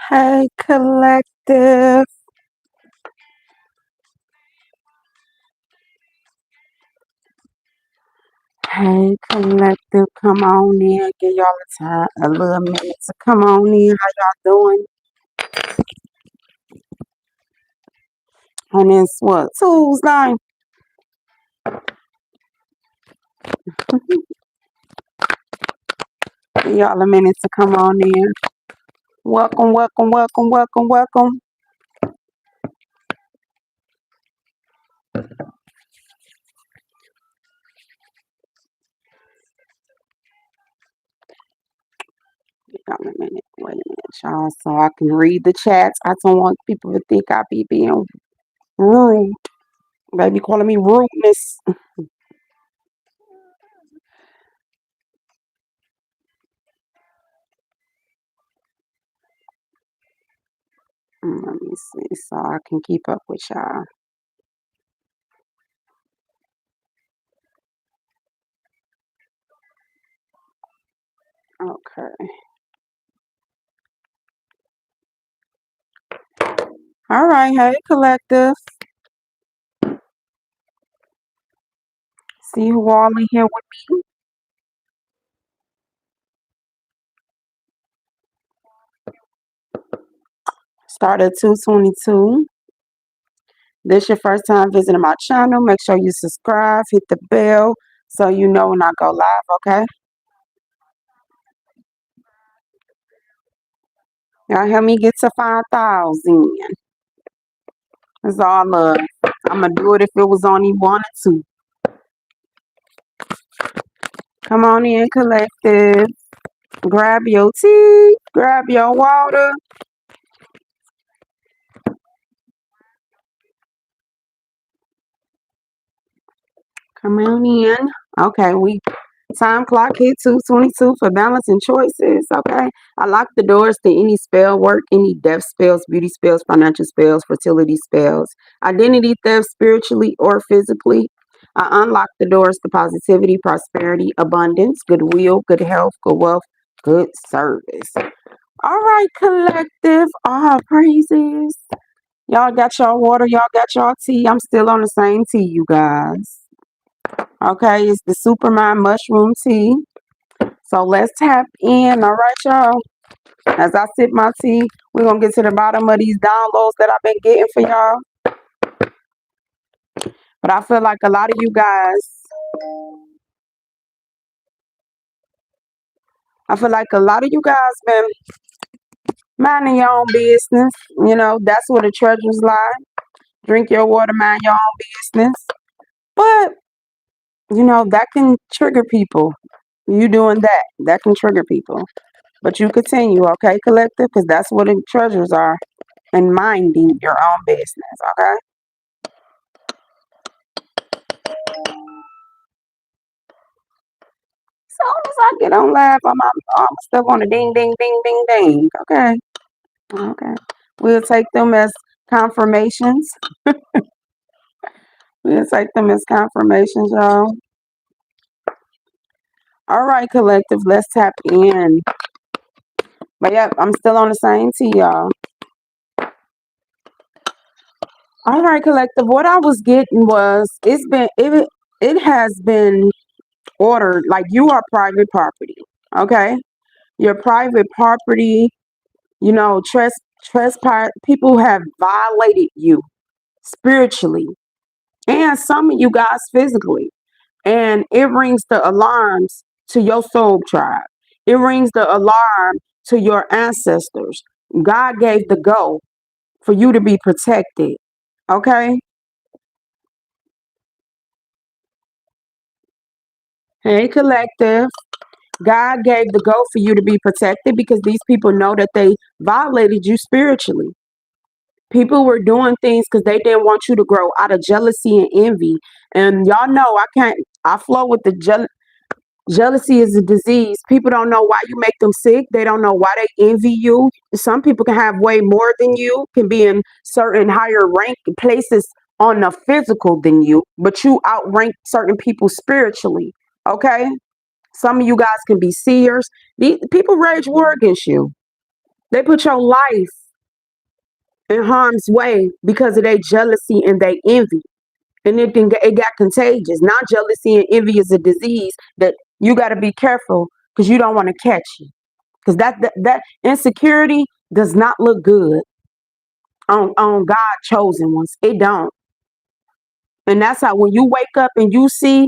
Hey, collective. Hey, collective. Come on in. Give y'all a little minute to come on in. How y'all doing? And it's what? Tuesday. Give y'all a minute to come on in. Welcome, welcome, welcome, welcome, welcome. Give y'all a minute. Wait a minute, y'all. So I can read the chats. I don't want people to think I be being rude. They be calling me rudeness. Let me see. So I can keep up with y'all. Okay. All right. Hey, collective. See who all in here with me. Start at 2:22. This your first time visiting my channel. Make sure you subscribe, hit the bell so you know when I go live, okay? Y'all help me get to 5,000. That's all love. I'm gonna do it if it was only one or two. Come on in, collective. Grab your tea, grab your water. Come on in. Okay, we time clock hit 2:22 for balance and choices. Okay. I lock the doors to any spell work, any death spells, beauty spells, financial spells, fertility spells, identity theft, spiritually or physically. I unlock the doors to positivity, prosperity, abundance, goodwill, good health, good wealth, good service. All right, collective. All praises. Y'all got your water, y'all got your tea. I'm still on the same tea, you guys. Okay, it's the Supermind mushroom tea. So let's tap in. All right, y'all. As I sip my tea, we're gonna get to the bottom of these downloads that I've been getting for y'all. But I feel like a lot of you guys, I feel like a lot of you guys been minding your own business. You know, that's where the treasures lie. Drink your water, mind your own business. But you know, that can trigger people. You doing that can trigger people. But you continue, okay, collective, because that's where the treasures are. And minding your own business, okay? So as I get on live, I'm stuck on the ding, ding, ding, ding, ding. Okay, okay. We'll take them as confirmations. We'll take them as confirmations, y'all. All right, collective, let's tap in. But yep, I'm still on the same T, y'all. All right, collective. What I was getting was it has been ordered like you are private property. Okay, your private property. You know, trespass. People have violated you spiritually, and some of you guys physically. And it rings the alarms to your soul tribe. It rings the alarm to your ancestors. God gave the go for you to be protected. Okay. Hey, collective. God gave the go for you to be protected because these people know that they violated you spiritually. People were doing things because they didn't want you to grow out of jealousy and envy. And y'all know I can't, I flow with the jealousy is a disease. People don't know why you make them sick. They don't know why they envy you. Some people can have way more than you, can be in certain higher rank places on the physical than you, but you outrank certain people spiritually. Okay? Some of you guys can be seers. These people rage war against you. They put your life in harm's way because of their jealousy and their envy. And it got contagious. Now jealousy and envy is a disease that you got to be careful because you don't want to catch you. Because that insecurity does not look good on God chosen ones. It don't. And that's how when you wake up and you see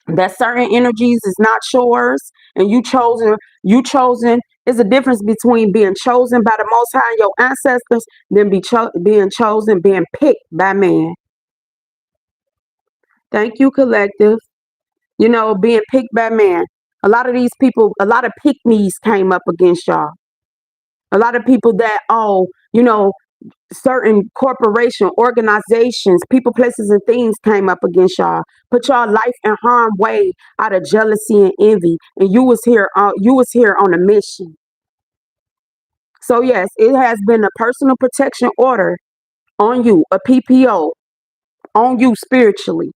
that certain energies is not yours and you chosen is a difference between being chosen by the most high and your ancestors than being chosen, being picked by man. Thank you, collective. Being picked by man. A lot of these people, a lot of pick me's came up against y'all. A lot of people that, certain corporation, organizations, people, places, and things came up against y'all. Put y'all life in harm way out of jealousy and envy. And you was here on a mission. So yes, it has been a personal protection order on you, a PPO on you spiritually.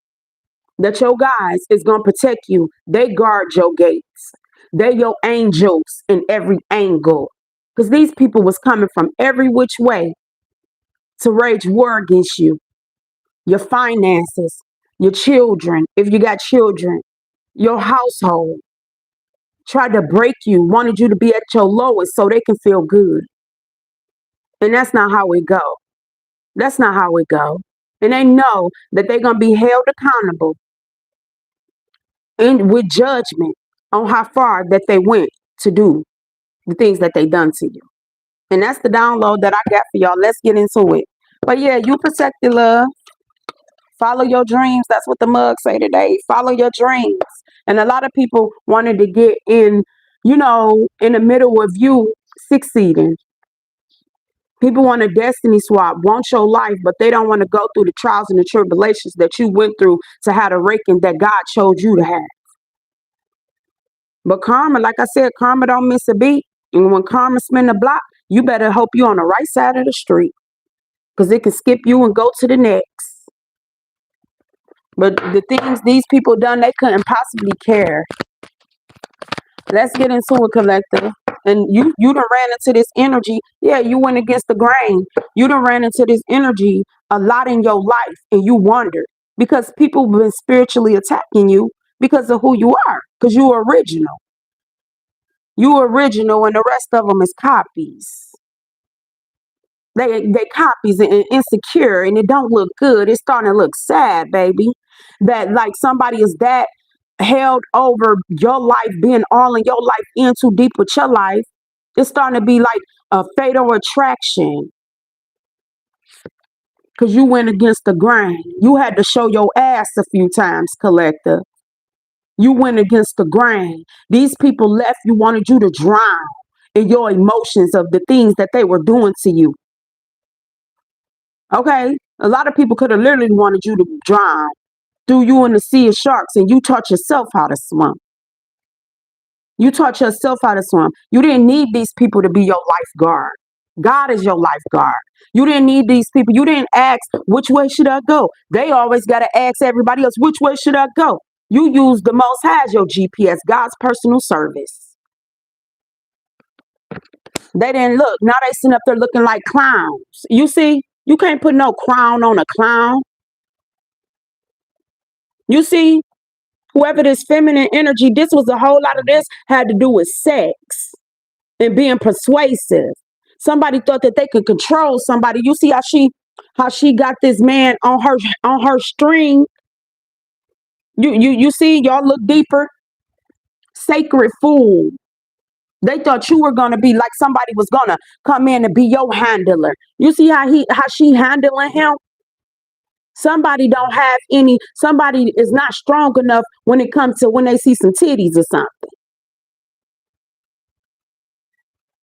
That your guys is gonna protect you. They guard your gates. They're your angels in every angle. Because these people was coming from every which way to wage war against you, your finances, your children, if you got children, your household. Tried to break you, wanted you to be at your lowest so they can feel good. And that's not how it go. That's not how it go. And they know that they're gonna be held accountable and with judgment on how far that they went to do the things that they done to you. And that's the download that I got for y'all. Let's get into it. But yeah, you protected, love. Follow your dreams. That's what the mug say today. Follow your dreams. And a lot of people wanted to get in the middle of you succeeding. People want a destiny swap, want your life, but they don't want to go through the trials and the tribulations that you went through to have the raking that God chose you to have. But karma, like I said, karma don't miss a beat. And when karma spin the block, you better hope you're on the right side of the street. Because it can skip you and go to the next. But the things these people done, they couldn't possibly care. Let's get into it, collective. And you done ran into this energy. Yeah, you went against the grain. You done ran into this energy a lot in your life, and you wondered because people been spiritually attacking you because of who you are. Because you original. You original, and the rest of them is copies. They copies and insecure, and it don't look good. It's starting to look sad, baby. That like somebody is that held over your life, being all in your life, in too deep with your life. It's starting to be like a fatal attraction because you went against the grain. You had to show your ass a few times, collector. You went against the grain. These people left you, wanted you to drown in your emotions of the things that they were doing to you. Okay? A lot of people could have literally wanted you to drown, threw you in the sea of sharks, and you taught yourself how to swim. You taught yourself how to swim. You didn't need these people to be your lifeguard. God is your lifeguard. You didn't need these people. You didn't ask, which way should I go? They always got to ask everybody else, which way should I go? You use the Most High as your GPS, God's personal service. They didn't look. Now they sitting up there looking like clowns. You see, you can't put no crown on a clown. You see, whoever this feminine energy, this was a whole lot of this had to do with sex and being persuasive. Somebody thought that they could control somebody. You see how she got this man on her string. You see, y'all look deeper. Sacred fool. They thought you were gonna be like somebody was gonna come in and be your handler. You see how she handling him? Somebody don't have any, somebody is not strong enough when it comes to when they see some titties or something.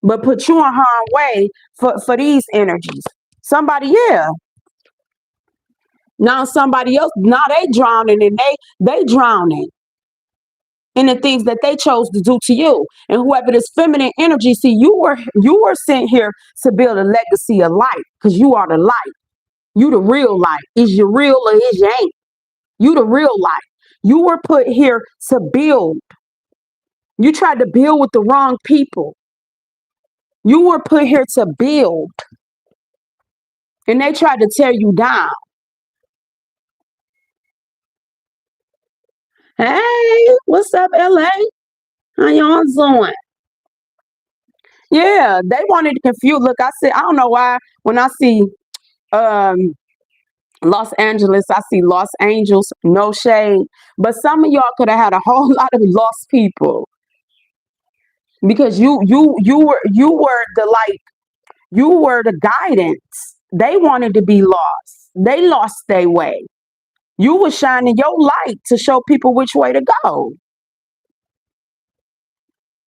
But put you in harm's way for these energies. Somebody, yeah. Now somebody else, now they drowning and they drowning in the things that they chose to do to you. And whoever this feminine energy, see, you were sent here to build a legacy of light because you are the light. You the real light. Is you real or is you ain't? You the real light. You were put here to build. You tried to build with the wrong people. You were put here to build, and they tried to tear you down. Hey, what's up, LA? How y'all doing? Yeah, they wanted to confuse. Look, I said I don't know why when I see um Los Angeles, I see Los Angeles, no shade. But some of y'all could have had a whole lot of lost people because you were the like you were the guidance. They wanted to be lost. They lost their way. You were shining your light to show people which way to go.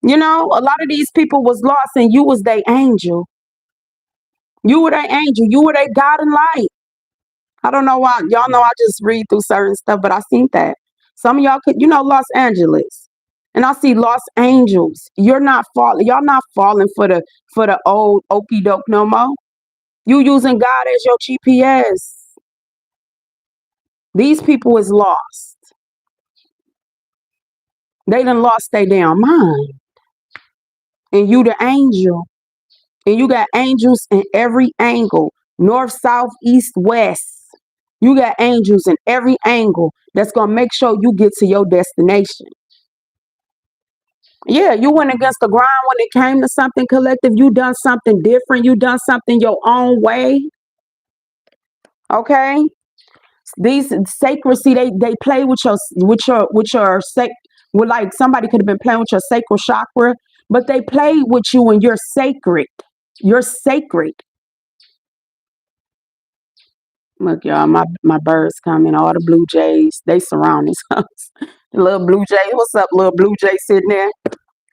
You know, a lot of these people was lost and you was their angel. You were their angel. You were their God and light. I don't know why. Y'all know I just read through certain stuff, but I seen that. Some of y'all could, Los Angeles. And I see Los Angeles. You're not falling. Y'all not falling for the old okey doke no more. You using God as your GPS. These people is lost. They done lost their damn mind. And you the angel. And you got angels in every angle. North, south, east, west. You got angels in every angle that's gonna make sure you get to your destination. Yeah, you went against the grind when it came to something collective. You done something different. You done something your own way. Okay. These sacrecy, they play with like somebody could have been playing with your sacral chakra, but they play with you and you're sacred. You're sacred. Look, y'all, my birds coming. All the blue jays, they surround this house. The little blue jay, what's up, little blue jay sitting there?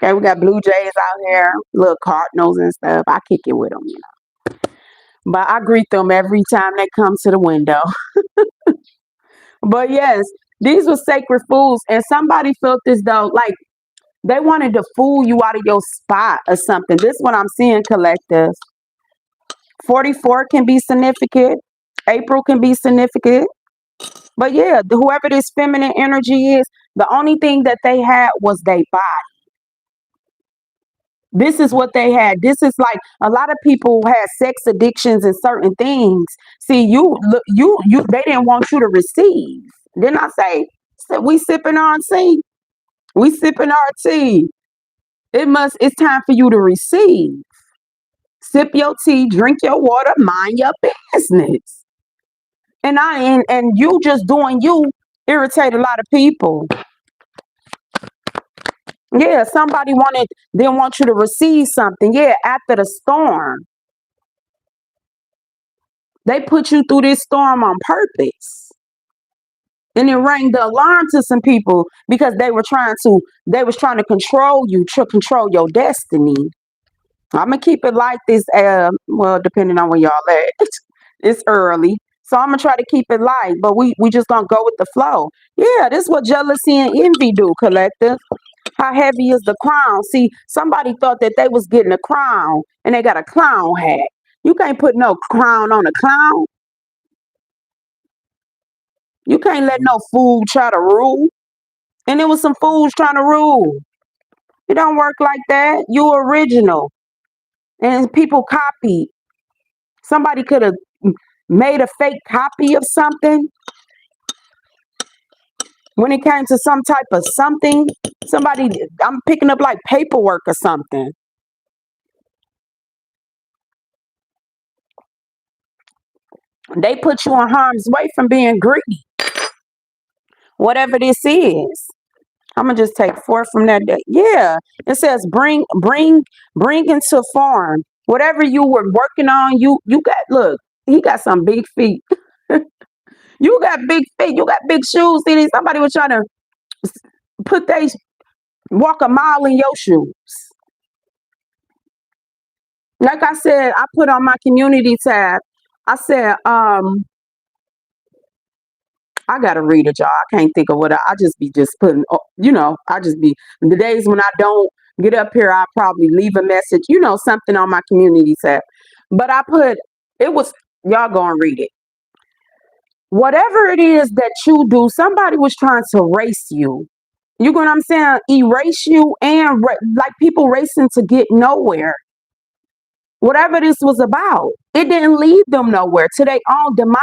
Okay, we got blue jays out here, little cardinals and stuff. I kick it with them, but I greet them every time they come to the window. But yes, these were sacred foods, and somebody felt as though like they wanted to fool you out of your spot or something. This is what I'm seeing, collective. 44 can be significant. April can be significant. But yeah, whoever this feminine energy is, the only thing that they had was their body. This is what they had. This is like a lot of people had sex addictions and certain things. See, they didn't want you to receive. Didn't I say, we sipping our tea? We sipping our tea. It's time for you to receive. Sip your tea, drink your water, mind your business. And you just doing you irritate a lot of people. Yeah, somebody didn't want you to receive something. Yeah, after the storm. They put you through this storm on purpose. And it rang the alarm to some people because they was trying to control you, to control your destiny. I'm gonna keep it like this, well, depending on where y'all at. It's early. So I'm gonna try to keep it light, but we just gonna go with the flow. Yeah, this is what jealousy and envy do, collective. How heavy is the crown? See, somebody thought that they was getting a crown and they got a clown hat. You can't put no crown on a clown. You can't let no fool try to rule. And it was some fools trying to rule. It don't work like that. You original. And people copied. Somebody could have made a fake copy of something. When it came to some type of something, I'm picking up like paperwork or something. They put you in harm's way from being greedy. Whatever this is. I'm gonna just take 4 from that day. Yeah. It says bring into farm. Whatever you were working on, you got look, he got some big feet. You got big feet, you got big shoes. See, somebody was trying to put they walk a mile in your shoes. Like I said, I put on my community tab. I said, I gotta read it, y'all. I can't think of I just be just putting, I just be the days when I don't get up here, I probably leave a message, something on my community tab. But I put it was y'all go and read it. Whatever it is that you do, somebody was trying to race you. You know what I'm saying? Erase you and like people racing to get nowhere. Whatever this was about, it didn't lead them nowhere to their own demise.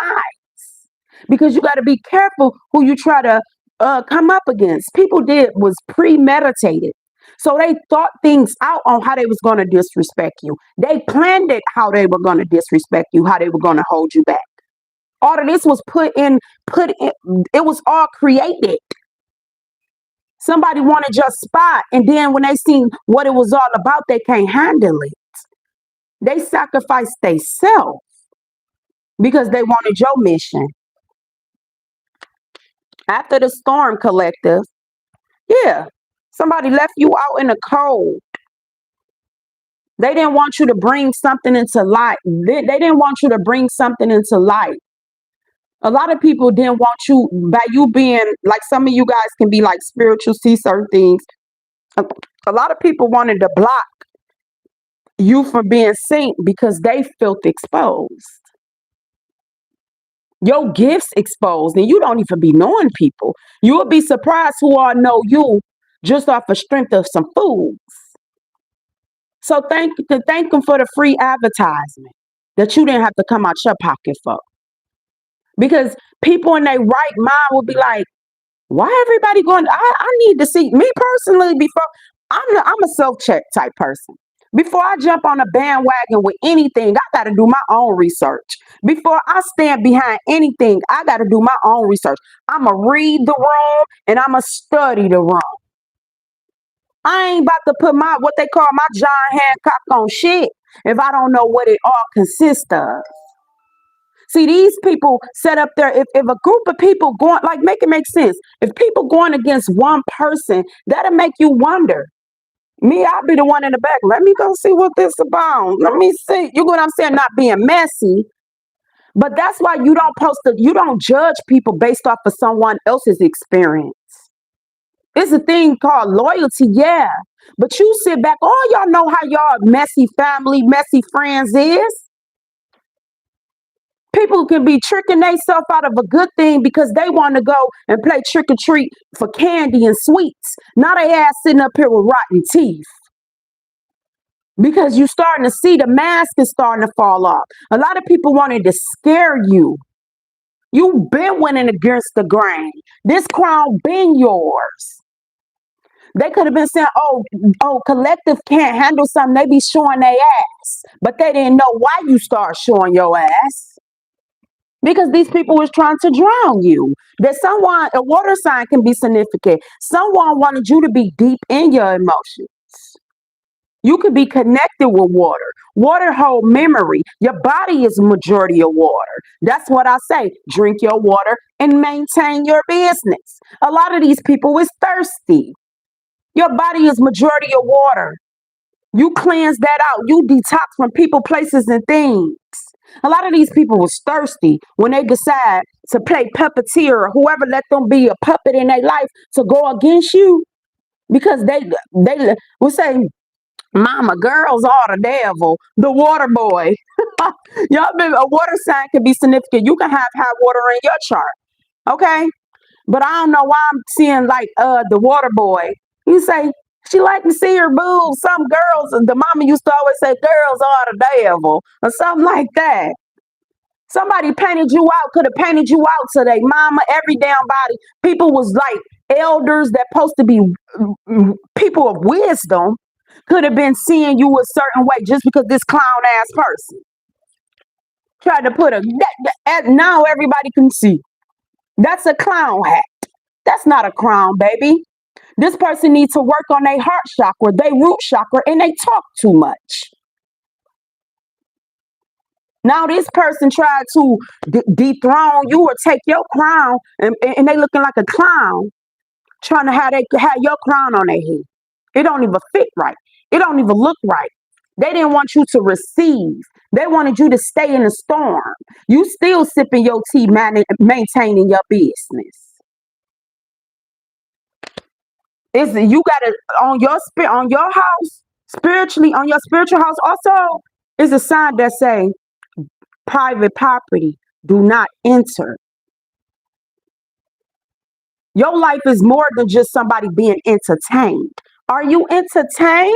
Because you got to be careful who you try to come up against. People did was premeditated. So they thought things out on how they was going to disrespect you. They planned it how they were going to disrespect you, how they were going to hold you back. All of this was put in, it was all created. Somebody wanted your spot, and then when they seen what it was all about, they can't handle it. They sacrificed themselves because they wanted your mission. After the Storm Collective, yeah, somebody left you out in the cold. They didn't want you to bring something into light. They didn't want you to bring something into light. A lot of people didn't want you, by you being like, some of you guys can be like spiritual, see certain things. A lot of people wanted to block you from being seen because they felt exposed. Your gifts exposed, and you don't even be knowing people. You will be surprised who all know you just off the strength of some foods. So thank them for the free advertisement that you didn't have to come out your pocket for. Because people in their right mind will be like, why everybody going? I need to see me personally before I'm a self-check type person. Before I jump on a bandwagon with anything, I got to do my own research. Before I stand behind anything, I got to do my own research. I'm going to read the room and I'm going to study the room. I ain't about to put what they call my John Hancock on shit if I don't know what it all consists of. See, these people set up there. If a group of people going, like, make it make sense. If people going against one person, that'll make you wonder. Me, I'll be the one in the back. Let me go see what this about. Let me see. You know what I'm saying? Not being messy. But that's why you don't judge people based off of someone else's experience. It's a thing called loyalty, yeah. But you sit back, all y'all know how y'all messy family, messy friends is. People can be tricking themselves out of a good thing because they want to go and play trick or treat for candy and sweets. Now they ass sitting up here with rotten teeth. Because you starting to see the mask is starting to fall off. A lot of people wanted to scare you. You've been winning against the grain. This crown been yours. They could have been saying, oh, collective can't handle something. They be showing their ass. But they didn't know why you start showing your ass. Because these people was trying to drown you. That someone, a water sign can be significant. Someone wanted you to be deep in your emotions. You could be connected with water. Water hold memory. Your body is majority of water. That's what I say. Drink your water and maintain your business. A lot of these people is thirsty. Your body is majority of water. You cleanse that out. You detox from people, places, and things. A lot of these people was thirsty when they decide to play puppeteer or whoever let them be a puppet in their life to go against you because they will say, mama, girls are the devil, the water boy. Y'all been a water sign can be significant. You can have high water in your chart. Okay. But I don't know why I'm seeing like the water boy. You say, she like to see her boobs. Some girls, the mama used to always say, girls are the devil, or something like that. Somebody painted you out, could have painted you out to their mama, every damn body. People was like elders that supposed to be people of wisdom, could have been seeing you a certain way just because this clown ass person tried to put now everybody can see. That's a clown hat. That's not a crown, baby. This person needs to work on their heart chakra, their root chakra, and they talk too much. Now this person tried to dethrone you or take your crown, and they looking like a clown, trying to have your crown on their head. It don't even fit right. It don't even look right. They didn't want you to receive. They wanted you to stay in the storm. You still sipping your tea, maintaining your business. You got it on your house spiritually, on your spiritual house. Also, is a sign that say private property, do not enter. Your life is more than just somebody being entertained. Are you entertained?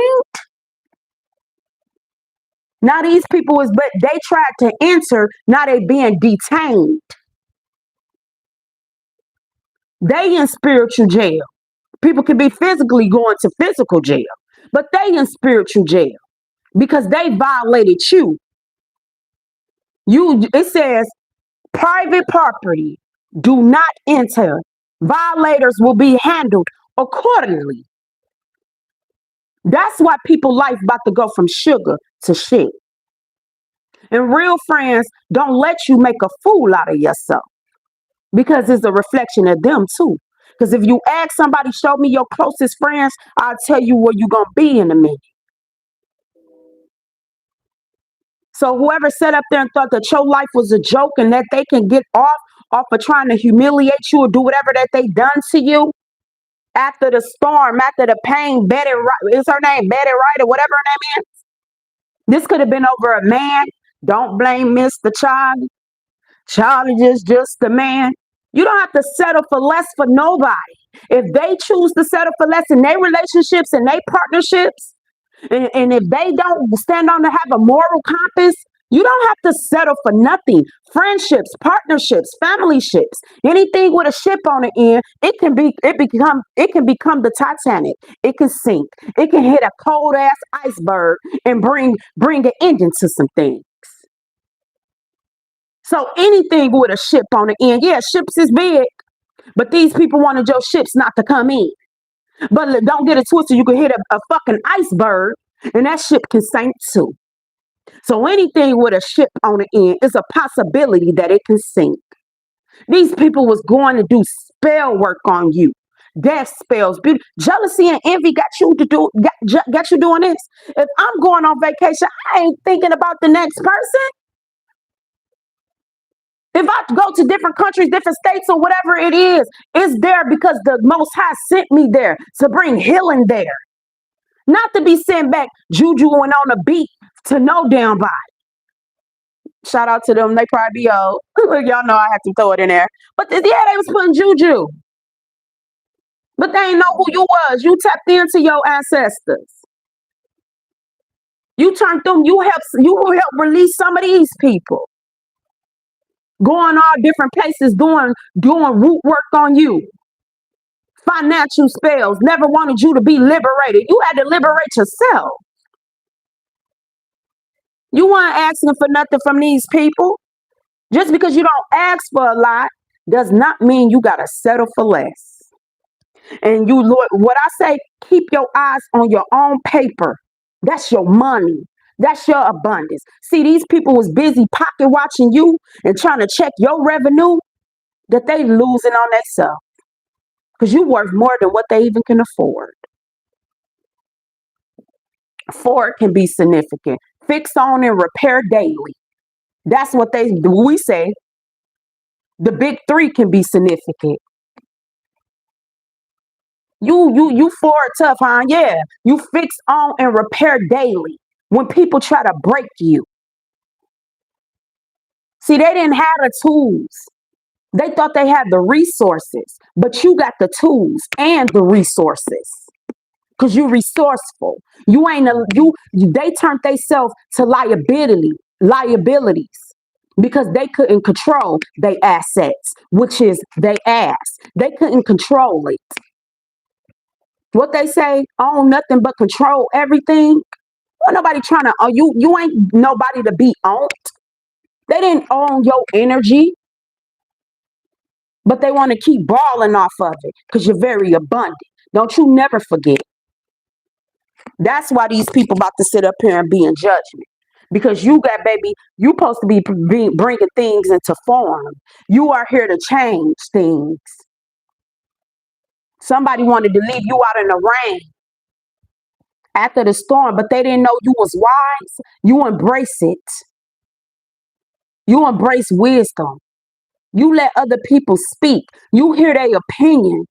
Now these people is, but they tried to enter, now they being detained. They in spiritual jail. People can be physically going to physical jail, but they in spiritual jail because they violated you. It says private property, do not enter. Violators will be handled accordingly. That's why people life about to go from sugar to shit. And real friends don't let you make a fool out of yourself because it's a reflection of them too. Because if you ask somebody, show me your closest friends, I'll tell you where you're going to be in a minute. So whoever sat up there and thought that your life was a joke and that they can get off of trying to humiliate you or do whatever that they done to you after the storm, after the pain, Betty, is her name Betty Wright or whatever her name is? This could have been over a man. Don't blame Mr. Charlie. Charlie is just a man. You don't have to settle for less for nobody. If they choose to settle for less in their relationships and their partnerships, and if they don't stand on to have a moral compass, you don't have to settle for nothing. Friendships, partnerships, family ships, anything with a ship on the end, it can become the Titanic. It can sink. It can hit a cold ass iceberg and bring an ending to some things. So anything with a ship on the end, yeah, ships is big, but these people wanted your ships not to come in. But don't get it twisted. You can hit a fucking iceberg and that ship can sink too. So anything with a ship on the end is a possibility that it can sink. These people was going to do spell work on you. Death spells, beauty, jealousy and envy got you doing this. If I'm going on vacation, I ain't thinking about the next person. If I go to different countries, different states, or whatever it is, it's there because the Most High sent me there to bring healing there. Not to be sent back jujuing on a beat to no damn body. Shout out to them. They probably be old. Y'all know I have to throw it in there. But yeah, they was putting juju. But they ain't know who you was. You tapped into your ancestors. You turned them. You help release some of these people. Going all different places, doing root work on you. Financial spells. Never wanted you to be liberated. You had to liberate yourself. You weren't asking for nothing from these people. Just because you don't ask for a lot does not mean you gotta settle for less. And you, Lord, what I say, keep your eyes on your own paper. That's your money. That's your abundance. See, these people was busy pocket watching you and trying to check your revenue that they losing on themselves. Because you worth more than what they even can afford. Afford can be significant. Fix on and repair daily. That's what we say. The big three can be significant. You forward tough, huh? Yeah. You fix on and repair daily. When people try to break you. See, they didn't have the tools. They thought they had the resources, but you got the tools and the resources. Cause you resourceful. You ain't they turned themselves to liabilities because they couldn't control their assets, which is they ass. They couldn't control it. What they say, own nothing but control everything. Well, nobody trying to you ain't nobody to be owned. They didn't own your energy, but they want to keep balling off of it because you're very abundant. Don't you never forget. That's why these people about to sit up here and be in judgment. Because you supposed to be bringing things into form. You are here to change things. Somebody wanted to leave you out in the rain after the storm, but they didn't know you was wise. You embrace it. You embrace wisdom. You let other people speak. You hear their opinion.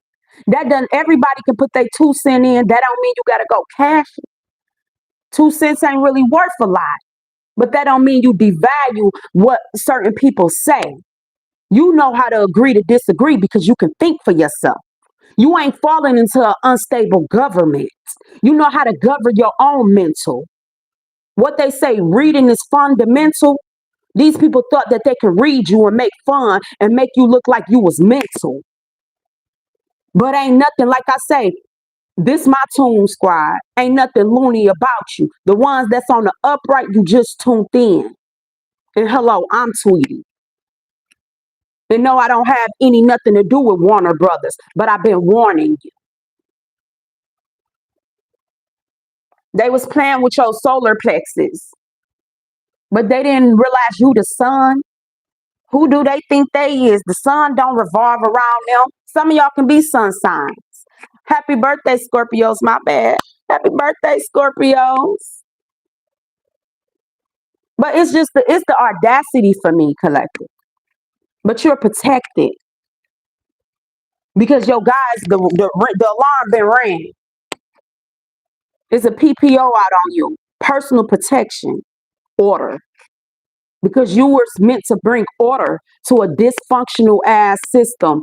Everybody can put their 2 cents in. That don't mean you gotta go cash it. 2 cents ain't really worth a lot. But that don't mean you devalue what certain people say. You know how to agree to disagree because you can think for yourself. You ain't falling into an unstable government. You know how to govern your own mental. What they say, reading is fundamental. These people thought that they could read you and make fun and make you look like you was mental. But ain't nothing, like I say, this my tune squad. Ain't nothing loony about you. The ones that's on the upright, you just tuned in. And hello, I'm Tweety. And no, I don't have nothing to do with Warner Brothers, but I've been warning you. They was playing with your solar plexus, but they didn't realize you the sun. Who do they think they is? The sun don't revolve around them. Some of y'all can be sun signs. Happy birthday, Scorpios. My bad. Happy birthday, Scorpios. But it's the audacity for me, collective. But you're protected because your guys, the alarm been ran. It's a PPO out on you, personal protection order, because you were meant to bring order to a dysfunctional ass system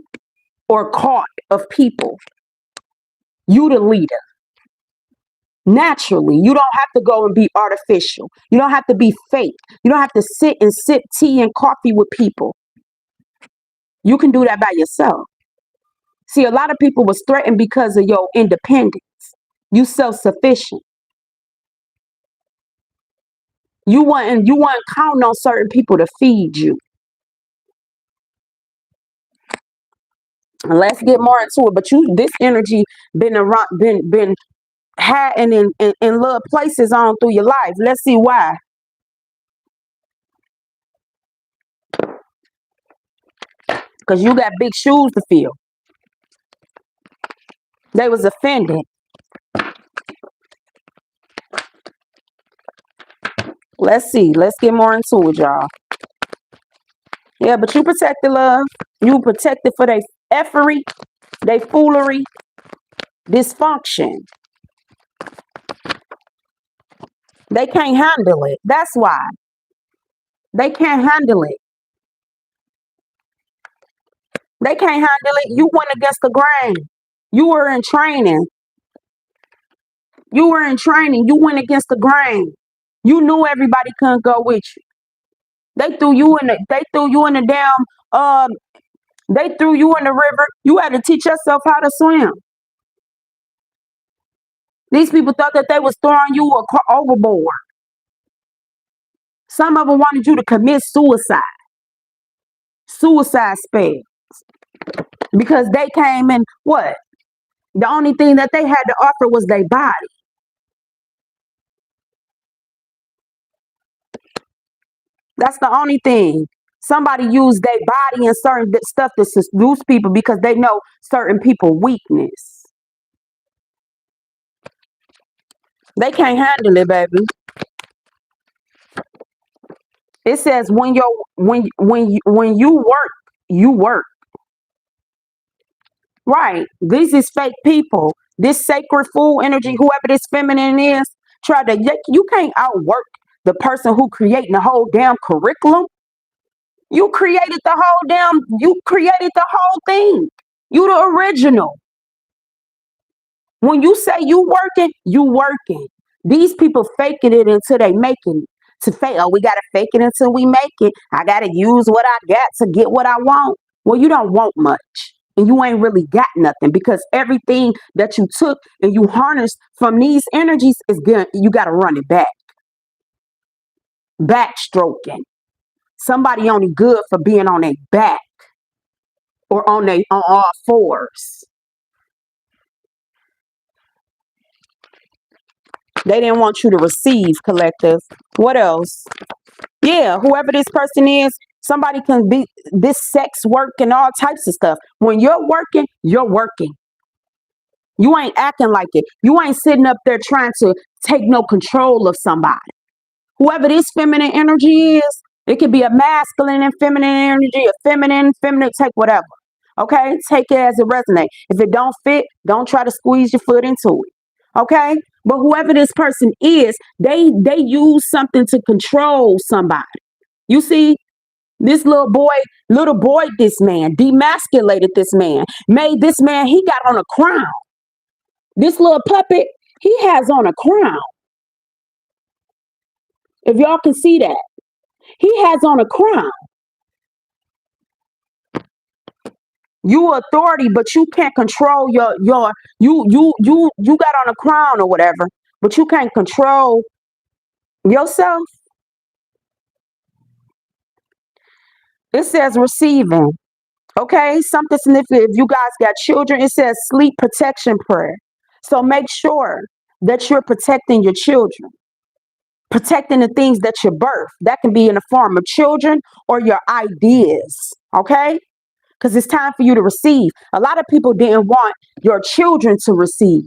or cart of people. You the leader. Naturally, you don't have to go and be artificial. You don't have to be fake. You don't have to sit and sip tea and coffee with people. You can do that by yourself. See, a lot of people was threatened because of your independence. You self-sufficient. You weren't counting on certain people to feed you. Let's get more into it. But this energy been around, been hiding in little places on through your life. Let's see why. Because you got big shoes to fill. They was offended. Let's see. Let's get more into it, y'all. Yeah, but you protected, love. You protected for their effery, their foolery, dysfunction. They can't handle it. That's why. They can't handle it. They can't handle it. You went against the grain. You were in training. You were in training. You went against the grain. You knew everybody couldn't go with you. They threw you in the damn they threw you in the river. You had to teach yourself how to swim. These people thought that they was throwing you overboard. Some of them wanted you to commit suicide. Suicide spells. Because they came in, what? The only thing that they had to offer was their body. That's the only thing. Somebody used their body and certain stuff to seduce people because they know certain people weakness. They can't handle it, baby. It says when you work, you work. Right. This is fake people. This sacred fool energy, whoever this feminine is, you can't outwork the person who creating the whole damn curriculum. You created the whole thing. You the original. When you say you working. These people faking it until they making it. To fake, we gotta fake it until we make it. I gotta use what I got to get what I want. Well, you don't want much. And you ain't really got nothing because everything that you took and you harnessed from these energies is good. You gotta run it back. Backstroking. Somebody only good for being on their back or on all fours. They didn't want you to receive, collective. What else? Yeah, whoever this person is, somebody can be this sex work and all types of stuff. When you're working, you're working. You ain't acting like it. You ain't sitting up there trying to take no control of somebody. Whoever this feminine energy is, it could be a masculine and feminine energy, a feminine, take whatever. Okay? Take it as it resonates. If it don't fit, don't try to squeeze your foot into it. Okay? But whoever this person is, they use something to control somebody. You see, this little boy, this man, demasculated this man, made this man, he got on a crown. This little puppet, he has on a crown. If y'all can see that, he has on a crown. You authority, but you can't control you got on a crown or whatever, but you can't control yourself. It says receiving. Okay, something significant. If you guys got children, it says sleep protection prayer. So make sure that you're protecting your children, protecting the things that you birth. That can be in the form of children or your ideas. Okay, because it's time for you to receive. A lot of people didn't want your children to receive.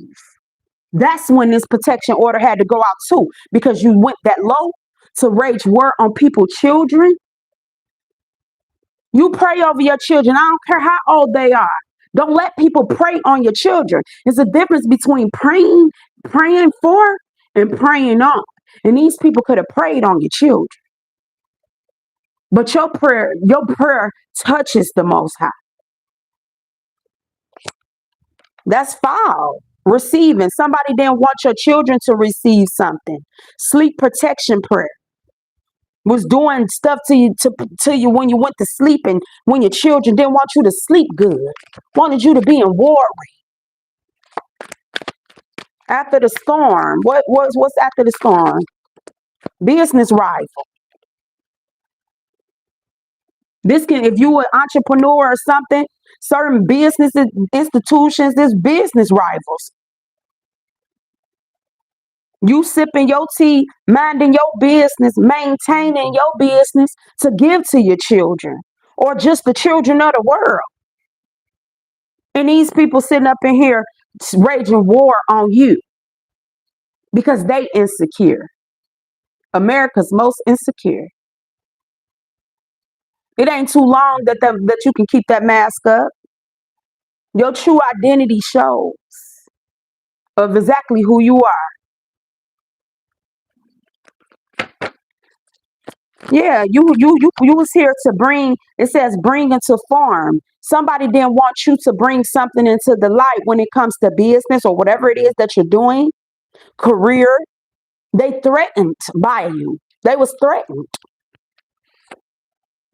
That's when this protection order had to go out too, because you went that low to rage war on people's children. You pray over your children. I don't care how old they are. Don't let people prey on your children. There's a difference between praying for, and praying on. And these people could have prayed on your children. But your prayer touches the Most High. That's foul. Receiving. Somebody didn't want your children to receive something. Sleep protection prayer was doing stuff to you when you went to sleep, and when your children didn't want you to sleep good, wanted you to be in war. After the storm, what's after the storm? Business rival. This can, if you an entrepreneur or something, certain businesses, institutions, there's business rivals. You sipping your tea, minding your business, maintaining your business to give to your children or just the children of the world. And these people sitting up in here raging war on you because they insecure. America's most insecure. It ain't too long that you can keep that mask up. Your true identity shows of exactly who you are. Yeah, you was here to bring. It says bring into form. Somebody didn't want you to bring something into the light when it comes to business or whatever it is that you're doing, career. They threatened by you. They was threatened.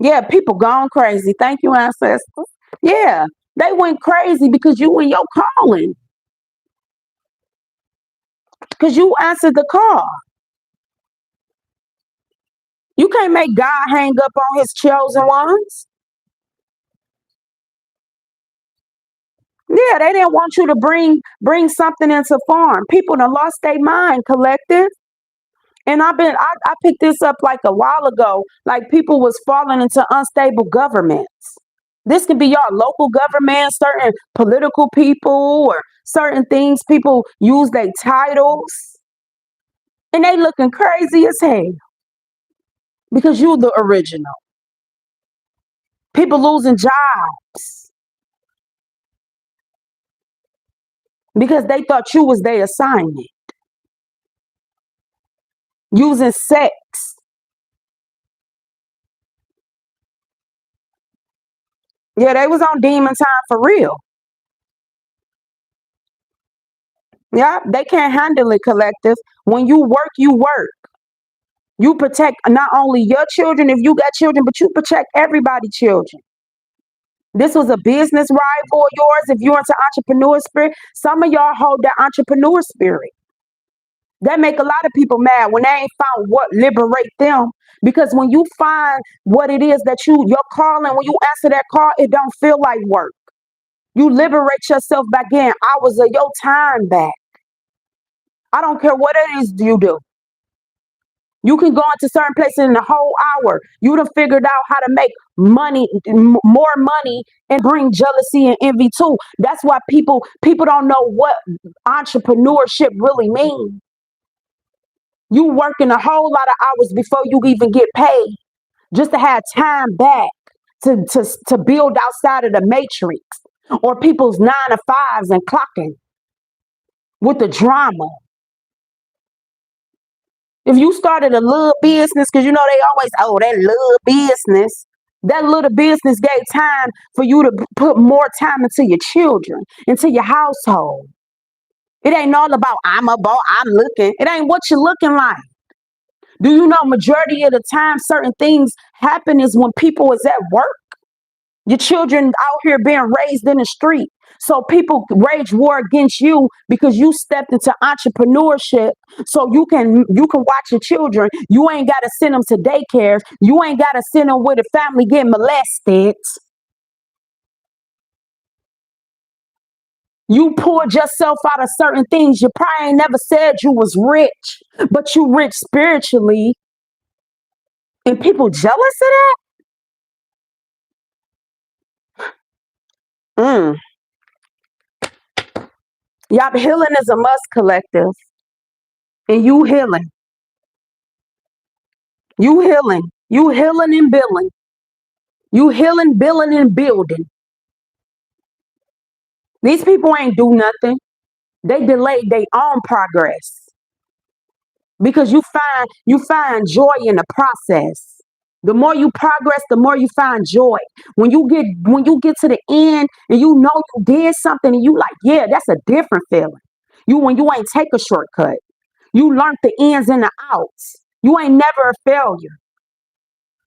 Yeah, people gone crazy. Thank you, ancestors. Yeah, they went crazy because you in your calling. Because you answered the call. You can't make God hang up on his chosen ones. Yeah, they didn't want you to bring something into form. People done lost their mind, collective. And I picked this up like a while ago. Like people was falling into unstable governments. This could be your local government, certain political people, or certain things. People use their titles, and they looking crazy as hell because you the original. People losing jobs because they thought you was their assignment. Using sex. Yeah, they was on demon time for real. Yeah, they can't handle it, collective. When you work, you work. You protect not only your children if you got children, but you protect everybody's children. This was a business rival of yours. If you're into entrepreneur spirit, some of y'all hold that entrepreneur spirit. That make a lot of people mad when they ain't found what liberate them. Because when you find what it is that you're calling, when you answer that call, it don't feel like work. You liberate yourself back in hours of your time back. I don't care what it is you do. You can go into certain places in the whole hour. You done figured out how to make money, more money, and bring jealousy and envy too. That's why people don't know what entrepreneurship really means. You working a whole lot of hours before you even get paid, just to have time back to build outside of the matrix or people's 9 to 5s and clocking with the drama. If you started a little business, because you know they always, oh, that little business. That little business gave time for you to put more time into your children, into your household. It ain't all about I'm a boss, I'm looking. It ain't what you're looking like. Do you know majority of the time certain things happen is when people is at work? Your children out here being raised in the street. So people wage war against you because you stepped into entrepreneurship so you can watch your children. You ain't gotta send them to daycares. You ain't gotta send them with a family getting molested. You pulled yourself out of certain things. You probably ain't never said you was rich, but you rich spiritually. And people jealous of that? Mm. Y'all, healing is a must, collective. And you healing. You healing. You healing and billing. You healing, billing, and building. These people ain't do nothing. They delayed their own progress because you find joy in the process. The more you progress, the more you find joy. When you get to the end and you know you did something and you like, yeah, that's a different feeling. You when you ain't take a shortcut. You learned the ins and the outs. You ain't never a failure.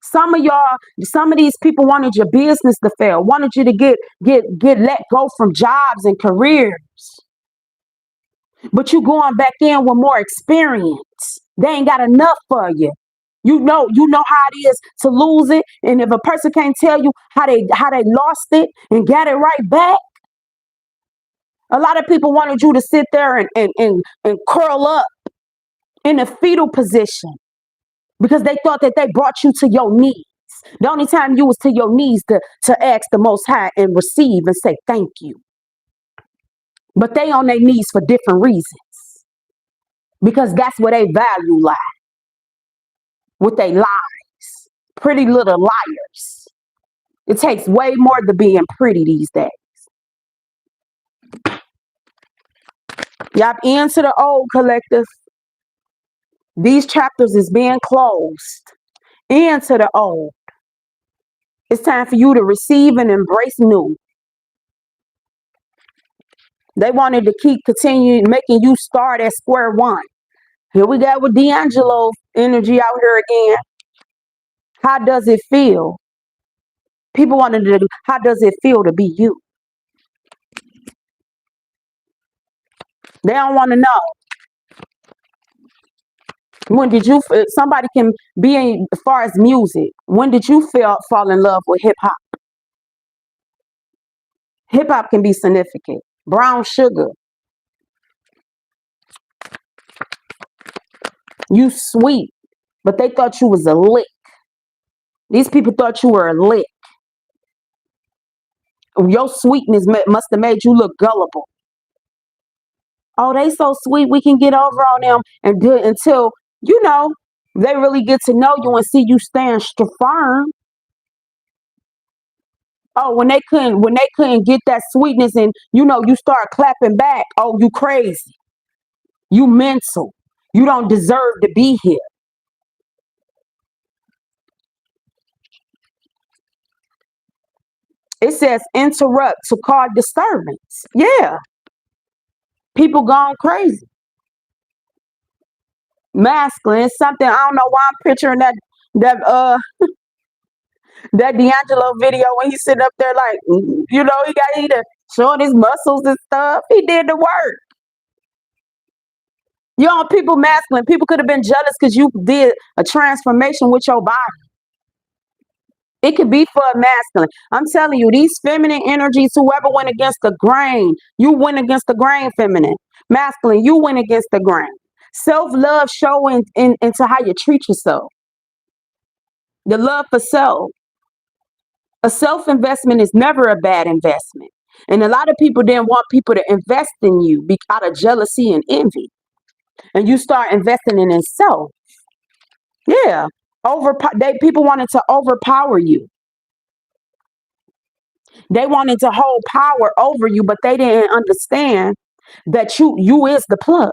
Some of these people wanted your business to fail, wanted you to get let go from jobs and careers. But you going back in with more experience. They ain't got enough for you. You know how it is to lose it. And if a person can't tell you how they lost it and got it right back, a lot of people wanted you to sit there and curl up in a fetal position because they thought that they brought you to your knees. The only time you was to your knees to ask the most high and receive and say thank you. But they on their knees for different reasons. Because that's where they value lie. With their lies. Pretty little liars. It takes way more to being pretty these days. Y'all into the old, collective. These chapters is being closed. Into the old. It's time for you to receive and embrace new. They wanted to keep continuing making you start at square one. Here we got with D'Angelo energy out here again. How does it feel? People wanted to do, how does it feel to be you? They don't want to know. When did you, somebody can be in, as far as music, when did you fall in love with hip hop? Hip hop can be significant. Brown sugar, you sweet, but they thought you was a lick. These people thought you were a lick. Your sweetness must have made you look gullible. Oh, they so sweet, we can get over on them and do it until, they really get to know you and see you stand firm. Oh, when they couldn't get that sweetness and you start clapping back. Oh, you crazy. You mental. You don't deserve to be here. It says interrupt to cause disturbance. Yeah. People gone crazy. Masculine. It's something I don't know why I'm picturing that that D'Angelo video when he's sitting up there like, he got showing his muscles and stuff. He did the work. People masculine. People could have been jealous because you did a transformation with your body. It could be for a masculine. I'm telling you, these feminine energies, whoever went against the grain, you went against the grain, feminine. Masculine, you went against the grain. Self-love showing into how you treat yourself. The love for self. A self-investment is never a bad investment. And a lot of people didn't want people to invest in you out of jealousy and envy. And you start investing in self. Yeah. People wanted to overpower you. They wanted to hold power over you, but they didn't understand that you is the plug.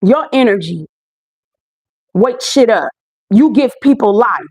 Your energy wakes shit up. You give people life.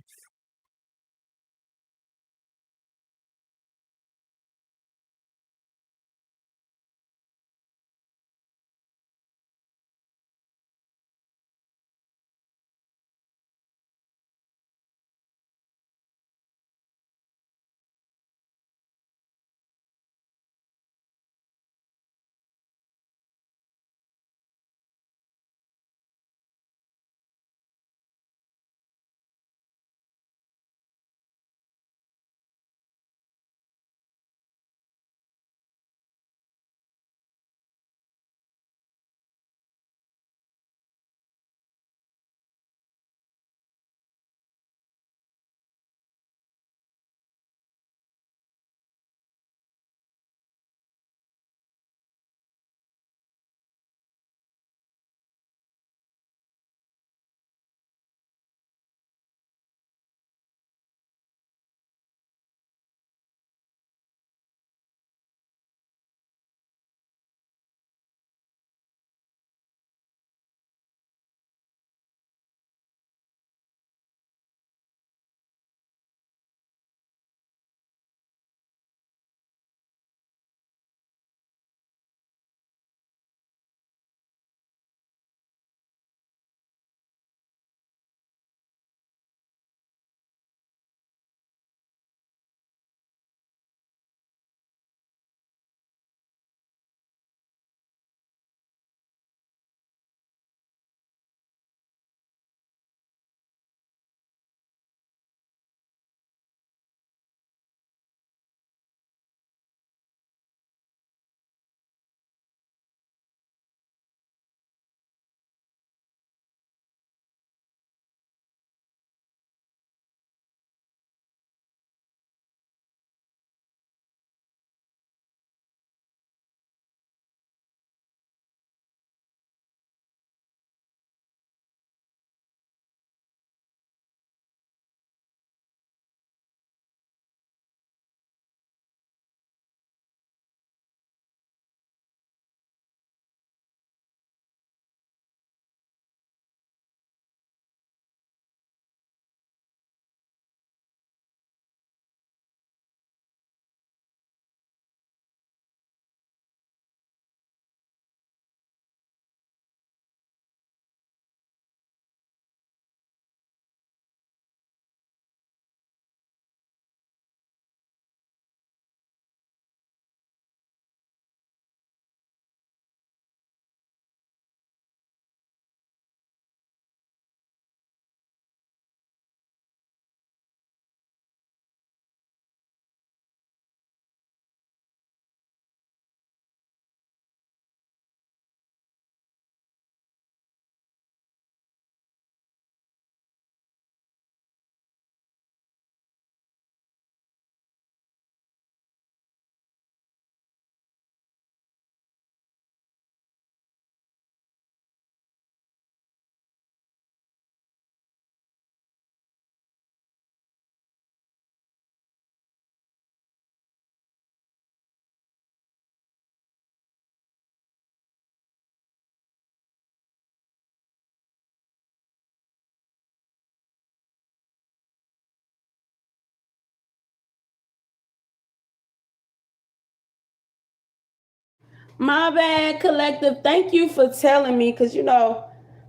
My bad, collective. Thank you for telling me, cause I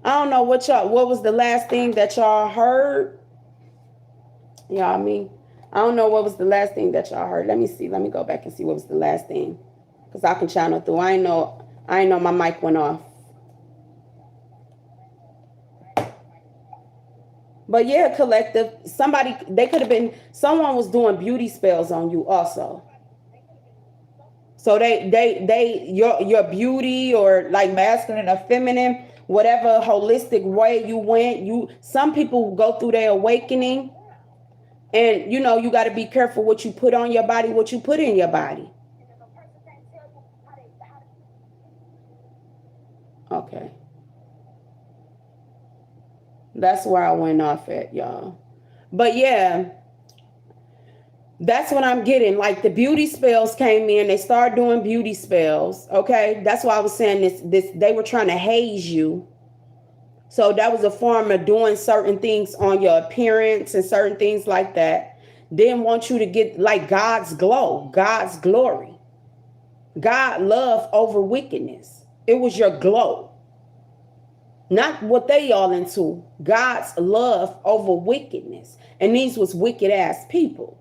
don't know what was the last thing that y'all heard. Y'all, I don't know what was the last thing that y'all heard. Let me see. Let me go back and see what was the last thing, cause I can channel through. I ain't know my mic went off. But yeah, collective. They could have been. Someone was doing beauty spells on you also. So your beauty, or like masculine or feminine, whatever holistic way you went, some people go through their awakening, and you got to be careful what you put on your body, what you put in your body. Okay, that's where I went off at, y'all. But yeah, that's what I'm getting. Like the beauty spells came in, they started doing beauty spells. Okay, that's why I was saying this. They were trying to haze you. So that was a form of doing certain things on your appearance and certain things like that. Didn't want you to get like God's glow, God's glory, God love over wickedness. It was your glow, not what they all into. God's love over wickedness, and these was wicked ass people.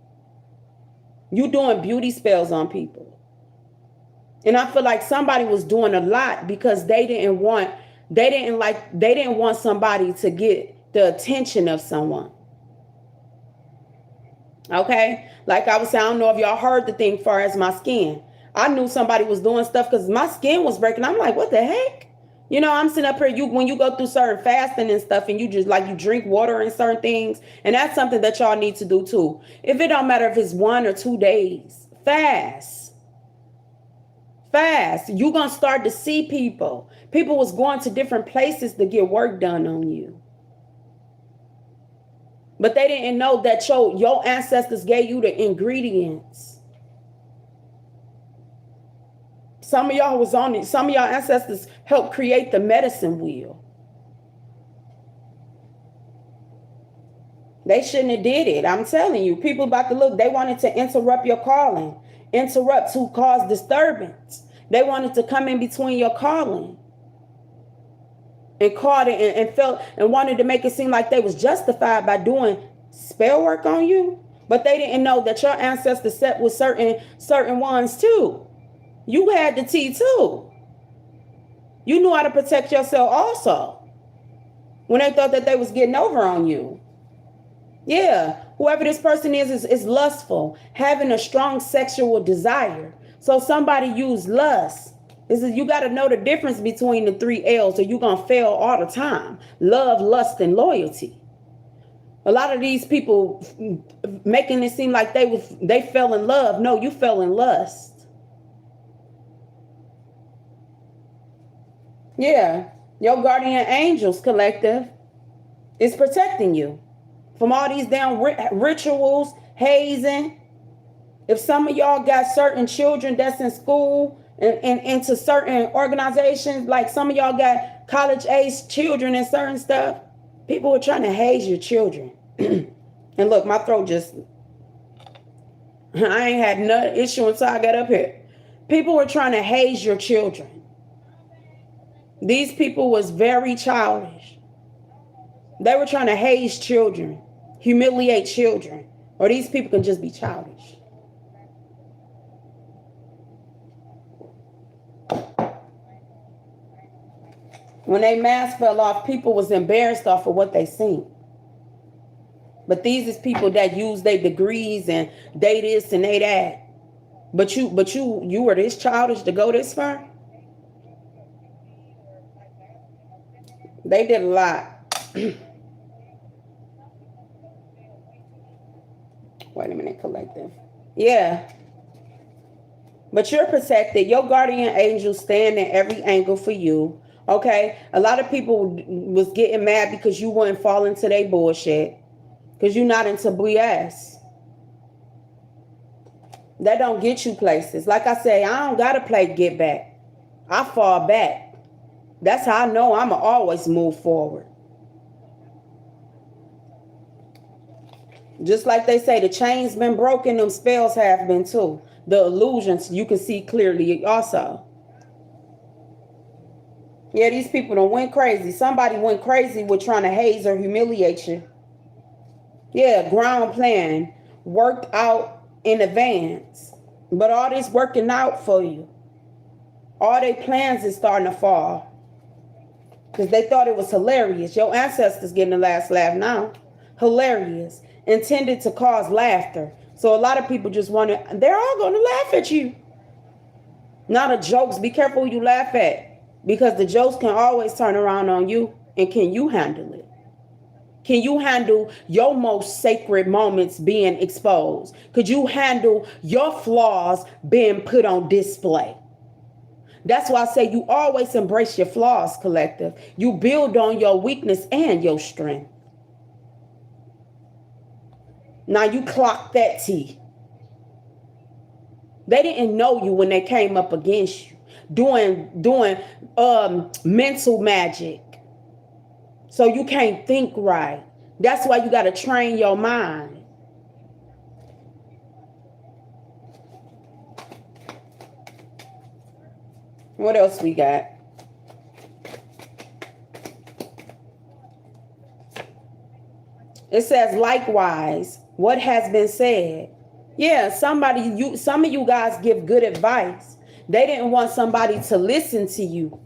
You doing beauty spells on people. And I feel like somebody was doing a lot because they didn't want somebody to get the attention of someone. Okay? Like I was saying, I don't know if y'all heard the thing far as my skin. I knew somebody was doing stuff because my skin was breaking. I'm like, what the heck? I'm sitting up here, when you go through certain fasting and stuff, and you just like you drink water and certain things, and that's something that y'all need to do too. If it don't matter if it's 1 or 2 days, fast. You're gonna start to see people. People was going to different places to get work done on you. But they didn't know that your ancestors gave you the ingredients. Some of y'all ancestors helped create the medicine wheel. They shouldn't have did it. I'm telling you, people about to look, they wanted to interrupt your calling, interrupt to cause disturbance. They wanted to come in between your calling and caught it and felt and wanted to make it seem like they was justified by doing spell work on you. But they didn't know that your ancestors set with certain ones too. You had the tea too. You knew how to protect yourself also. When they thought that they was getting over on you. Yeah, whoever this person is lustful, having a strong sexual desire. So somebody used lust. You got to know the difference between the 3 L's, or you're going to fail all the time. Love, lust, and loyalty. A lot of these people making it seem like they fell in love. No, you fell in lust. Yeah, your guardian angels collective is protecting you from all these damn rituals, hazing. If some of y'all got certain children that's in school and into certain organizations, like some of y'all got college age children and certain stuff, people are trying to haze your children. And look, my throat just, I ain't had no issue until I got up here. People were trying to haze your children. These people was very childish. They were trying to haze children, humiliate children, or these people can just be childish. When they mask fell off, people was embarrassed off of what they seen. But these is people that use their degrees and they this and they that. But you were this childish to go this far? They did a lot. Wait a minute, collective. Yeah. But you're protected. Your guardian angels stand in every angle for you. Okay? A lot of people was getting mad because you wouldn't fall into their bullshit. Because you're not into BS. That don't get you places. Like I say, I don't got to play get back. I fall back. That's how I know I'ma always move forward. Just like they say, the chains been broken, them spells have been too. The illusions you can see clearly also. Yeah, these people done went crazy. Somebody went crazy with trying to haze or humiliate you. Yeah, ground plan worked out in advance. But all this working out for you, all their plans is starting to fall. Because they thought it was hilarious. Your ancestors getting the last laugh now. Hilarious. Intended to cause laughter. So a lot of people just want to, they're all going to laugh at you. Not the jokes. Be careful who you laugh at. Because the jokes can always turn around on you. And can you handle it? Can you handle your most sacred moments being exposed? Could you handle your flaws being put on display? That's why I say you always embrace your flaws, collective. You build on your weakness and your strength. Now you clock that T. They didn't know you when they came up against you, doing mental magic. So you can't think right. That's why you got to train your mind. What else we got? It says, likewise, what has been said. Yeah, some of you guys give good advice. They didn't want somebody to listen to you.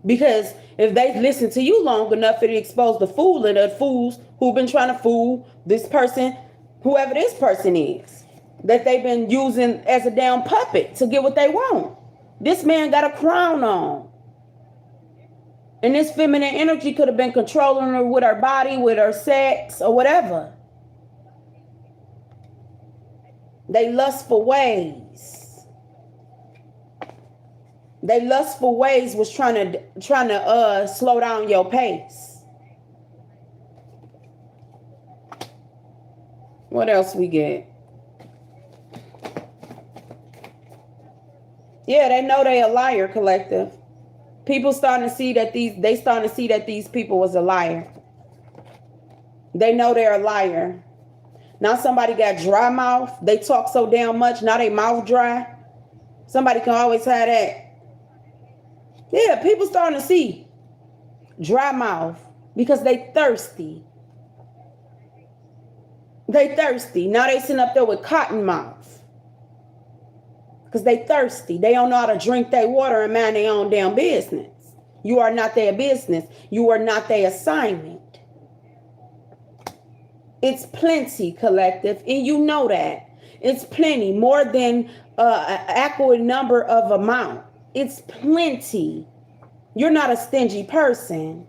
Because if they listen to you long enough, it expose the fool and the fools who've been trying to fool this person, whoever this person is, that they've been using as a damn puppet to get what they want. This man got a crown on. And this feminine energy could have been controlling her with her body, with her sex, or whatever. They lustful ways. They lustful ways was trying to slow down your pace. What else we get? Yeah, they know they a liar, collective. People starting to see that these people was a liar. They know they're a liar. Now somebody got dry mouth. They talk so damn much. Now they mouth dry. Somebody can always have that. Yeah, people starting to see dry mouth because they thirsty. They thirsty. Now they sitting up there with cotton mouth because they thirsty. They don't know how to drink their water and mind their own damn business. You are not their business. You are not their assignment. It's plenty, collective, and you know that. It's plenty, more than an accurate number of amount. It's plenty. You're not a stingy person.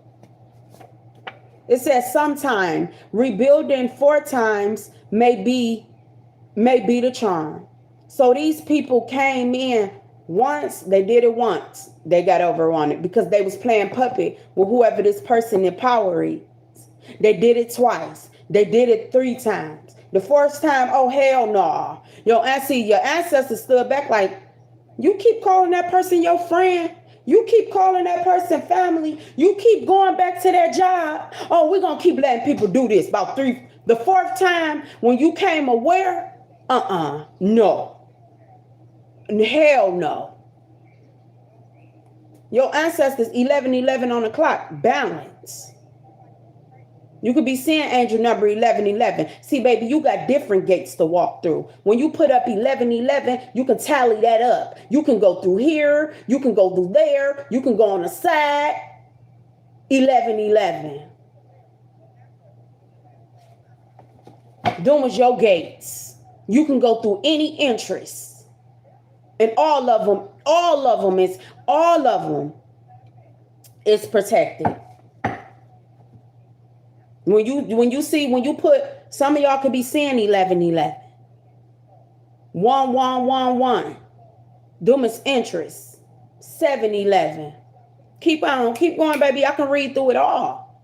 It says sometime rebuilding 4 times may be the charm. So these people came in once, they did it once, they got over on it because they was playing puppet with whoever this person in power is. They did it twice. They did it 3 times. The first time, oh hell no. Your ancestors stood back like, you keep calling that person your friend. You keep calling that person family. You keep going back to that job. Oh, we're going to keep letting people do this. About 3, the 4th time when you came aware, no. Hell no. Your ancestors, 1111 on the clock, balance. You could be seeing angel number 1111. See, baby, you got different gates to walk through. When you put up 1111, you can tally that up. You can go through here. You can go through there. You can go on the side. 1111. Them was your gates. You can go through any entrance. And all of them is protected. When you put, some of y'all could be seeing 1111. 1111. Them is interest. 711. Keep going, baby. I can read through it all.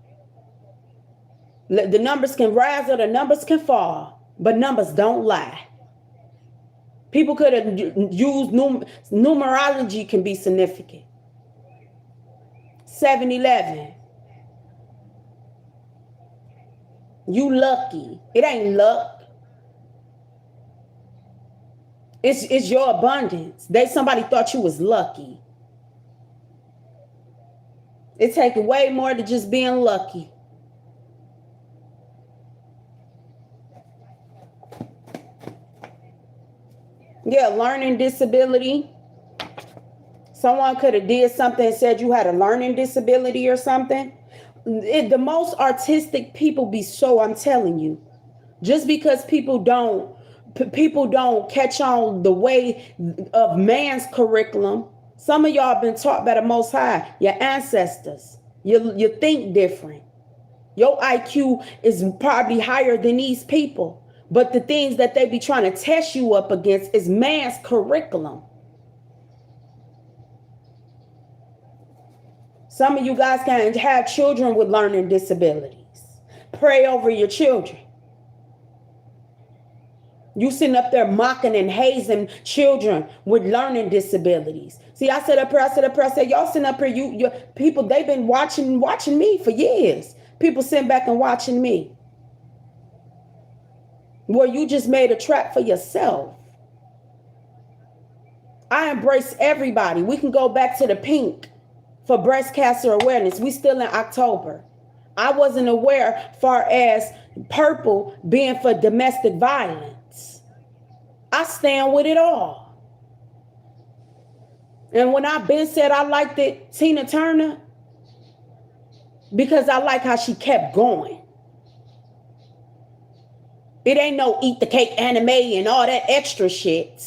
The numbers can rise or the numbers can fall, but numbers don't lie. People could have used numerology can be significant. 711. You lucky. It ain't luck. It's your abundance. Somebody thought you was lucky. It takes way more than just being lucky. Yeah, learning disability. Someone could have did something and said you had a learning disability or something. The most artistic people be so, I'm telling you, just because people don't catch on the way of man's curriculum. Some of y'all been taught by the Most High, your ancestors. You think different. Your IQ is probably higher than these people. But the things that they be trying to test you up against is man's curriculum. Some of you guys can have children with learning disabilities. Pray over your children. You sitting up there mocking and hazing children with learning disabilities. See, I said, y'all sitting up here, you people, they've been watching me for years. People sitting back and watching me. Well, you just made a trap for yourself. I embrace everybody. We can go back to the pink for breast cancer awareness. We still in October. I wasn't aware far as purple being for domestic violence. I stand with it all. And when I been said I liked it, Tina Turner, because I like how she kept going. It ain't no eat the cake anime and all that extra shit.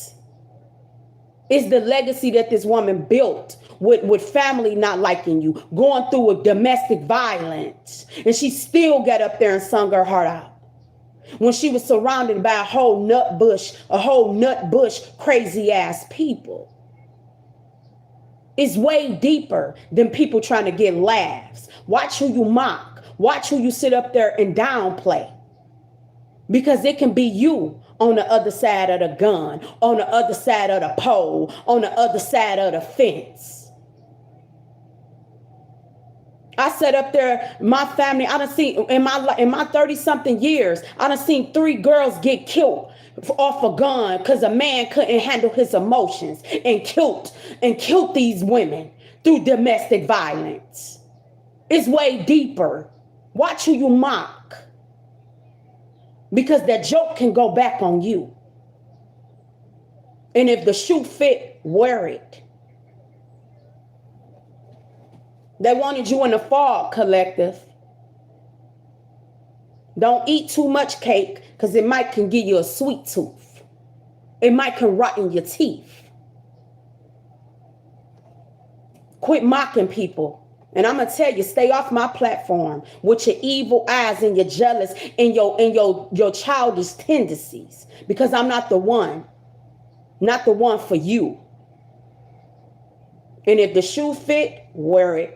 It's the legacy that this woman built with family not liking you, going through a domestic violence. And she still got up there and sung her heart out. When she was surrounded by a whole nut bush crazy ass people. It's way deeper than people trying to get laughs. Watch who you mock. Watch who you sit up there and downplay. Because it can be you on the other side of the gun, on the other side of the pole, on the other side of the fence. I sat up there, my family, I done seen, in my 30-something years, I done seen 3 girls get killed off a gun because a man couldn't handle his emotions and killed these women through domestic violence. It's way deeper. Watch who you mock. Because that joke can go back on you. And if the shoe fit, wear it. They wanted you in the fog, collective. Don't eat too much cake because it might can give you a sweet tooth. It might can rotten your teeth. Quit mocking people. And I'm gonna tell you, stay off my platform with your evil eyes and your jealous and your childish tendencies. Because I'm not the one for you. And if the shoe fit, wear it.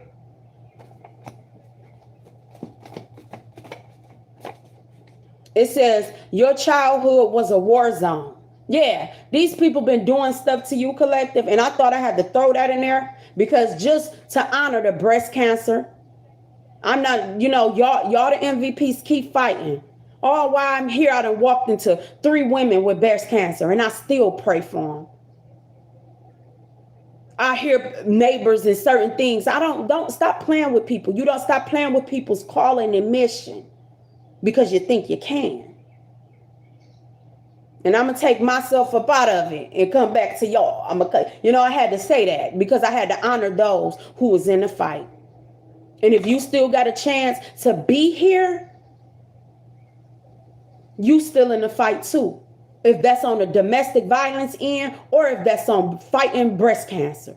It says your childhood was a war zone. Yeah, these people been doing stuff to you, collective, and I thought I had to throw that in there because just to honor the breast cancer. I'm not, y'all the MVPs keep fighting. All while I'm here, I done walked into 3 women with breast cancer, and I still pray for them. I hear neighbors and certain things. Don't stop playing with people. You don't stop playing with people's calling and mission because you think you can. And I'm going to take myself up out of it and come back to y'all. I had to say that because I had to honor those who was in the fight. And if you still got a chance to be here, you still in the fight too. If that's on the domestic violence end or if that's on fighting breast cancer,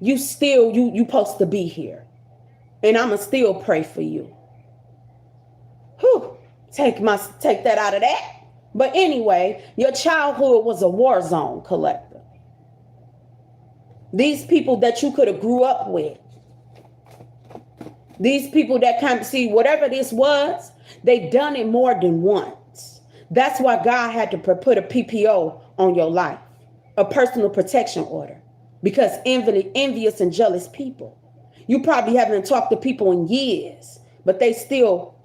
you supposed to be here. And I'm going to still pray for you. Whew, take that out of that. But anyway, your childhood was a war zone, collector. These people that you could have grew up with. These people that kind of see whatever this was, they done it more than once. That's why God had to put a PPO on your life, a personal protection order, because envious and jealous people. You probably haven't talked to people in years, but they still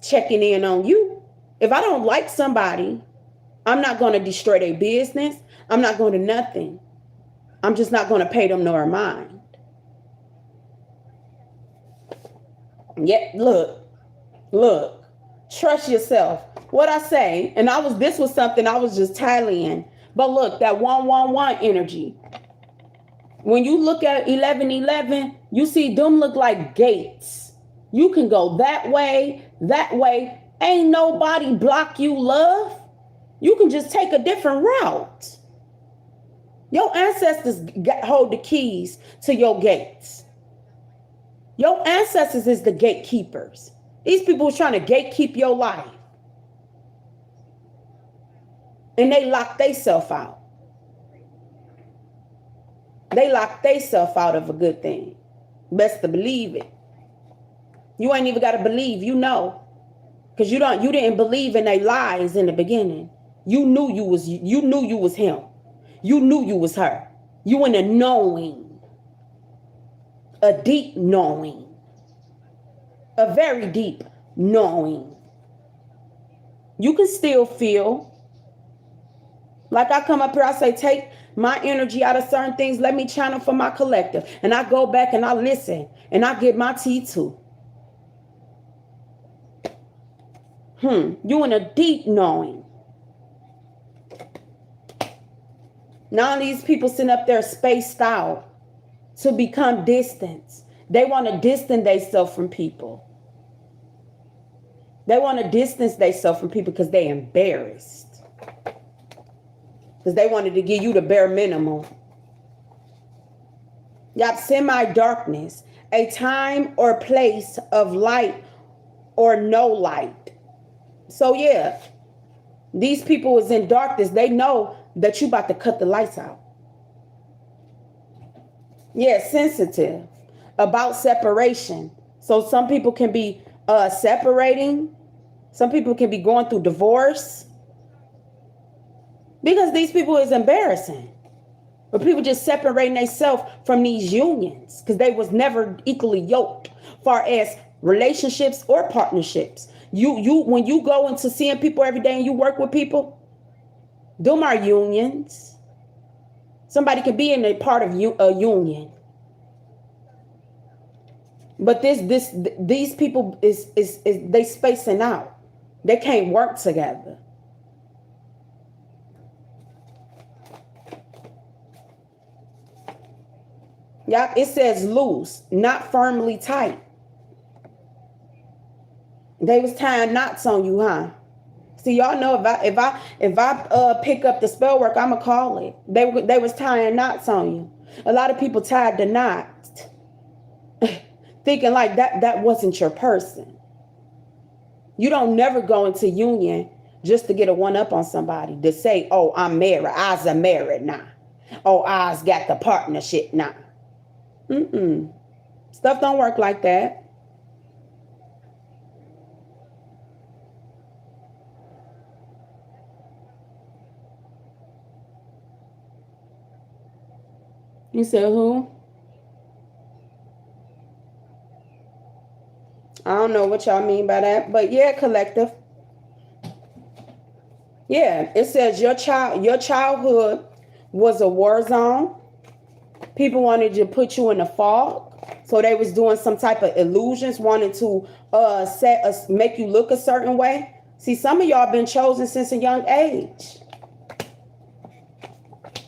checking in on you. If I don't like somebody, I'm not going to destroy their business. I'm not going to nothing. I'm just not going to pay them nor mind. Yeah, look, trust yourself. What I say, and this was something I was just tallying. But look, that 111 energy. When you look at 1111, you see them look like gates. You can go that way, that way. Ain't nobody block you, love. You can just take a different route. Your ancestors hold the keys to your gates. Your ancestors is the gatekeepers. These people was trying to gatekeep your life. And they locked themselves out. They locked themselves out of a good thing. Best to believe it. You ain't even got to believe, you know. Because you didn't believe in their lies in the beginning. You knew you was him. You knew you was her. You in a knowing. A deep knowing. A very deep knowing. You can still feel. Like I come up here, I say, take my energy out of certain things. Let me channel for my collective. And I go back and I listen. And I get my tea too. You in a deep knowing. Now these people sitting up there spaced out to become distant. They want to distance themselves from people. They want to distance themselves from people because they're embarrassed. Because they wanted to give you the bare minimum. Yup, semi-darkness. A time or place of light or no light. So yeah, these people was in darkness. They know that you about to cut the lights out. Yeah, sensitive about separation. So some people can be separating. Some people can be going through divorce. Because these people is embarrassing. But people just separating themselves from these unions. Because they was never equally yoked. Far as relationships or partnerships. You when you go into seeing people every day and you work with people, them are unions. Somebody can be in a part of a union. But these people is they spacing out. They can't work together. Yep, it says loose, not firmly tight. They was tying knots on you, huh? See, y'all know if I pick up the spell work, I'ma call it. They was tying knots on you. A lot of people tied the knots, thinking like that wasn't your person. You don't never go into union just to get a one up on somebody to say, oh, I'm married. I's a married now. Oh, I's got the partnership now. Stuff don't work like that. You said who? I don't know what y'all mean by that, but yeah, collective. Yeah, it says your childhood was a war zone. People wanted to put you in a fog, so they was doing some type of illusions, wanting to make you look a certain way. See, some of y'all been chosen since a young age.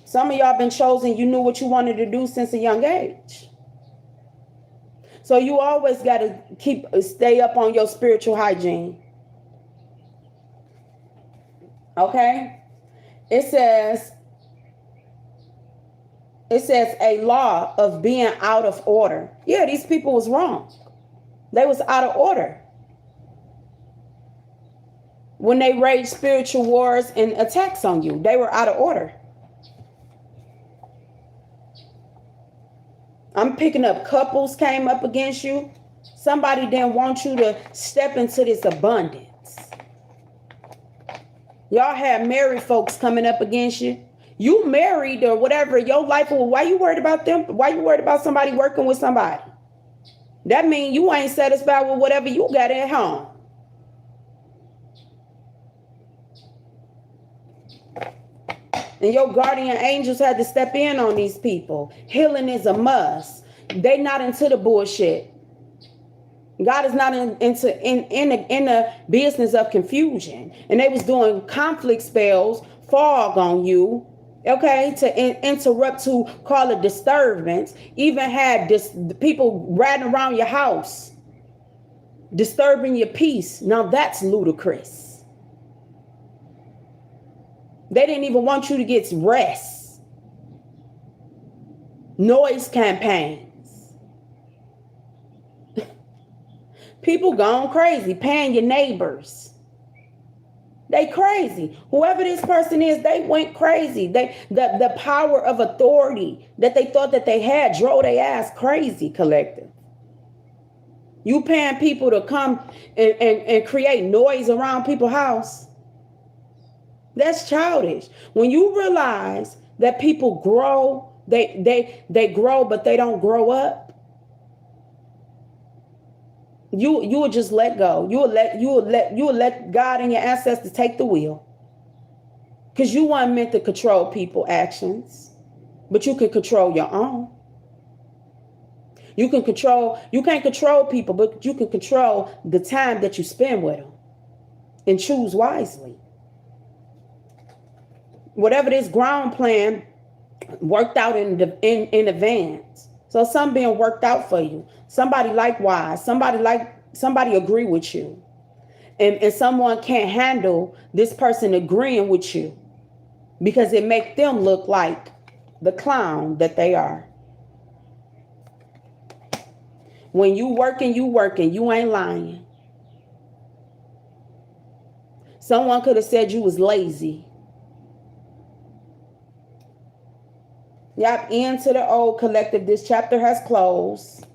Some of y'all been chosen. You knew what you wanted to do since a young age. So you always got to stay up on your spiritual hygiene. Okay? It says a law of being out of order. Yeah, these people was wrong. They was out of order. When they raged spiritual wars and attacks on you, they were out of order. I'm picking up couples came up against you. Somebody didn't want you to step into this abundance. Y'all had married folks coming up against you. You married or whatever, your life, why you worried about them? Why you worried about somebody working with somebody? That means you ain't satisfied with whatever you got at home. And your guardian angels had to step in on these people. Healing is a must. They not into the bullshit. God is not in the business of confusion. And they was doing conflict spells, fog on you, okay, to interrupt, to call a disturbance. Even had people riding around your house, disturbing your peace. Now that's ludicrous. They didn't even want you to get rest. Noise campaigns. People gone crazy, paying your neighbors. They crazy. Whoever this person is, they went crazy. The power of authority that they thought that they had drove their ass crazy, collective. You paying people to come and create noise around people's house. That's childish. When you realize that people grow, they grow, but they don't grow up. You will just let go. You will let God and your ancestors take the wheel. Because you weren't meant to control people's actions, but you can control your own. You can't control people, but you can control the time that you spend with them and choose wisely. Whatever this ground plan worked out in advance. So something being worked out for you. Somebody likewise. Somebody agree with you. And someone can't handle this person agreeing with you because it makes them look like the clown that they are. When you working, you ain't lying. Someone could have said you was lazy. Yep, into the old collective. This chapter has closed.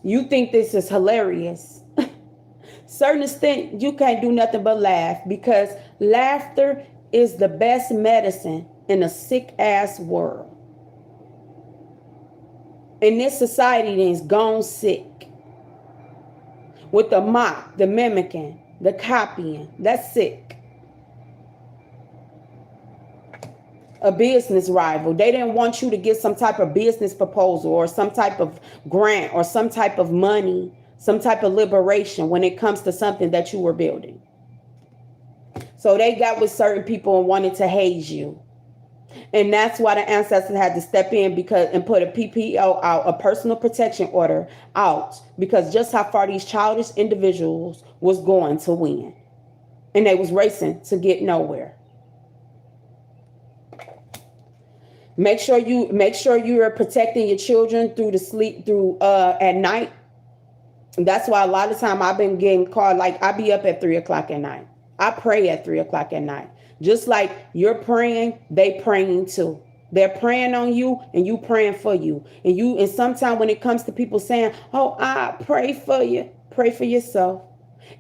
You think this is hilarious. Certain extent, you can't do nothing but laugh because laughter is the best medicine in a sick ass world. And this society then is gone sick. With the mock, the mimicking, the copying. That's sick. A business rival. They didn't want you to get some type of business proposal or some type of grant or some type of money, some type of liberation when it comes to something that you were building. So they got with certain people and wanted to haze you. And that's why the ancestors had to step in and put a PPO out, a personal protection order out, because just how far these childish individuals was going to win. And they was racing to get nowhere. Make sure you are protecting your children through the sleep at night. And that's why a lot of time I've been getting called, like I be up at 3 o'clock at night. I pray at 3 o'clock at night. Just like you're praying, they praying too. They're praying on you and you praying for you. And sometimes when it comes to people saying, oh, I pray for you, pray for yourself.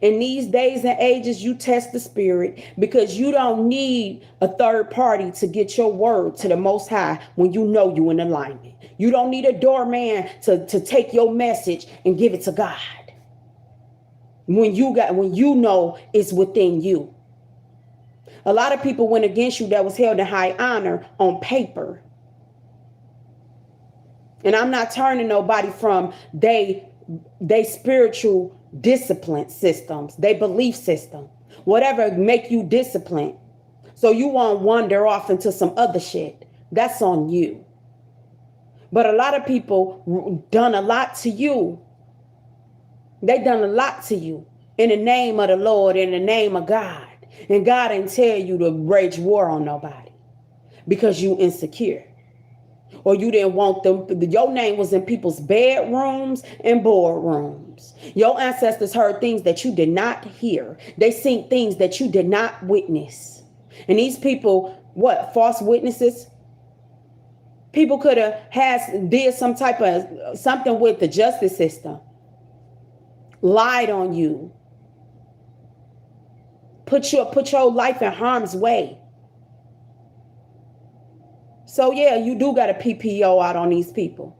In these days and ages, you test the spirit because you don't need a third party to get your word to the Most High when you know you in alignment. You don't need a doorman to take your message and give it to God. When you know it's within you. A lot of people went against you that was held in high honor on paper. And I'm not turning nobody from they spiritual discipline systems, they belief system, whatever make you disciplined. So you won't wander off into some other shit. That's on you. But a lot of people done a lot to you. They done a lot to you in the name of the Lord, in the name of God. And God didn't tell you to wage war on nobody because you insecure. Or you didn't want them. Your name was in people's bedrooms and boardrooms. Your ancestors heard things that you did not hear. They seen things that you did not witness. And these people, what, false witnesses? People could have did some type of something with the justice system. Lied on you. Put your life in harm's way. So yeah, you do got a PPO out on these people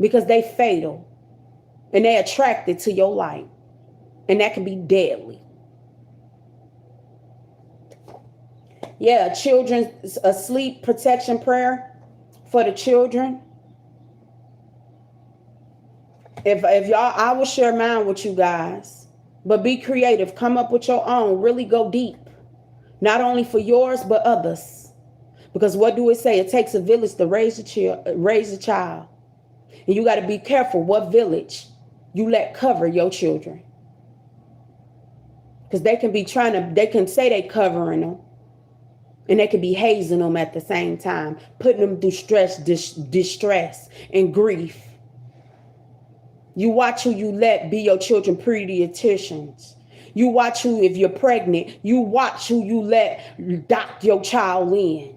because they fatal and they attracted to your light, and that can be deadly. Yeah, children's sleep protection prayer for the children. If y'all, I will share mine with you guys. But be creative. Come up with your own. Really go deep. Not only for yours, but others. Because what do it say? It takes a village to raise a child. And you got to be careful what village you let cover your children. Because they can be they can say they covering them. And they can be hazing them at the same time. Putting them through stress, distress, and grief. You watch who you let be your children pediatricians. You watch who, if you're pregnant, you watch who you let dock your child in.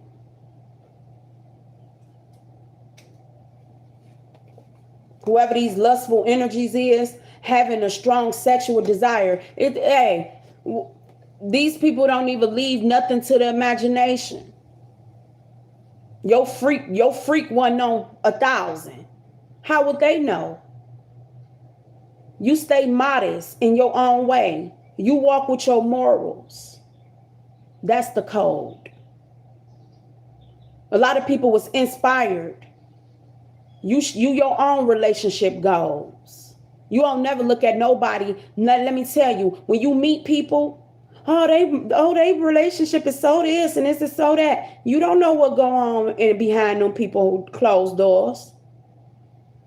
Whoever these lustful energies is, having a strong sexual desire, these people don't even leave nothing to the imagination. Your freak one know 1,000. How would they know? You stay modest in your own way. You walk with your morals. That's the code. A lot of people was inspired. You your own relationship goals. You don't never look at nobody. Let me tell you, when you meet people, they relationship is so this and this is so that. You don't know what go on behind them people who close doors.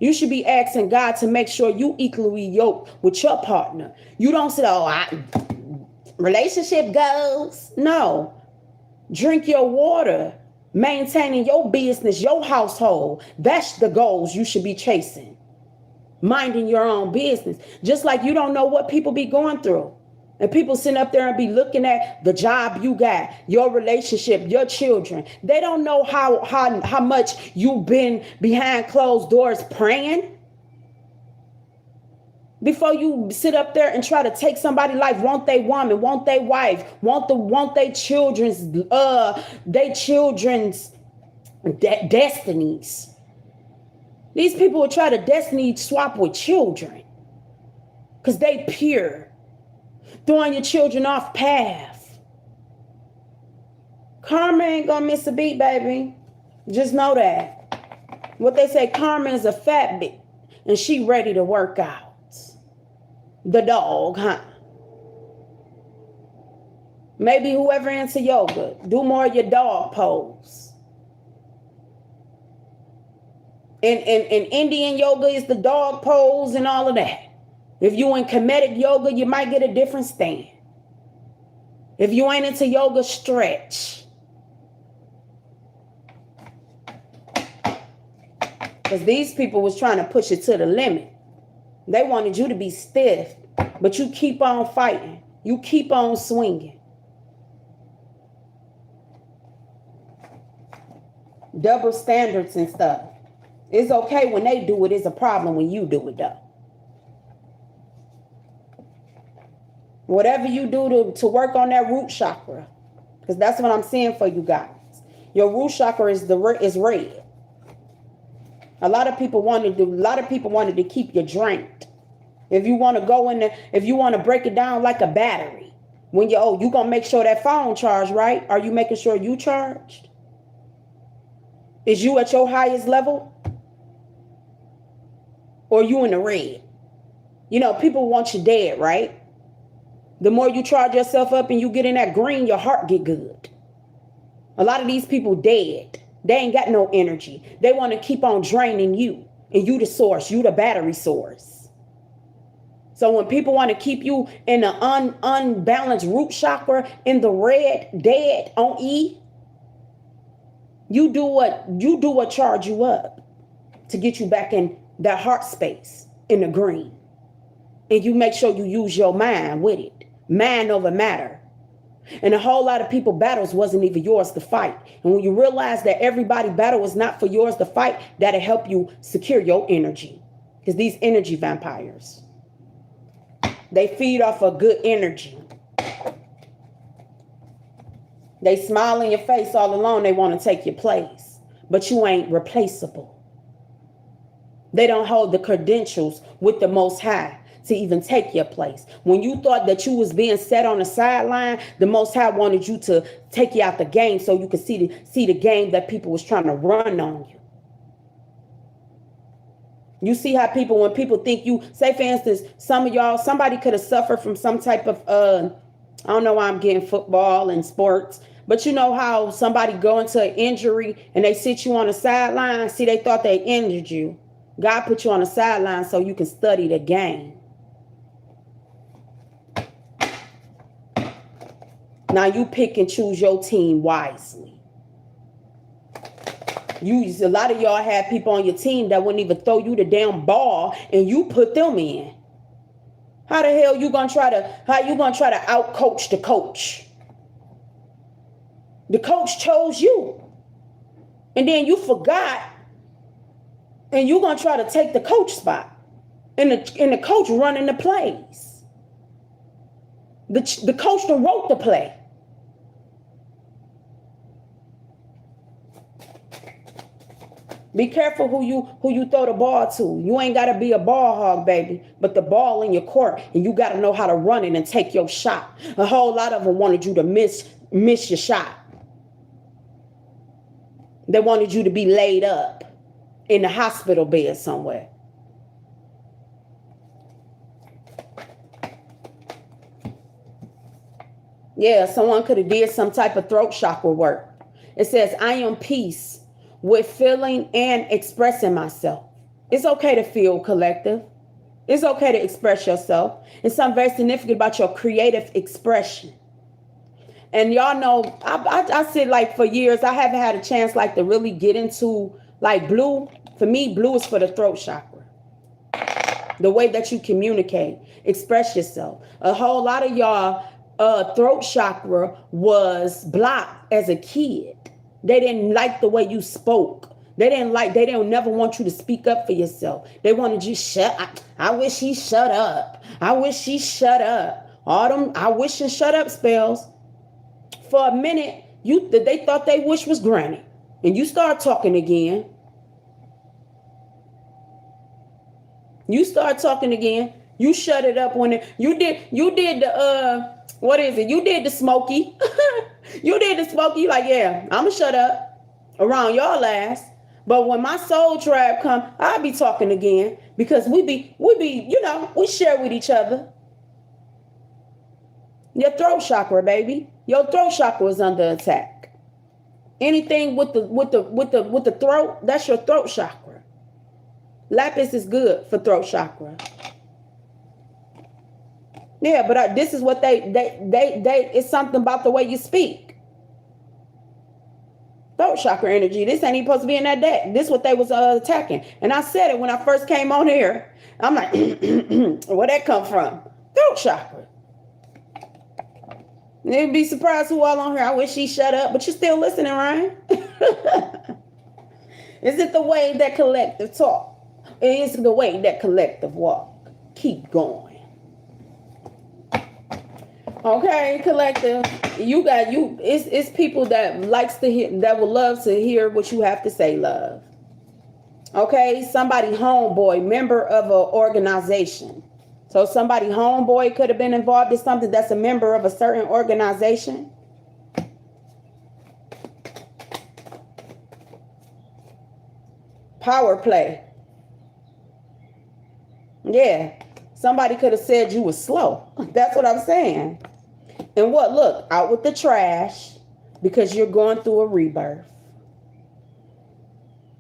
You should be asking God to make sure you equally yoked with your partner. You don't say, relationship goals. No. Drink your water. Maintaining your business, your household. That's the goals you should be chasing. Minding your own business. Just like you don't know what people be going through. And people sitting up there and be looking at the job you got, your relationship, your children. They don't know how much you've been behind closed doors praying. Before you sit up there and try to take somebody's life, want they woman, want they wife, want they children's destinies. These people will try to destiny swap with children because they pure. Throwing your children off path. Karma ain't gonna miss a beat, baby. Just know that. What they say, karma is a fat bitch, and she ready to work out. The dog, huh? Maybe whoever into yoga, do more of your dog pose. In Indian yoga is the dog pose and all of that. If you in Kemetic yoga, you might get a different stand. If you ain't into yoga, stretch. Because these people was trying to push it to the limit. They wanted you to be stiff, but you keep on fighting. You keep on swinging. Double standards and stuff. It's okay when they do it. It's a problem when you do it, though. Whatever you do to work on that root chakra, because that's what I'm seeing for you guys. Your root chakra is red. A lot of people wanted to keep you drained. If you want to go in there, if you want to break it down like a battery, when you gonna make sure that phone charged, right? Are you making sure you charged? Is you at your highest level? Or you in the red? People want you dead, right? The more you charge yourself up and you get in that green, your heart get good. A lot of these people dead. They ain't got no energy. They want to keep on draining you. And you the source. You the battery source. So when people want to keep you in the unbalanced root chakra in the red, dead on E, you do what charge you up to get you back in that heart space in the green. And you make sure you use your mind with it. Mind over matter. And a whole lot of people battles wasn't even yours to fight. And when you realize that everybody battle is not for yours to fight, that'll help you secure your energy. Because these energy vampires, they feed off of good energy. They smile in your face all along. They want to take your place. But you ain't replaceable. They don't hold the credentials with the Most High to even take your place. When you thought that you was being set on the sideline, the Most High wanted you to take you out the game so you could see the game that people was trying to run on you. You see how people, when people think you, say for instance, some of y'all, somebody could have suffered from some type of, I don't know why I'm getting football and sports, but you know how somebody go into an injury and they sit you on the sideline? See, they thought they injured you. God put you on the sideline so you can study the game. Now you pick and choose your team wisely. A lot of y'all have people on your team that wouldn't even throw you the damn ball, and you put them in. How the hell you gonna try to out coach the coach? The coach chose you, and then you forgot, and you gonna try to take the coach spot, and the coach running the plays. The coach that wrote the play. Be careful who you throw the ball to. You ain't gotta be a ball hog, baby, but the ball in your court, and you gotta know how to run it and take your shot. A whole lot of them wanted you to miss your shot. They wanted you to be laid up in the hospital bed somewhere. Yeah, someone could have did some type of throat chakra work. It says, I am peace with feeling and expressing myself. It's okay to feel, collective. It's okay to express yourself. It's something very significant about your creative expression. And y'all know, I said, like, for years, I haven't had a chance like to really get into like blue. For me, blue is for the throat chakra. The way that you communicate, express yourself. A whole lot of y'all throat chakra was blocked as a kid. They didn't like the way you spoke. They don't never want you to speak up for yourself. They wanted you shut. I wish he shut up. I wish she shut up. All them I wish and shut up spells. For a minute, they thought they wish was granted. And you start talking again. You start talking again. You shut it up when you did the what is it? You did the smoky. You did the smoky. Like, yeah, I'ma shut up around y'all ass. But when my soul tribe come, I'll be talking again because we be, we share with each other. Your throat chakra, baby. Your throat chakra is under attack. Anything with the throat, that's your throat chakra. Lapis is good for throat chakra. Yeah, but this is what they it's something about the way you speak. Throat chakra energy. This ain't even supposed to be in that deck. This is what they was attacking. And I said it when I first came on here. I'm like, where that come from? Throat chakra. You'd be surprised who all on here. I wish she shut up, but you're still listening, Ryan. Is it the way that collective talk? Is it the way that collective walk? Keep going. Okay, collective. It's people that likes to hear, that would love to hear what you have to say, love. Okay, somebody homeboy, member of an organization. So somebody homeboy could have been involved in something that's a member of a certain organization. Power play. Yeah. Somebody could have said you were slow. That's what I'm saying. And what? Look, out with the trash because you're going through a rebirth.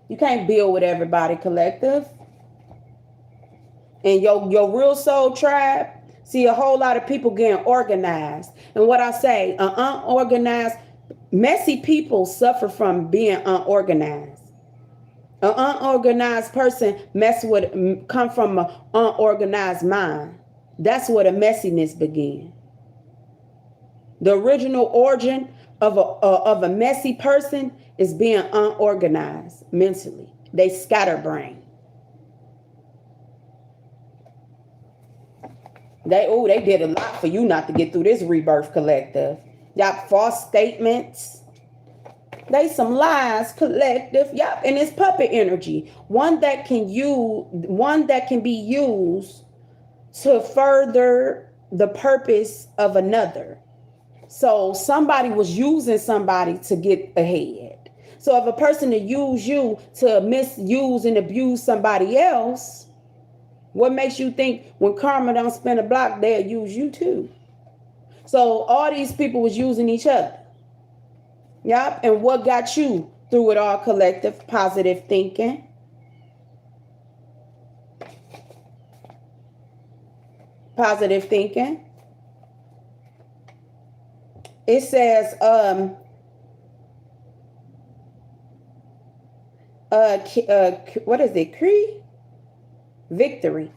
You can't build with everybody, collective. And your real soul tribe, see a whole lot of people getting organized. And what I say, unorganized, messy people suffer from being unorganized. An unorganized person come from an unorganized mind. That's where the messiness begins. The original origin of a messy person is being unorganized mentally. They scatterbrain. They did a lot for you not to get through this rebirth, collective. Y'all false statements. They some lies, collective. Yep, and it's puppet energy. One that can be used to further the purpose of another. So somebody was using somebody to get ahead. So if a person to use you to misuse and abuse somebody else, what makes you think when karma don't spin a block, they'll use you too? So all these people was using each other. Yep. And what got you through it all? Collective positive thinking. Positive thinking. It says, what is it? Cree? Victory.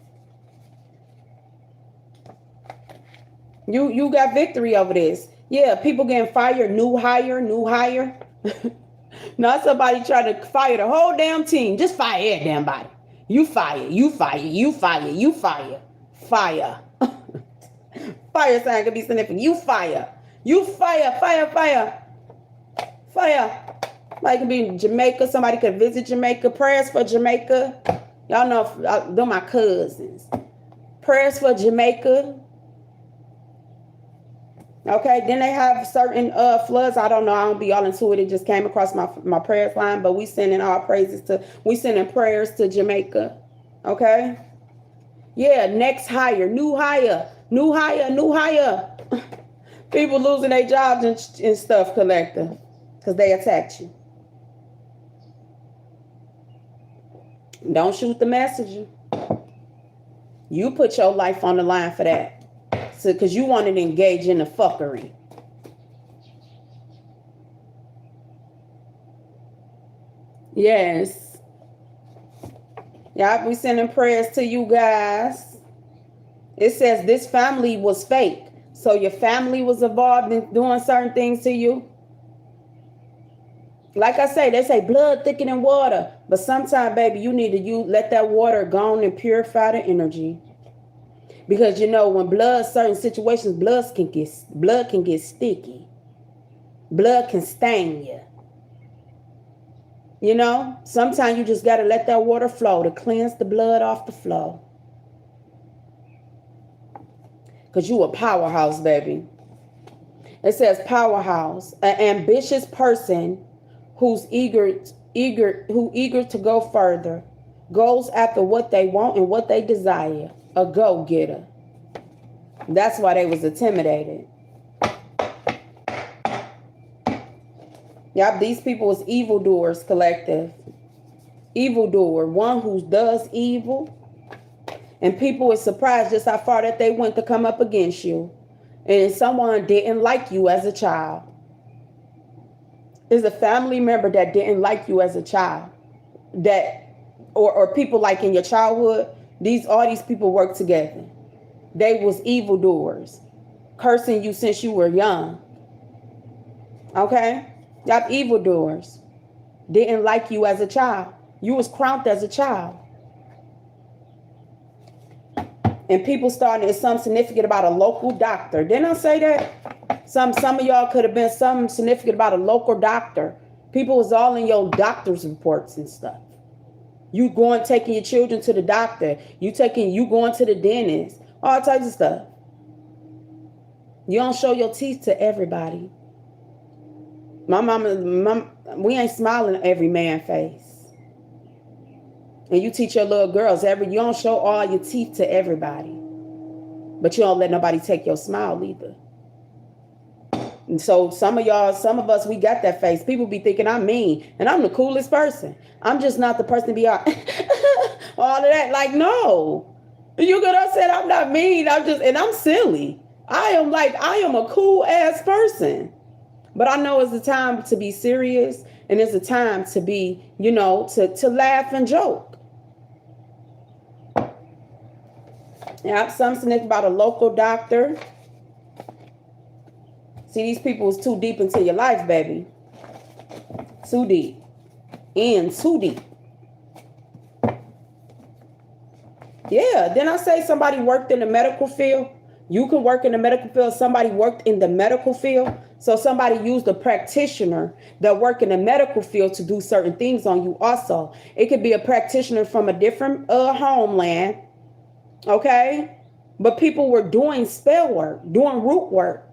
You got victory over this. Yeah, people getting fired, new hire. Not somebody trying to fire the whole damn team. Just fire every damn body. You fire. Fire. Fire sign could be significant. You fire. Fire. Like it could be Jamaica. Somebody could visit Jamaica. Prayers for Jamaica. Y'all know they're my cousins. Prayers for Jamaica. Okay, then they have certain floods. I don't know. I don't be all into it. It just came across my prayers line, but we sending prayers to Jamaica. Okay. Yeah, next hire, new hire. People losing their jobs and stuff, collector, because they attacked you. Don't shoot the messenger. You put your life on the line for that. So, because you wanted to engage in the fuckery. Yes. Y'all be sending prayers to you guys. It says this family was fake. So your family was involved in doing certain things to you. Like I say, they say blood thicker than water. But sometimes, baby, you need to let that water go on and purify the energy. Because you know, when certain situations, blood can get sticky. Blood can stain you. You know, sometimes you just got to let that water flow to cleanse the blood off the flow. Because you a powerhouse, baby. It says powerhouse, an ambitious person who's eager to go further, goes after what they want and what they desire. A go-getter. That's why they was intimidated. Yep, these people was evildoers, collective. Evildoer, one who does evil. And people were surprised just how far that they went to come up against you. And someone didn't like you as a child. There's a family member that didn't like you as a child. Or people like in your childhood. All these people work together. They was evildoers, cursing you since you were young. Okay? Y'all evildoers. Didn't like you as a child. You was crowned as a child. And people starting it's something significant about a local doctor. Didn't I say that? Some of y'all could have been something significant about a local doctor. People was all in your doctor's reports and stuff. You taking your children to the doctor. You going to the dentist. All types of stuff. You don't show your teeth to everybody. We ain't smiling at every man's face. And you teach your little girls you don't show all your teeth to everybody. But you don't let nobody take your smile either. And so some of us, we got that face. People be thinking I'm mean, and I'm the coolest person. I'm just not the person to be all of that. Like, no, you could have said I'm not mean. I'm silly. I am a cool ass person. But I know it's a time to be serious, and it's a time to be, to laugh and joke. Yeah, something about a local doctor. See, these people is too deep into your life, baby. Too deep. Too deep. Yeah, then I say somebody worked in the medical field. You can work in the medical field. Somebody worked in the medical field. So somebody used a practitioner that work in the medical field to do certain things on you also. It could be a practitioner from a different homeland. Okay? But people were doing spell work, doing root work.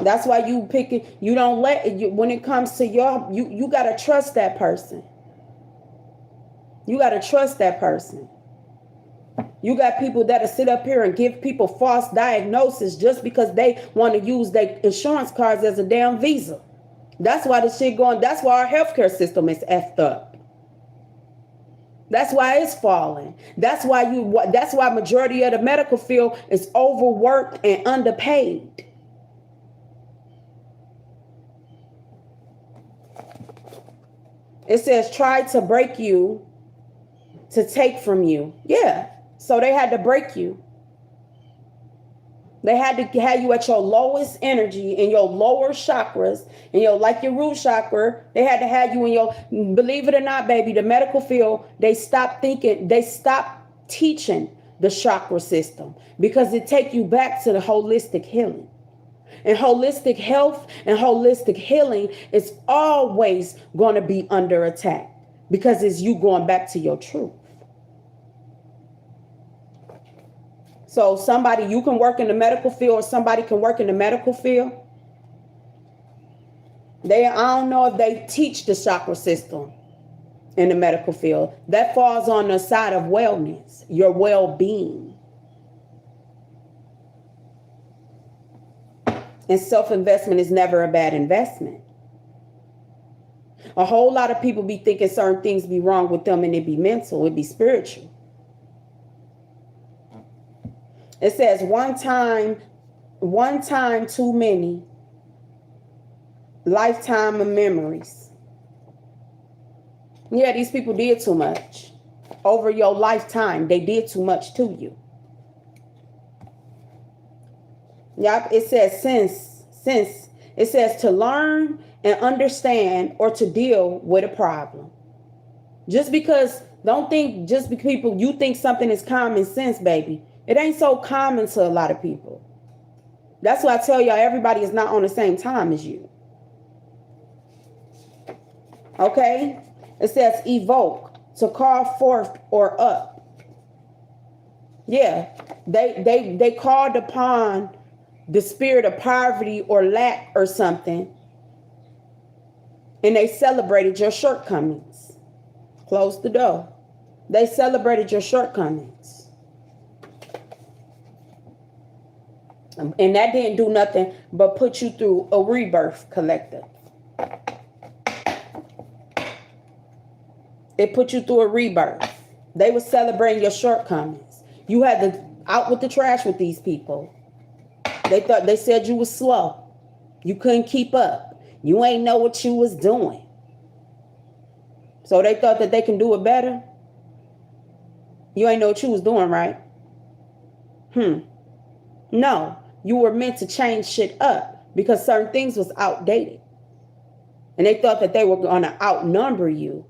That's why you pick it. You don't let you, when it comes to you got to trust that person. You got to trust that person. You got people that'll sit up here and give people false diagnosis just because they want to use their insurance cards as a damn visa. That's why the shit going. That's why our healthcare system is effed up. That's why it's falling. That's why majority of the medical field is overworked and underpaid. It says try to break you to take from you. Yeah. So they had to break you. They had to have you at your lowest energy in your lower chakras, in your like your root chakra. They had to have you in your, believe it or not, baby, the medical field, they stopped teaching the chakra system because it take you back to the holistic healing. And holistic health and holistic healing is always going to be under attack because it's you going back to your truth. So somebody, you can work in the medical field or somebody can work in the medical field. I don't know if they teach the chakra system in the medical field. That falls on the side of wellness, your well-being. And self-investment is never a bad investment. A whole lot of people be thinking certain things be wrong with them and it be mental, it be spiritual. It says one time too many, lifetime of memories. Yeah, these people did too much. Over your lifetime, they did too much to you. Yep, it says since it says to learn and understand or to deal with a problem. Just because people, you think something is common sense, baby. It ain't so common to a lot of people. That's why I tell y'all everybody is not on the same time as you. Okay? It says evoke, to call forth or up. Yeah, they called upon the spirit of poverty or lack or something, and they celebrated your shortcomings. Close the door. They celebrated your shortcomings. And that didn't do nothing but put you through a rebirth, collective. It put you through a rebirth. They were celebrating your shortcomings. You had to out with the trash with these people. They said you was slow. You couldn't keep up. You ain't know what you was doing. So they thought that they can do it better. You ain't know what you was doing, right? No, you were meant to change shit up because certain things was outdated. And they thought that they were going to outnumber you.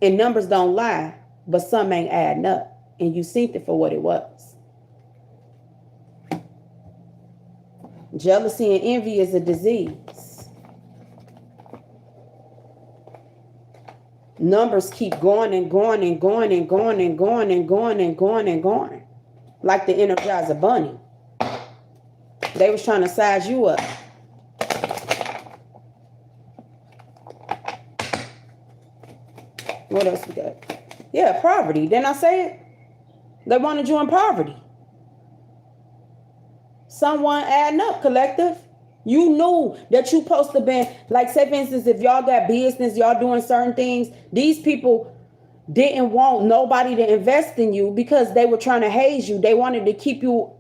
And numbers don't lie, but some ain't adding up. And you seen it for what it was. Jealousy and envy is a disease. Numbers keep going and going and going and going and going and going and going and going. Like the Energizer Bunny. They was trying to size you up. What else we got? Yeah, poverty. Didn't I say it? They wanted you in poverty. Someone adding up, collective. You knew that you supposed to be, like, say for instance, if y'all got business, y'all doing certain things, these people didn't want nobody to invest in you because they were trying to haze you. They wanted to keep you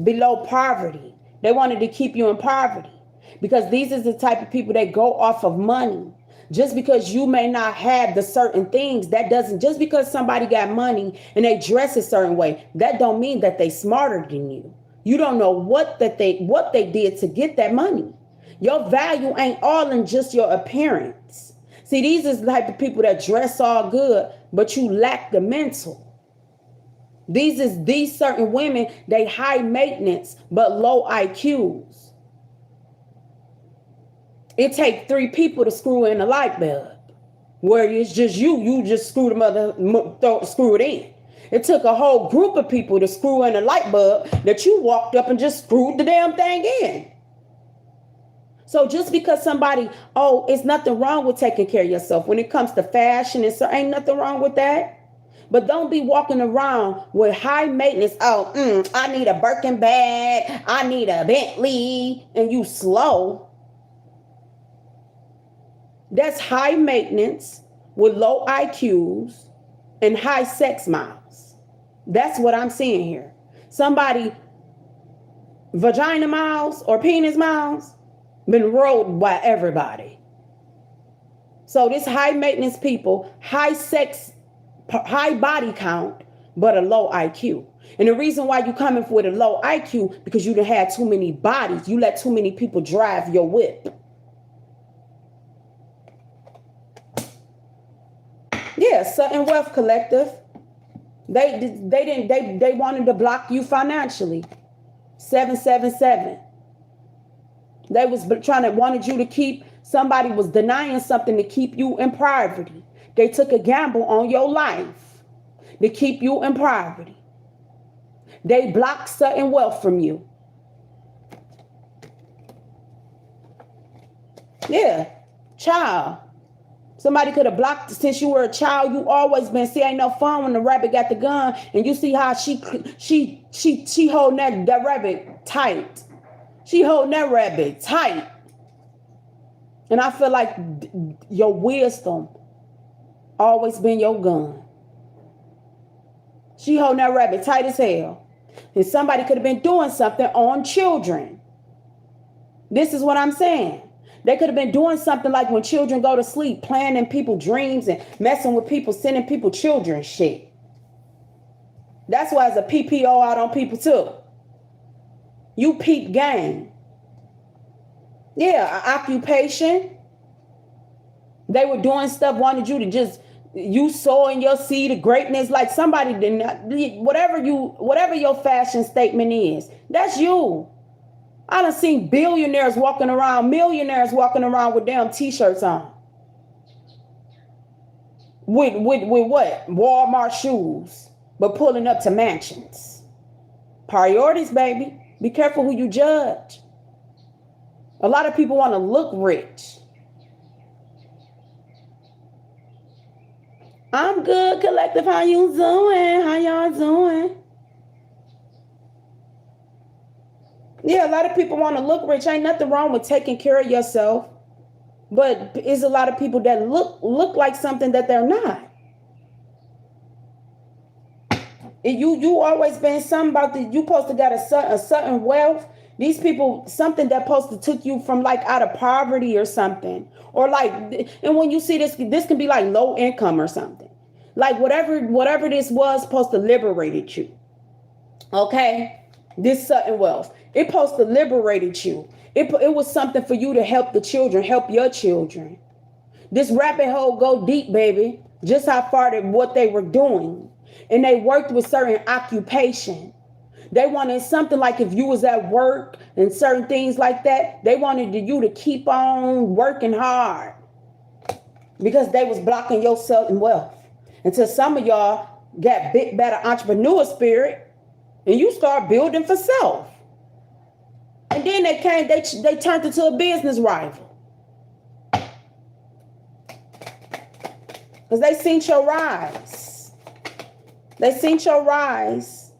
below poverty. They wanted to keep you in poverty because these is the type of people that go off of money. Just because you may not have the certain things, that doesn't, just because somebody got money and they dress a certain way, that don't mean that they smarter than you. You don't know what they did to get that money. Your value ain't all in just your appearance. See, these is the type of people that dress all good, but you lack the mental. These certain women, they high maintenance, but low IQs. It takes 3 people to screw in a light bulb. Where it's just you just screw screw it in. It took a whole group of people to screw in a light bulb that you walked up and just screwed the damn thing in. So just because somebody, oh, it's nothing wrong with taking care of yourself. When it comes to fashion and so, ain't nothing wrong with that. But don't be walking around with high maintenance. Oh, I need a Birkin bag. I need a Bentley. And you slow. That's high maintenance with low IQs and high sex miles. That's what I'm seeing here. Somebody vagina miles or penis miles been rode by everybody. So this high maintenance people, high sex, high body count, but a low IQ. And the reason why you coming with a low IQ because you done had too many bodies. You let too many people drive your whip. Yeah, Sutton Wealth Collective. They wanted to block you financially. 777. They was wanted you to keep, somebody was denying something to keep you in poverty. They took a gamble on your life to keep you in poverty. They blocked Sutton Wealth from you. Yeah, child. Somebody could have blocked since you were a child. You always been, see, ain't no fun when the rabbit got the gun and you see how she holding that rabbit tight. She holding that rabbit tight. And I feel like your wisdom always been your gun. She holding that rabbit tight as hell. And somebody could have been doing something on children. This is what I'm saying. They could have been doing something like when children go to sleep, playing in people's dreams and messing with people, sending people children shit. That's why it's a PPO out on people too. You peep game. Yeah, occupation. They were doing stuff, wanted you to just, you sowing your seed of greatness, like somebody did not, whatever your fashion statement is, that's you. I done seen billionaires walking around, millionaires walking around with damn t-shirts on. With what? Walmart shoes, but pulling up to mansions. Priorities, baby. Be careful who you judge. A lot of people want to look rich. I'm good, Collective. How you doing? How y'all doing? Yeah, a lot of people want to look rich. Ain't nothing wrong with taking care of yourself. But it's a lot of people that look like something that they're not. You always been something about the, you supposed to got a certain wealth. These people, something that supposed to took you from like out of poverty or something. Or like, and when you see this can be like low income or something. Like whatever this was supposed to liberated you. Okay? This Sutton Wealth. It supposed to liberated you. It was something for you to help the children, help your children. This rabbit hole go deep, baby. Just how far what they were doing. And they worked with certain occupation. They wanted something like if you was at work and certain things like that, they wanted you to keep on working hard because they was blocking your Sutton Wealth. Until some of y'all got big, better entrepreneur spirit and you start building for self. And then they turned into a business rival. Because they seen your rise. They seen your rise,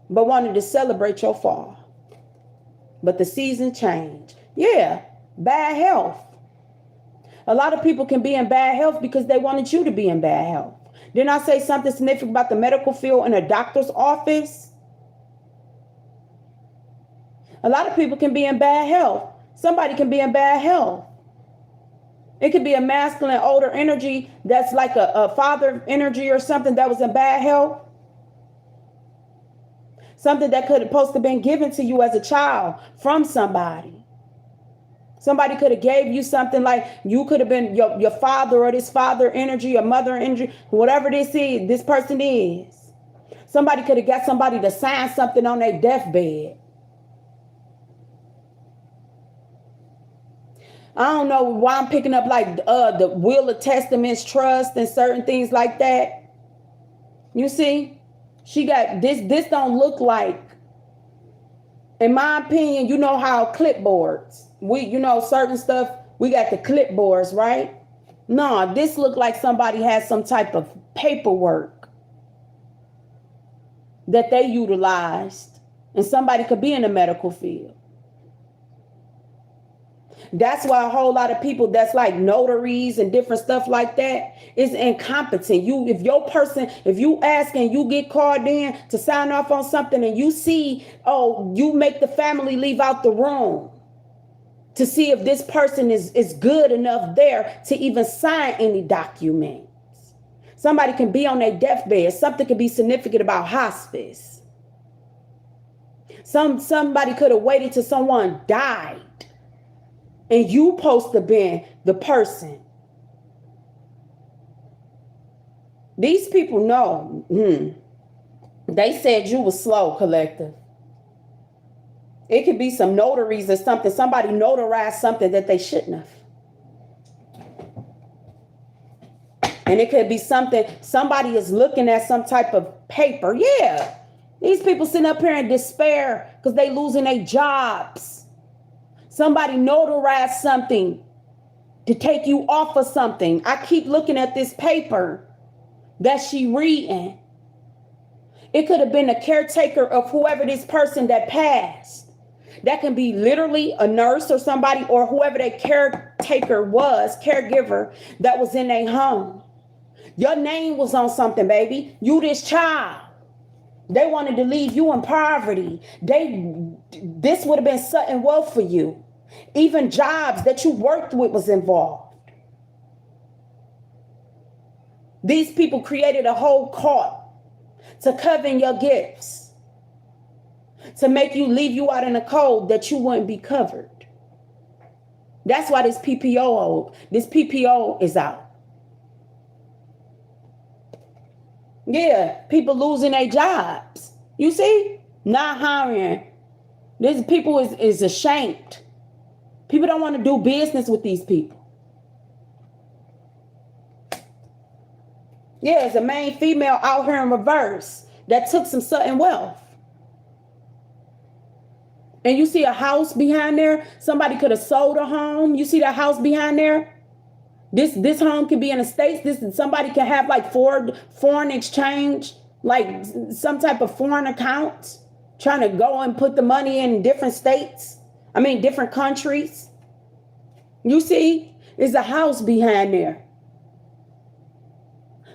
but wanted to celebrate your fall. But the season changed. Yeah, bad health. A lot of people can be in bad health because they wanted you to be in bad health. Didn't I say something significant about the medical field in a doctor's office? A lot of people can be in bad health. Somebody can be in bad health. It could be a masculine, older energy that's like a father energy or something that was in bad health. Something that could have supposed to have been given to you as a child from somebody. Somebody could have gave you something like you could have been your father or this father energy or mother energy, whatever this person is. Somebody could have got somebody to sign something on their deathbed. I don't know why I'm picking up like the will of testaments, trust, and certain things like that. You see, she got this don't look like, in my opinion, you know how clipboards, certain stuff, we got the clipboards, right? No, this looked like somebody had some type of paperwork that they utilized, and somebody could be in the medical field. That's why a whole lot of people that's like notaries and different stuff like that is incompetent. If you ask and you get called in to sign off on something and you see, you make the family leave out the room to see if this person is good enough there to even sign any documents. Somebody can be on their deathbed. Something could be significant about hospice. Somebody could have waited till someone died, and you supposed to be the person. These people know. They said you was slow, collective. It could be some notaries or something. Somebody notarized something that they shouldn't have. And it could be something, somebody is looking at some type of paper. Yeah. These people sitting up here in despair because they losing their jobs. Somebody notarized something to take you off of something. I keep looking at this paper that she reading. It could have been a caretaker of whoever this person that passed. That can be literally a nurse or somebody or whoever that caretaker was, caregiver that was in their home. Your name was on something, baby. You this child. They wanted to leave you in poverty. This would have been something wealth for you. Even jobs that you worked with was involved. These people created a whole cult to cover your gifts, to make you leave you out in the cold that you wouldn't be covered. That's why this PPO is out. Yeah, people losing their jobs. You see? Not hiring. These people is ashamed. People don't want to do business with these people. Yeah, it's a main female out here in reverse that took some sudden wealth. And you see a house behind there. Somebody could have sold a home. You see that house behind there? This home could be in the States. Somebody can have like foreign exchange, like some type of foreign account, trying to go and put the money in different states. Different countries. You see, there's a house behind there.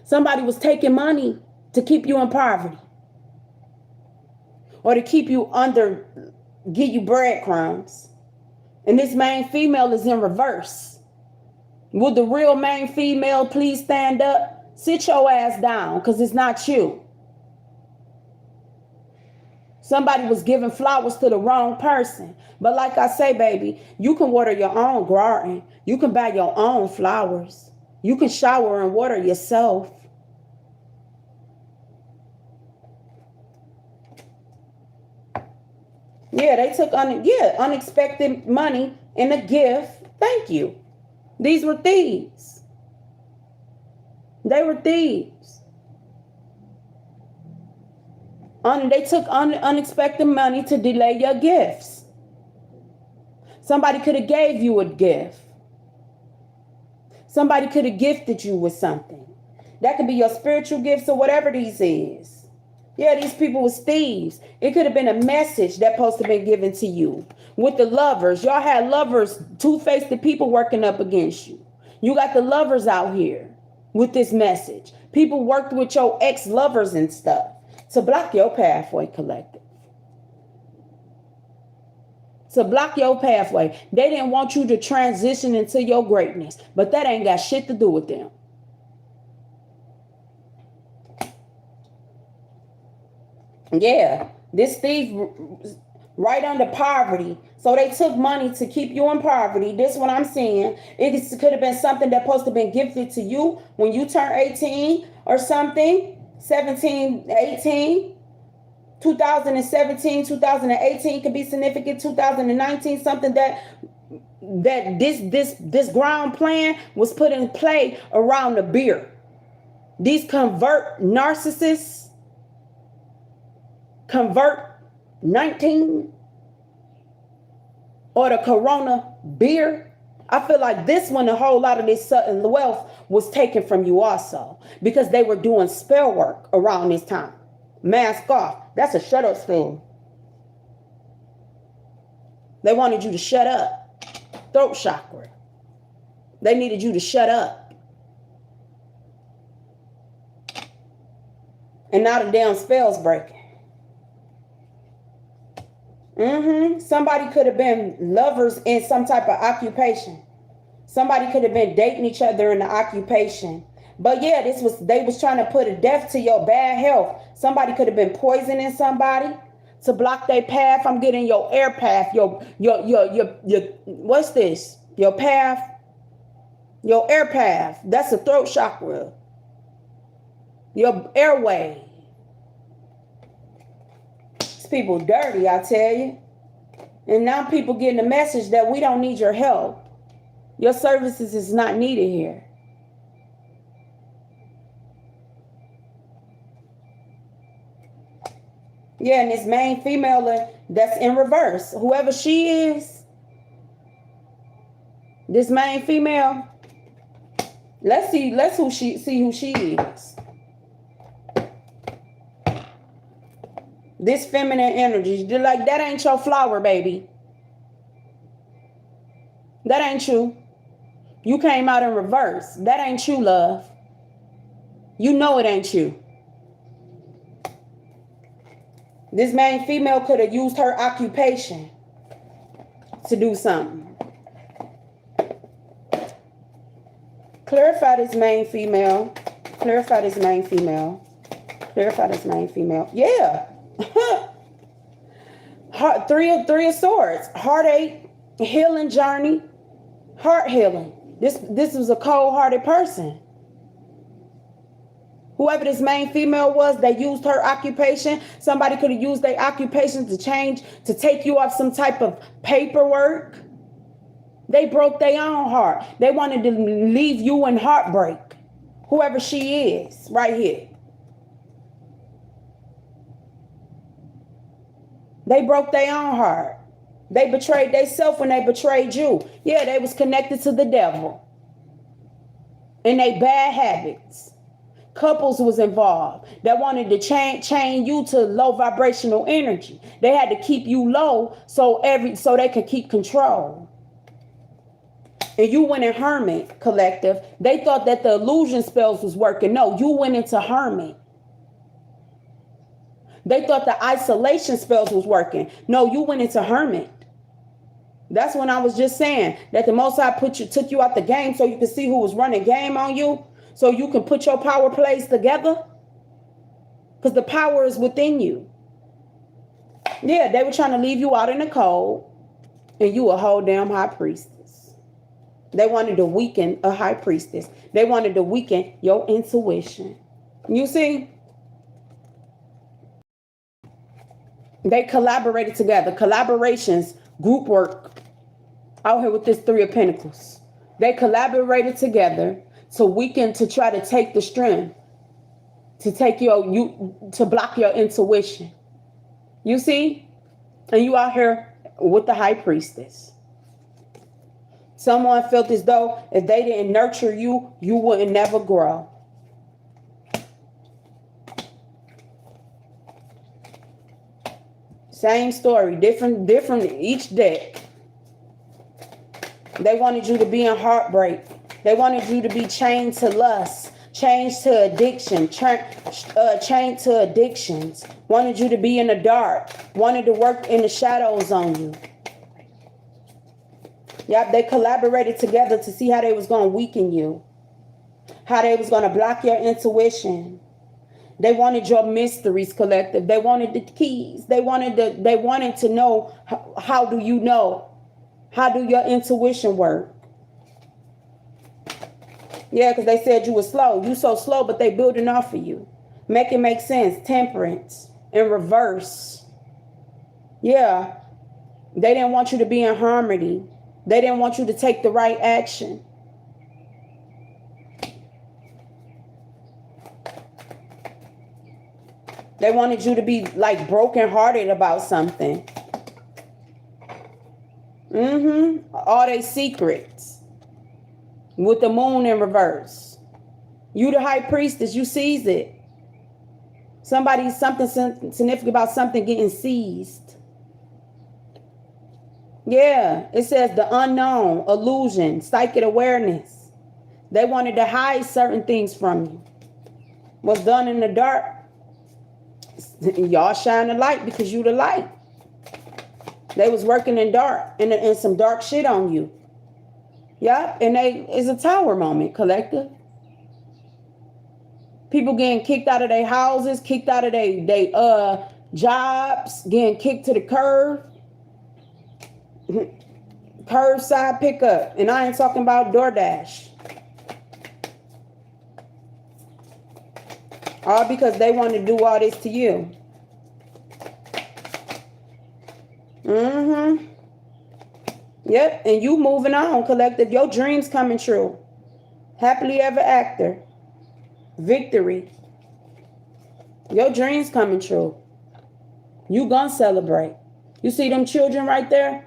Somebody was taking money to keep you in poverty or to keep you give you breadcrumbs. And this main female is in reverse. Would the real main female please stand up? Sit your ass down, because it's not you. Somebody was giving flowers to the wrong person. But like I say, baby, you can water your own garden. You can buy your own flowers. You can shower and water yourself. Yeah, they took unexpected money in a gift. Thank you. These were thieves. They were thieves. They took unexpected money to delay your gifts. Somebody could have gave you a gift. Somebody could have gifted you with something. That could be your spiritual gifts or whatever these is. Yeah, these people was thieves. It could have been a message that supposed to be given to you. With the lovers, y'all had lovers, two-faced people working up against you. You got the lovers out here with this message. People worked with your ex-lovers and stuff to block your pathway, collective. To block your pathway. They didn't want you to transition into your greatness, but that ain't got shit to do with them. Yeah, this thief right under poverty. So they took money to keep you in poverty. This is what I'm saying. It could have been something that supposed to have been gifted to you when you turn 18 or something. 17, 18. 2017, 2018 could be significant. 2019, something that this ground plan was put in play around the beer. These convert narcissists. Convert 19 or the corona beer. I feel like this one, a whole lot of this sudden wealth was taken from you also because they were doing spell work around this time. Mask off. That's a shut up spell. They wanted you to shut up. Throat chakra. They needed you to shut up. And now the damn spell's breaking. Somebody could have been lovers in some type of occupation. Somebody could have been dating each other in the occupation. But yeah, they was trying to put a death to your bad health. Somebody could have been poisoning somebody to block their path. I'm getting your air path, your what's this? Your path, your air path. That's the throat chakra. Your airway. These people dirty, I tell you. And now people getting the message that we don't need your help. Your services is not needed here. Yeah, and this main female that's in reverse, whoever she is, this main female, let's see who she is. This feminine energy, they're like, that ain't your flower, baby. That ain't you. You came out in reverse. That ain't you, love. You know it ain't you. This main female could have used her occupation to do something. Clarify this main female. Clarify this main female. Clarify this main female. Yeah. Three of Swords. Heartache, healing journey, heart healing. This was a cold-hearted person. Whoever this main female was, they used her occupation. Somebody could have used their occupation to take you off some type of paperwork. They broke their own heart. They wanted to leave you in heartbreak. Whoever she is, right here. They broke their own heart. They betrayed themselves when they betrayed you. Yeah, they was connected to the devil. And they bad habits. Couples was involved that wanted to chain you to low vibrational energy. They had to keep you low so they could keep control. And you went in hermit, collective. They thought that the illusion spells was working. No, you went into hermit. They thought the isolation spells was working. No, you went into hermit. That's when I was just saying that the Most High took you out the game so you could see who was running game on you, so you can put your power plays together. Because the power is within you. Yeah, they were trying to leave you out in the cold, and you a whole damn high priestess. They wanted to weaken a high priestess. They wanted to weaken your intuition. You see? They collaborated together. Collaborations, group work. Out here with this Three of Pentacles. They collaborated together to weaken, to try to take the strength, to take to block your intuition. You see? And you out here with the high priestess. Someone felt as though if they didn't nurture you, you wouldn't never grow. Same story, different each deck. They wanted you to be in heartbreak. They wanted you to be chained to lust, chained to addiction, chained to addictions. Wanted you to be in the dark. Wanted to work in the shadows on you. Yep, they collaborated together to see how they was going to weaken you. How they was going to block your intuition. They wanted your mysteries, collective. They wanted the keys. They wanted to know how do you know? How do your intuition work? Yeah, because they said you were slow. You so slow, but they building off of you. Make it make sense. Temperance in reverse. Yeah. They didn't want you to be in harmony. They didn't want you to take the right action. They wanted you to be like brokenhearted about something. All they secrets with the moon in reverse. You the high priestess, you seize it. Something significant about something getting seized. Yeah, it says the unknown, illusion, psychic awareness. They wanted to hide certain things from you. What's done in the dark, y'all shine the light because you the light. They was working in dark and some dark shit on you. Yeah, and it's a tower moment, collective. People getting kicked out of their houses, kicked out of their jobs, getting kicked to the curb. Curbside pickup. And I ain't talking about DoorDash. All because they want to do all this to you. Yep, and you moving on, collective. Your dreams coming true. Happily ever after. Victory. Your dreams coming true. You gonna celebrate. You see them children right there?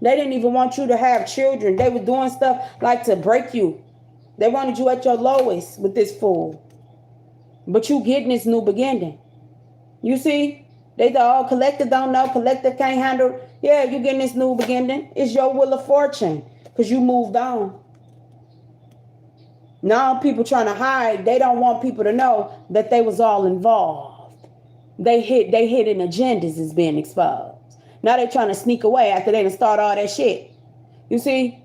They didn't even want you to have children. They were doing stuff like to break you. They wanted you at your lowest with this fool. But you getting this new beginning. You see? They thought, oh, collective don't know. Collective can't handle. Yeah, you getting this new beginning. It's your wheel of fortune. Because you moved on. Now people trying to hide. They don't want people to know that they was all involved. They hidden agendas is being exposed. Now they trying to sneak away after they done start all that shit. You see?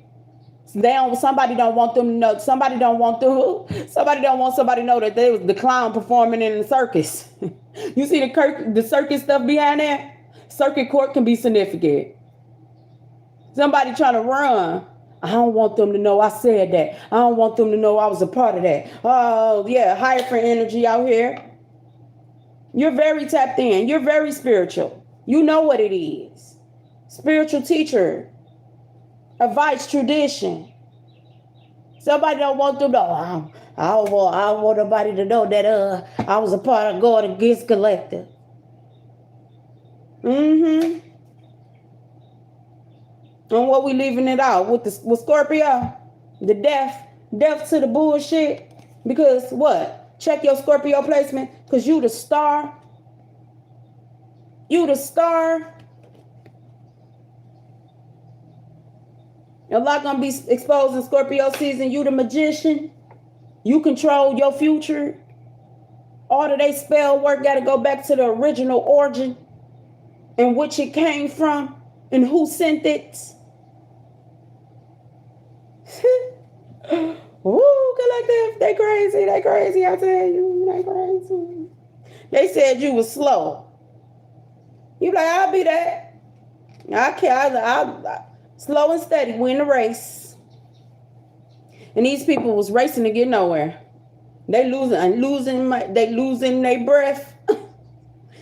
Somebody don't want them to know. Somebody don't want somebody to know that they was the clown performing in the circus. You see the circus stuff behind that? Circuit court can be significant. Somebody trying to run. I don't want them to know I said that. I don't want them to know I was a part of that. Oh, yeah, higher for energy out here. You're very tapped in. You're very spiritual. You know what it is. Spiritual teacher. Advice, tradition. Somebody don't want them to know. I don't want nobody to know that I was a part of God Against Collective. And what we leaving it out with Scorpio? The death to the bullshit. Because what? Check your Scorpio placement. Because you the star. You the star. A lot gonna be exposed in Scorpio season. You the magician. You control your future. All of they spell work gotta go back to the original origin in which it came from and who sent it. Woo, collective. They crazy, I tell you. They crazy. They said you was slow. You like, I'll be that. I can't. I slow and steady, win the race. And these people was racing to get nowhere. They losing their breath.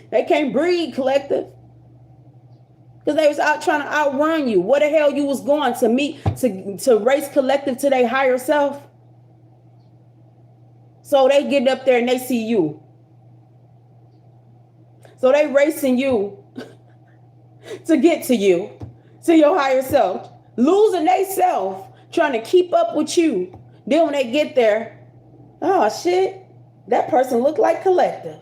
They can't breathe, collective. Because they was out trying to outrun you. What the hell you was going to meet to race collective to their higher self? So they get up there and they see you. So they racing you to get to you, to your higher self, losing they self, trying to keep up with you. Then when they get there, oh shit, that person looked like collective.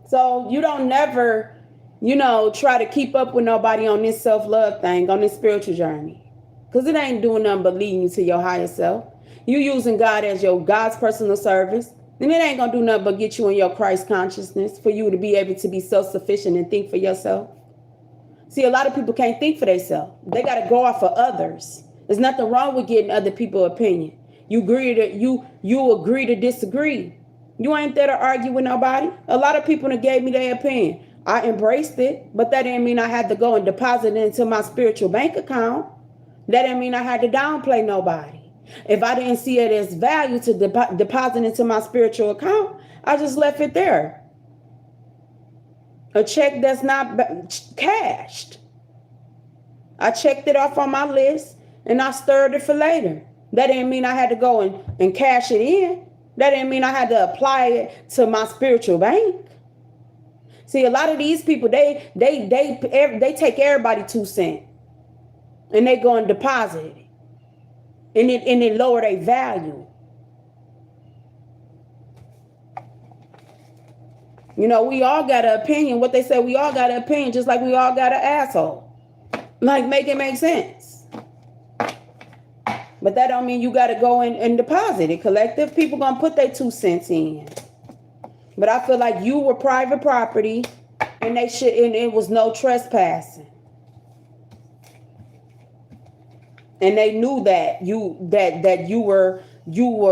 So you don't never, try to keep up with nobody on this self-love thing, on this spiritual journey. Because it ain't doing nothing but leading you to your higher self. You using God as your God's personal service. And it ain't going to do nothing but get you in your Christ consciousness for you to be able to be self-sufficient and think for yourself. See, a lot of people can't think for themselves. They got to go off of others. There's nothing wrong with getting other people's opinion. You agree to disagree. You ain't there to argue with nobody. A lot of people that gave me their opinion. I embraced it, but that didn't mean I had to go and deposit it into my spiritual bank account. That didn't mean I had to downplay nobody. If I didn't see it as value to deposit into my spiritual account, I just left it there. A check that's not cashed. I checked it off on my list and I stirred it for later. That didn't mean I had to go and cash it in. That didn't mean I had to apply it to my spiritual bank. See, a lot of these people, they take everybody 2 cents and they go and deposit it, and it lower their value. You know, we all got an opinion. What they say, we all got an opinion, just like we all got an asshole. Like, make it make sense. But that don't mean you got to go in and deposit it. Collective people gonna put their 2 cents in. But I feel like you were private property, and it was no trespassing. And they knew that you were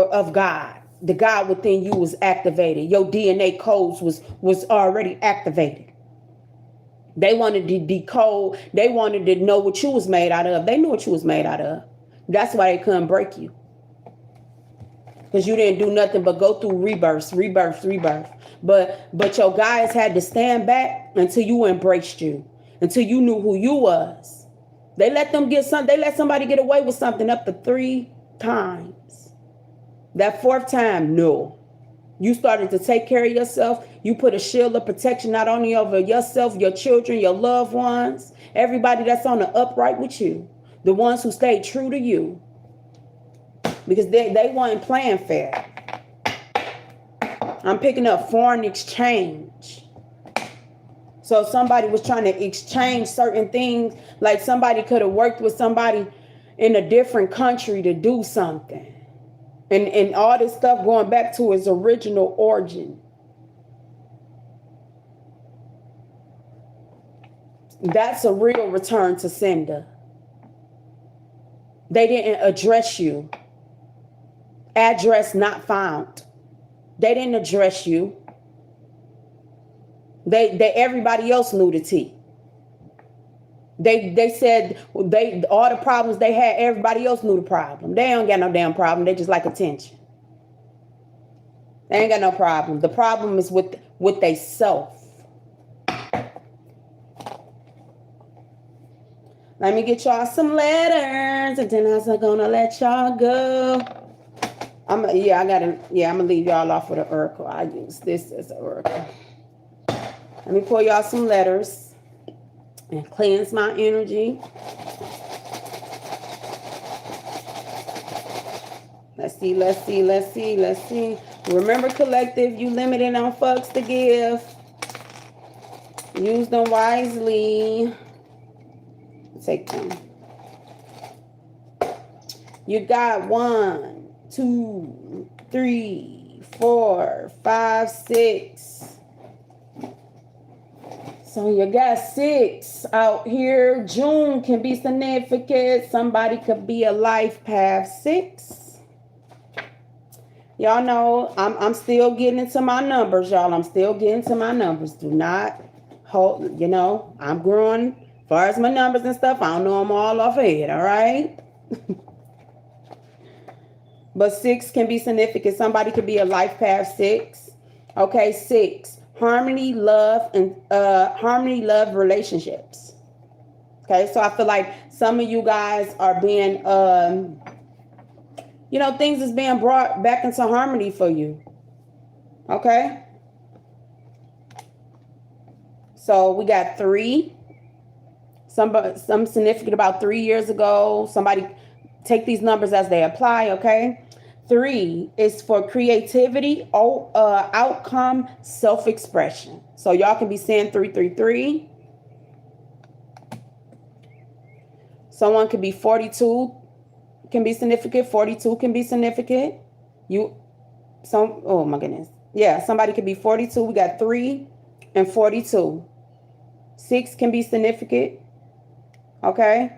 of God. The God within you was activated. Your DNA codes was already activated. They wanted to decode. They wanted to know what you was made out of. They knew what you was made out of. That's why they couldn't break you. Because you didn't do nothing but go through rebirth. But your guys had to stand back until you embraced you. Until you knew who you was. They let somebody get away with something up to 3 times. That 4th time, no. You started to take care of yourself. You put a shield of protection not only over yourself, your children, your loved ones, everybody that's on the upright with you, the ones who stayed true to you, because they weren't playing fair. I'm picking up foreign exchange. So if somebody was trying to exchange certain things, like somebody could have worked with somebody in a different country to do something. And all this stuff going back to its original origin. That's a real return to sender. They didn't address you. Address not found. They didn't address you. They everybody else knew the tea. They said all the problems they had, everybody else knew the problem. They don't got no damn problem. They just like attention. They ain't got no problem. The problem is with they self. Let me get y'all some letters, and then I'm gonna let y'all go. I'm gonna leave y'all off with an oracle. I use this as an oracle. Let me pull y'all some letters and cleanse my energy. Let's see. Remember, collective, you limited on fucks to give. Use them wisely. Take them. You got 1, 2, 3, 4, 5, 6. So you got 6 out here. June can be significant. Somebody could be a life path 6. Y'all know I'm still getting into my numbers, y'all. I'm still getting to my numbers. Do not hold, I'm growing. As far as my numbers and stuff, I don't know them all off ahead, all right? But 6 can be significant. Somebody could be a life path 6. Okay, 6. Harmony, love, and love relationships. Okay, so I feel like some of you guys are being, things is being brought back into harmony for you. Okay. So we got 3. Some significant about 3 years ago. Somebody take these numbers as they apply. Okay. 3 is for creativity, outcome, self-expression. So y'all can be saying 333. Someone could be 42, can be significant. 42 can be significant. Oh my goodness. Yeah, somebody could be 42. We got 3 and 42. 6 can be significant. Okay.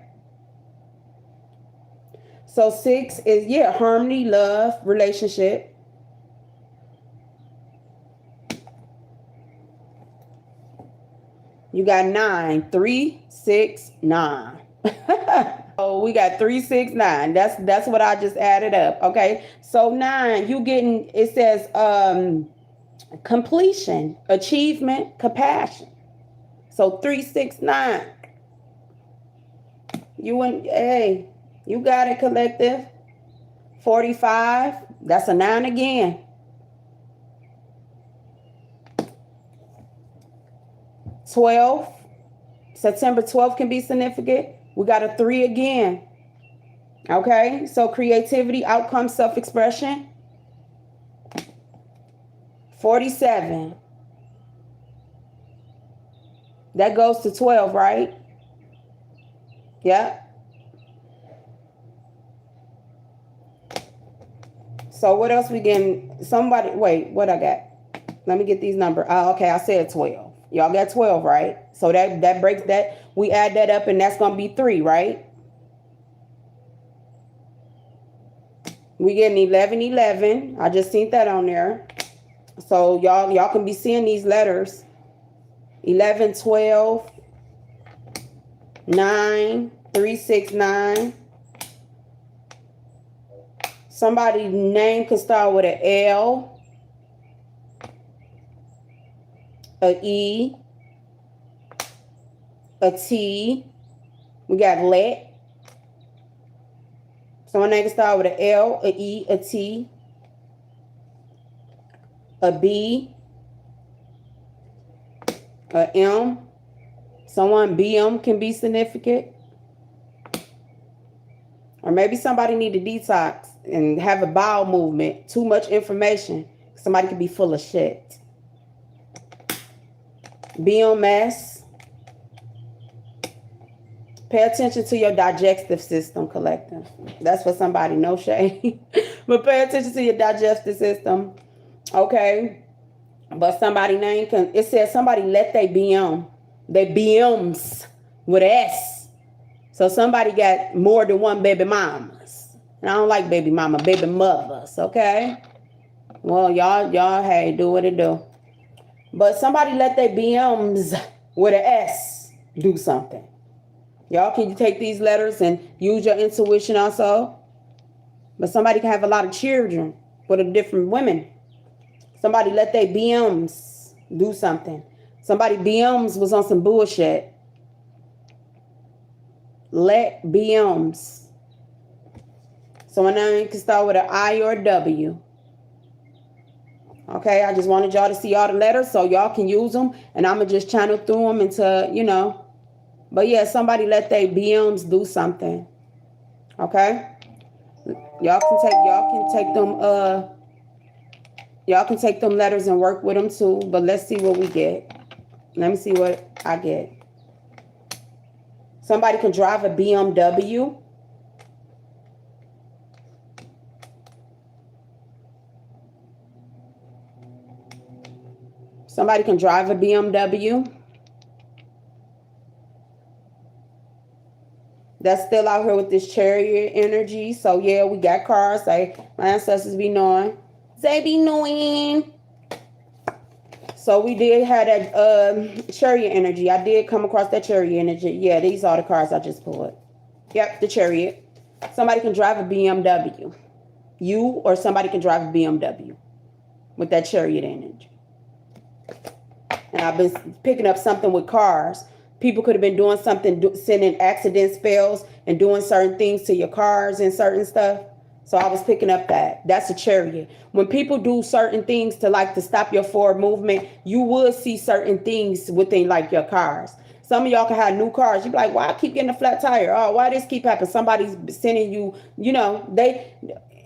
So 6 is, harmony, love, relationship. You got 9, 3, 6, 9. Oh, we got 3, 6, 9. That's what I just added up. Okay. So 9, it says completion, achievement, compassion. So 3, 6, 9. You got it, collective. 45. That's a 9 again. 12. September 12th can be significant. We got a 3 again. Okay, so creativity, outcome, self-expression. 47. That goes to 12, right? Yeah. So what else we getting? Somebody, wait, what I got? Let me get these numbers. Okay, I said 12. Y'all got 12, right? So that breaks that. We add that up and that's going to be 3, right? We getting 11, 11. I just seen that on there. So y'all can be seeing these letters. 11, 12, 9, 3, 6, 9. Somebody's name could start with an L, a E, a T. We got let. Someone's name can start with an L, a E, a T, a B, a M. Someone BM can be significant. Or maybe somebody need to detox and have a bowel movement. Too much information. Somebody could be full of shit. BMS. Pay attention to your digestive system, collective. That's for somebody, no shade. But pay attention to your digestive system. Okay. But somebody name can, it says somebody let they BM. They BMs with an S. So somebody got more than one baby mamas. And I don't like baby mama, baby mothers, okay? Well, y'all, hey, do what it do. But somebody let their BMs with an S do something. Y'all, can you take these letters and use your intuition also? But somebody can have a lot of children with a different women. Somebody let their BMs do something. Somebody BMs was on some bullshit. Let BMs. So now you can start with an I or a W. Okay, I just wanted y'all to see all the letters so y'all can use them. And I'm going to just channel through them into, you know. But yeah, somebody let their BMs do something. Okay? Y'all can take them letters and work with them too. But let's see what we get. Let me see what I get. Somebody can drive a BMW. Somebody can drive a BMW. That's still out here with this chariot energy. So yeah, we got cars. Like my ancestors be knowing. They be knowing. So we did have that chariot energy. I did come across that chariot energy. Yeah, these are the cars I just pulled. Yep, the chariot. Somebody can drive a BMW. You or somebody can drive a BMW with that chariot energy. And I've been picking up something with cars. People could have been doing something, sending accident spells and doing certain things to your cars and certain stuff. So I was picking up that. That's a chariot. When people do certain things to stop your forward movement, you would see certain things within like your cars. Some of y'all can have new cars. You be like, why I keep getting a flat tire? Oh, why this keep happening? Somebody's sending you, you know, they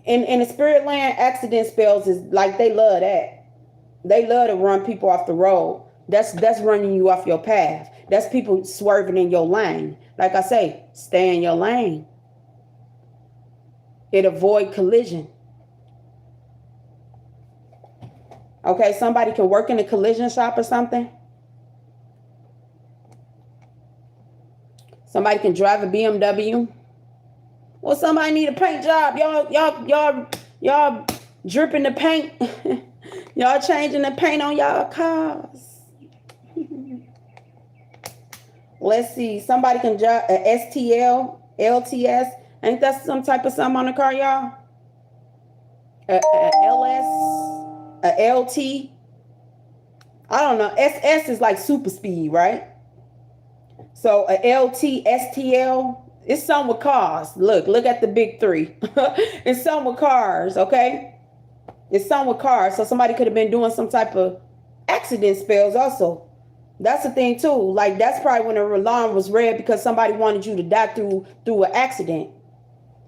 in the spirit land, accident spells is like they love that. They love to run people off the road. That's running you off your path. That's people swerving in your lane. Like I say, stay in your lane. It avoid collision. Okay, somebody can work in a collision shop or something. Somebody can drive a BMW. Well, somebody need a paint job. Y'all dripping the paint. Y'all changing the paint on y'all cars. Let's see. Somebody can drive a STL, LTS. Ain't that some type of something on the car, y'all? A LS, a LT. I don't know. SS is like super speed, right? So a LT, STL, it's something with cars. Look at the big three. It's something with cars, okay? It's something with cars. So somebody could have been doing some type of accident spells also. That's the thing too. Like that's probably when the alarm was red because somebody wanted you to die through an accident.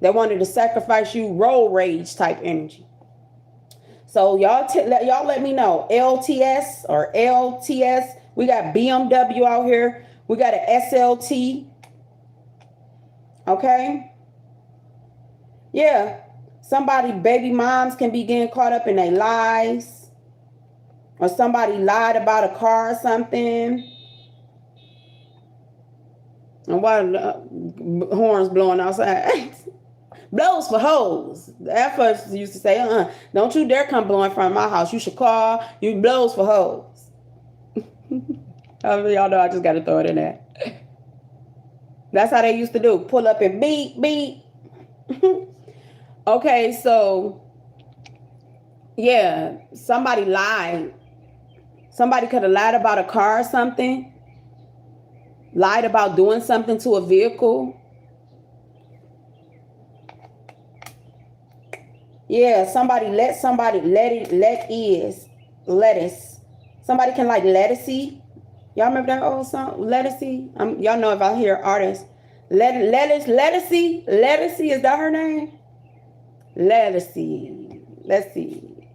They wanted to sacrifice you, road rage type energy. So y'all let me know LTS or LTS. We got BMW out here. We got an SLT. Okay. Yeah. Somebody, baby moms can be getting caught up in their lies, or somebody lied about a car or something. And what horns blowing outside? Blows for hoes. At first used to say, don't you dare come blowing from my house. You should call. You blows for hoes. Y'all know I just got to throw it in there. That's how they used to do. Pull up and beat, beat. Okay, so yeah, somebody lied. Somebody could have lied about a car or something. Lied about doing something to a vehicle. Yeah, somebody lettuce. Somebody can like lettucey. Y'all remember that old song, lettucey? Y'all know if I hear artists. Lettucey, is that her name? Lettucey. Let's see.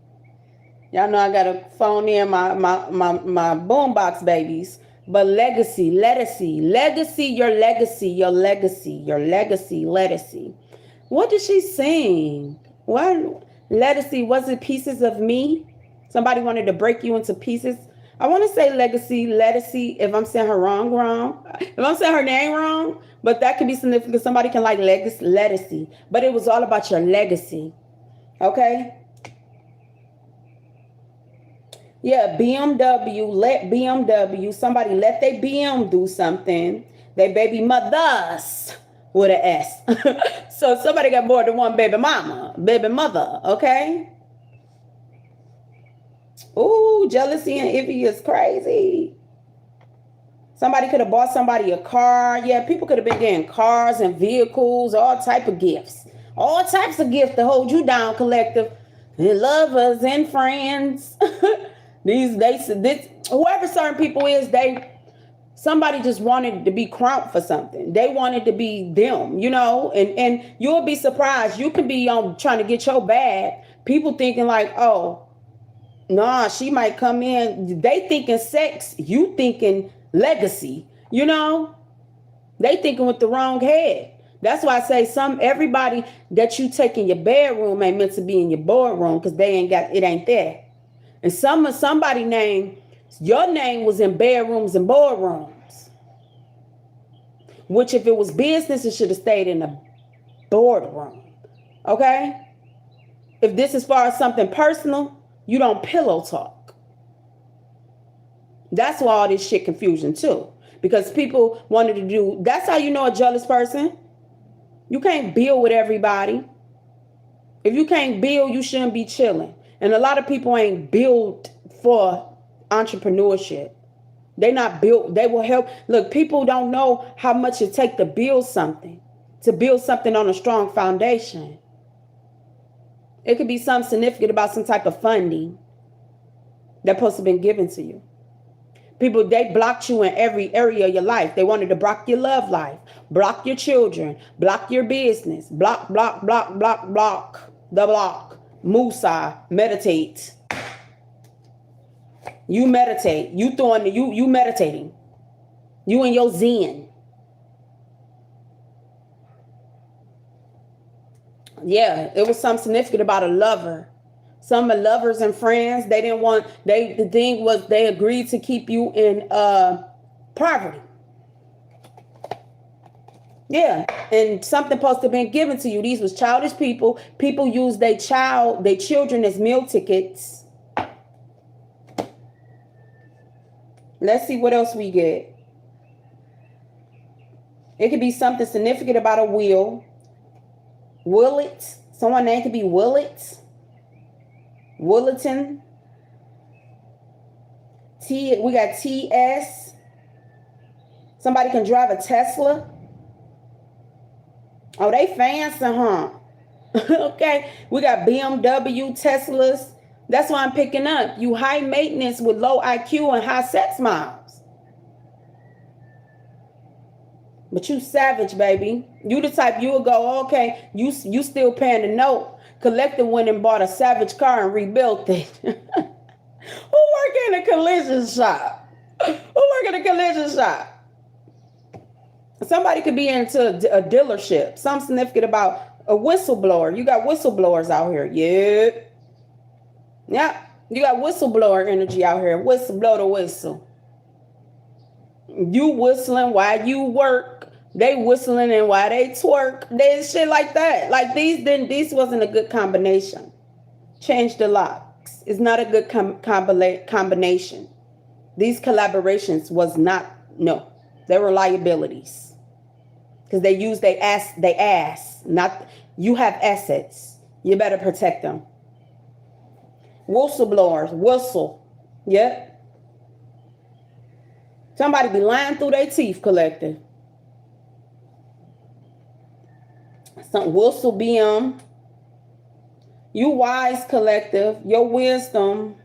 Y'all know I gotta phone in my boombox babies. But legacy, your legacy. What did she sing? What? Legacy, was it Pieces of Me? Somebody wanted to break you into pieces. I want to say legacy, if I'm saying her wrong. If I'm saying her name wrong, but that could be significant. Somebody can like legacy, but it was all about your legacy. Okay? Yeah, BMW, somebody let they BM do something. They baby mothers with an S. So somebody got more than one baby mother, okay? Ooh, jealousy and envy is crazy. Somebody could have bought somebody a car. Yeah, people could have been getting cars and vehicles, all type of gifts. All types of gifts to hold you down, collective. And lovers and friends. Whoever certain people is, somebody just wanted to be crowned for something. They wanted to be them, and you'll be surprised. You could be trying to get your bag. People thinking like, oh, nah, she might come in. They thinking sex, you thinking legacy, They thinking with the wrong head. That's why I say everybody that you take in your bedroom ain't meant to be in your boardroom because it ain't there. And somebody your name was in bedrooms and boardrooms. Which if it was business, it should have stayed in the boardroom. Okay? If this is far as something personal, you don't pillow talk. That's why all this shit confusion too. Because people wanted to do, that's how you know a jealous person. You can't build with everybody. If you can't build, you shouldn't be chilling. And a lot of people ain't built for entrepreneurship. They not built. They will help. Look, people don't know how much it takes to build something on a strong foundation. It could be something significant about some type of funding that's supposed to have been given to you. People, they blocked you in every area of your life. They wanted to block your love life, block your children, block your business, block. The block. Musa, meditate. You meditate. You meditating. You in your zen. Yeah, it was something significant about a lover. Some of lovers and friends, the thing was they agreed to keep you in poverty. Yeah, and something supposed to have been given to you. These was childish people. People use their children as meal tickets. Let's see what else we get. It could be something significant about a will. Willett. Someone's name could be Willett. Willeton. We got TS. Somebody can drive a Tesla. Oh, they fancy, huh? Okay. We got BMW, Teslas. That's why I'm picking up. You high maintenance with low IQ and high sex miles. But you savage, baby. You the type you would go, okay, you still paying the note. Collective went and bought a savage car and rebuilt it. Who work in a collision shop? Who work in a collision shop? Somebody could be into a dealership. Something significant about a whistleblower. You got whistleblowers out here. Yeah. Yeah. You got whistleblower energy out here. Whistle, blow the whistle. You whistling while you work. They whistling and while they twerk. They shit like that. Like these wasn't a good combination. Change the locks. It's not a good combination. These collaborations was not, no. They were liabilities. Because they use they ass. Not, you have assets. You better protect them. Whistleblowers, whistle. Yep. Somebody be lying through their teeth, collective. Some whistle BM. You wise, collective. Your wisdom.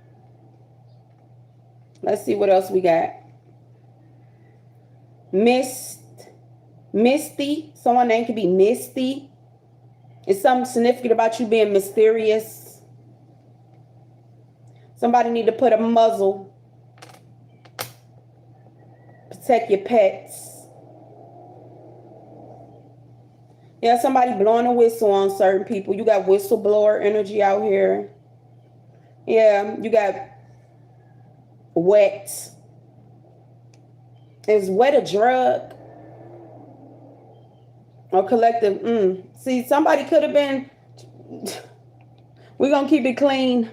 Let's see what else we got. Misty. Someone name could be Misty. It's something significant about you being mysterious. Somebody need to put a muzzle. Protect your pets. Yeah, somebody blowing a whistle on certain people. You got whistleblower energy out here. Yeah, you got wet. Is wet a drug? Or collective? See, somebody could have been. We're going to keep it clean.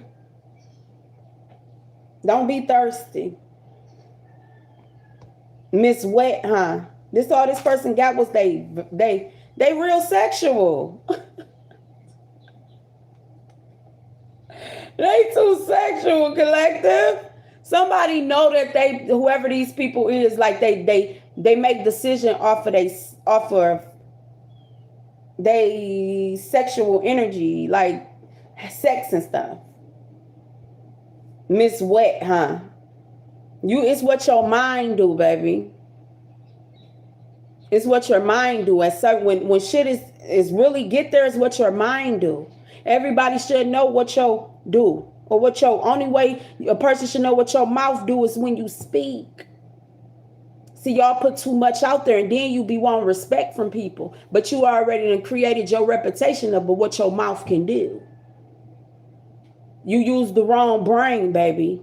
Don't be thirsty. Miss Wet, huh? This all this person got was they real sexual. They too sexual, collective. Somebody know that whoever these people is, like they make decision off of they sexual energy, like sex and stuff. Miss Wet, huh? It's what your mind do, baby. It's what your mind do. When shit is really get there, is what your mind do. Everybody should know what your do, or what your only way a person should know what your mouth do is when you speak. See, y'all put too much out there, and then you be wanting respect from people, but you already created your reputation of what your mouth can do. You use the wrong brain, baby.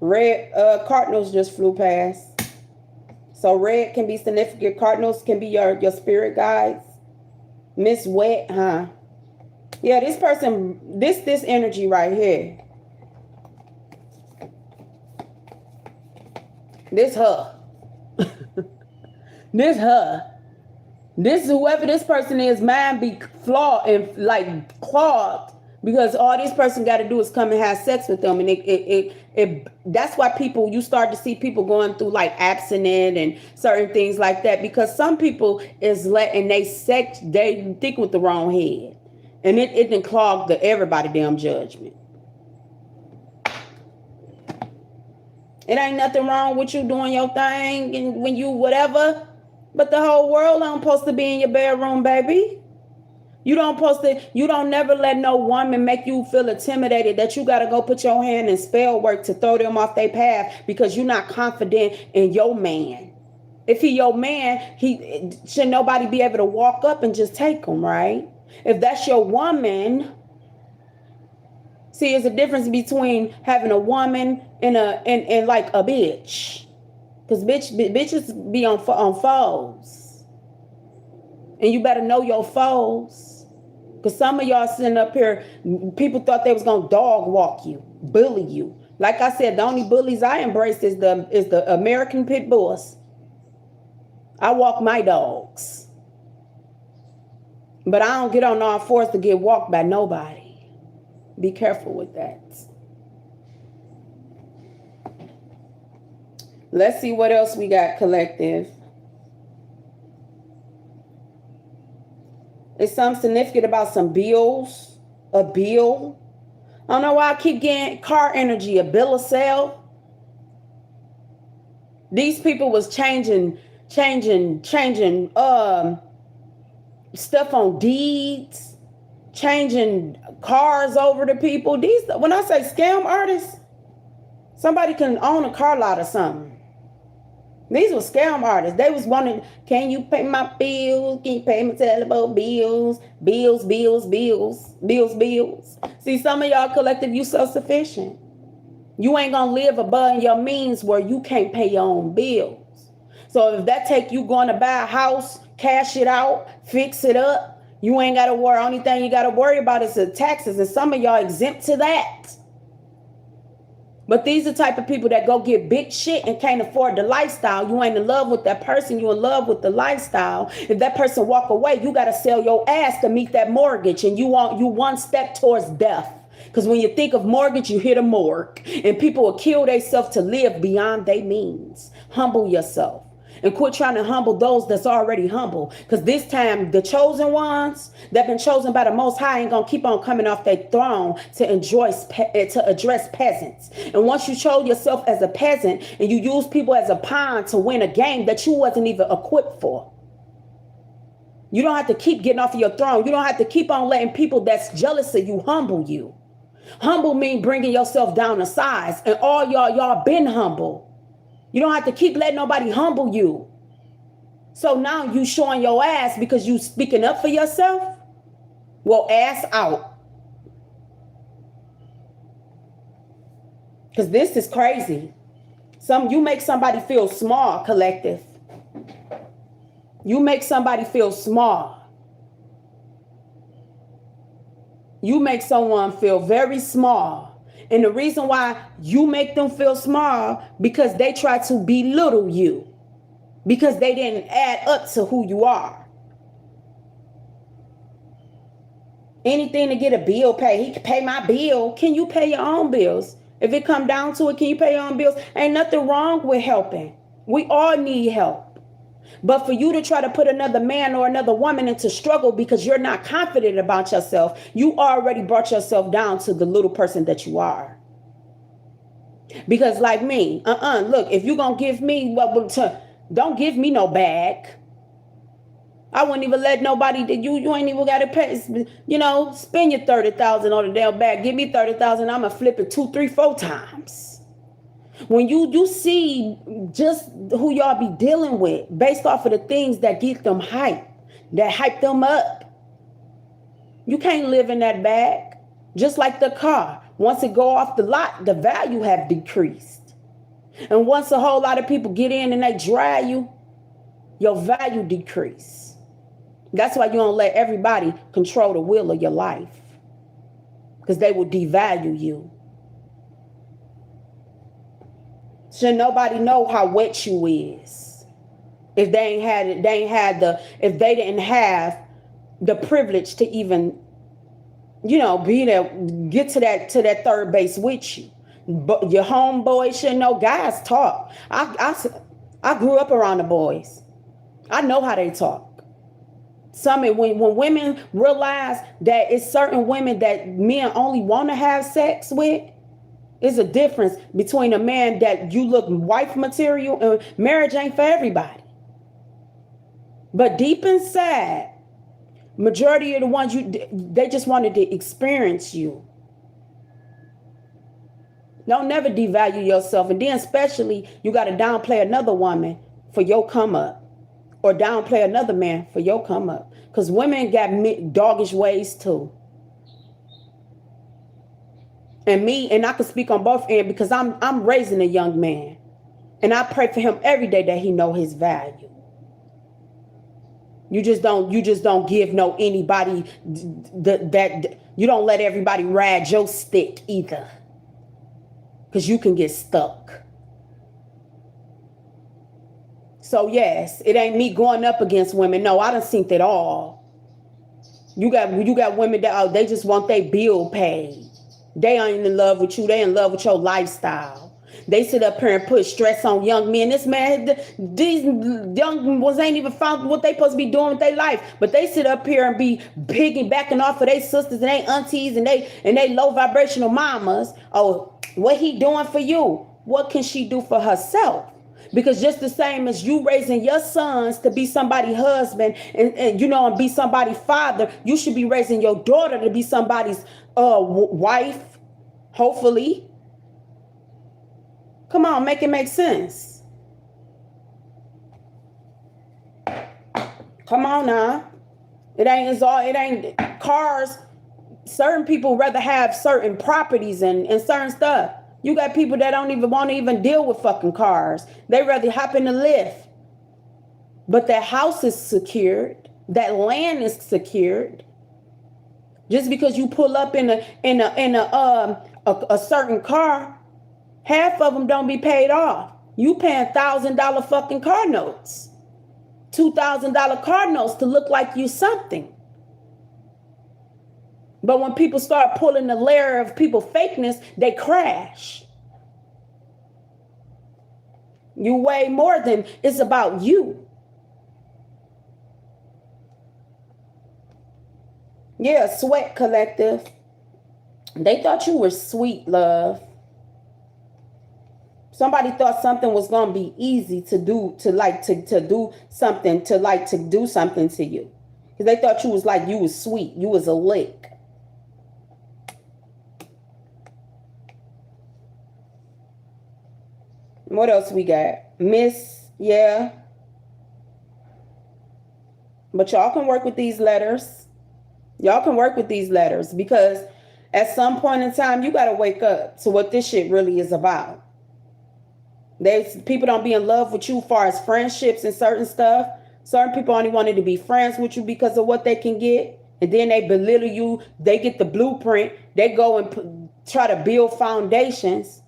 Red cardinals just flew past. So red can be significant. Cardinals can be your spirit guides. Miss Wet, huh? Yeah, this person, this energy right here. This her. This her. This whoever this person is, mind be flawed and like clogged, because all this person got to do is come and have sex with them, and it that's why you start to see people going through like abstinent and certain things like that, because some people is letting they think with the wrong head, and it didn't clog everybody damn judgment. It ain't nothing wrong with you doing your thing and when you whatever. But the whole world ain't supposed to be in your bedroom, baby. You don't never let no woman make you feel intimidated that you got to go put your hand in spell work to throw them off their path because you're not confident in your man. If he your man, should nobody be able to walk up and just take him, right? If that's your woman, see, there's a difference between having a woman and like a bitch. Because bitches be on foes. And you better know your foes. Because some of y'all sitting up here, people thought they was going to dog walk you, bully you. Like I said, the only bullies I embrace is the American pit bulls. I walk my dogs. But I don't get on all fours to get walked by nobody. Be careful with that. Let's see what else we got, collective. It's something significant about some bills. A bill. I don't know why I keep getting car energy. A bill of sale. These people was changing stuff on deeds, changing cars over to people. These, when I say scam artists, somebody can own a car lot or something. These were scam artists. They was wanting, can you pay my bills? Can you pay my telephone bills? Bills. See, some of y'all collective, you self-sufficient. You ain't gonna live above your means where you can't pay your own bills. So if that take you going to buy a house, cash it out, fix it up, you ain't gotta worry. Only thing you gotta worry about is the taxes, and some of y'all exempt to that. But these are the type of people that go get big shit and can't afford the lifestyle. You ain't in love with that person. You in love with the lifestyle. If that person walk away, you got to sell your ass to meet that mortgage. And you one step towards death. Because when you think of mortgage, you hit a morgue. And people will kill themselves to live beyond their means. Humble yourself. And quit trying to humble those that's already humble. Because this time, the chosen ones that been chosen by the Most High ain't going to keep on coming off their throne to address peasants. And once you show yourself as a peasant and you use people as a pawn to win a game that you wasn't even equipped for, you don't have to keep getting off of your throne. You don't have to keep on letting people that's jealous of you humble you. Humble mean bringing yourself down a size. And all y'all been humble. You don't have to keep letting nobody humble you. So now you showing your ass because you speaking up for yourself? Well, ass out. Because this is crazy. You make somebody feel small, collective. You make somebody feel small. You make someone feel very small. And the reason why you make them feel small, because they try to belittle you. Because they didn't add up to who you are. Anything to get a bill paid. He can pay my bill. Can you pay your own bills? If it come down to it, can you pay your own bills? Ain't nothing wrong with helping. We all need help. But for you to try to put another man or another woman into struggle because you're not confident about yourself, you already brought yourself down to the little person that you are. Because like me, look, if you're going to give me, don't give me no bag. I wouldn't even let nobody, you ain't even got to pay, spend your 30,000 on the damn bag. Give me 30,000, I'm going to flip it 2, 3, 4 times. When you see just who y'all be dealing with based off of the things that get them hype, that hype them up, you can't live in that bag. Just like the car. Once it go off the lot, the value have decreased. And once a whole lot of people get in and they drag you, your value decrease. That's why you don't let everybody control the wheel of your life. Because they will devalue you. Should nobody know how wet you is. If they if they didn't have the privilege to even, be there, get to that third base with you. But your homeboys should know. Guys talk. I grew up around the boys. I know how they talk. When women realize that it's certain women that men only want to have sex with, it's a difference between a man that you look wife material, and marriage ain't for everybody. But deep inside, majority of the ones they just wanted to experience you. Don't never devalue yourself. And then especially you got to downplay another woman for your come up, or downplay another man for your come up. Because women got doggish ways too. And I can speak on both ends because I'm raising a young man. And I pray for him every day that he know his value. You just don't give anybody that you don't let everybody ride your stick either. Because you can get stuck. So yes, it ain't me going up against women. No, I done seen it all. You got women that they just want their bill paid. They ain't in love with you. They in love with your lifestyle. They sit up here and put stress on young men. These young ones ain't even found what they supposed to be doing with their life. But they sit up here and be piggybacking off of their sisters and their aunties and they low vibrational mamas. Oh, what he doing for you? What can she do for herself? Because just the same as you raising your sons to be somebody's husband and you know and be somebody's father, you should be raising your daughter to be somebody's wife, hopefully. Come on, make it make sense. Come on now. It ain't cars. Certain people rather have certain properties and certain stuff. You got people that don't even want to even deal with fucking cars. They rather hop in the lift. But that house is secured. That land is secured. Just because you pull up in a certain car, half of them don't be paid off. You paying $1,000 fucking car notes, $2,000 car notes to look like you something. But when people start pulling the layer of people fakeness, they crash. You weigh more than it's about you. Yeah, Sweat Collective. They thought you were sweet, love. Somebody thought something was gonna be easy to do, to do something to you. Because they thought you was sweet. You was a lick. What else we got? Miss, yeah. But y'all can work with these letters. Y'all can work with these letters because at some point in time, you got to wake up to what this shit really is about. People don't be in love with you as far as friendships and certain stuff. Certain people only wanted to be friends with you because of what they can get. And then they belittle you. They get the blueprint. They go and try to build foundations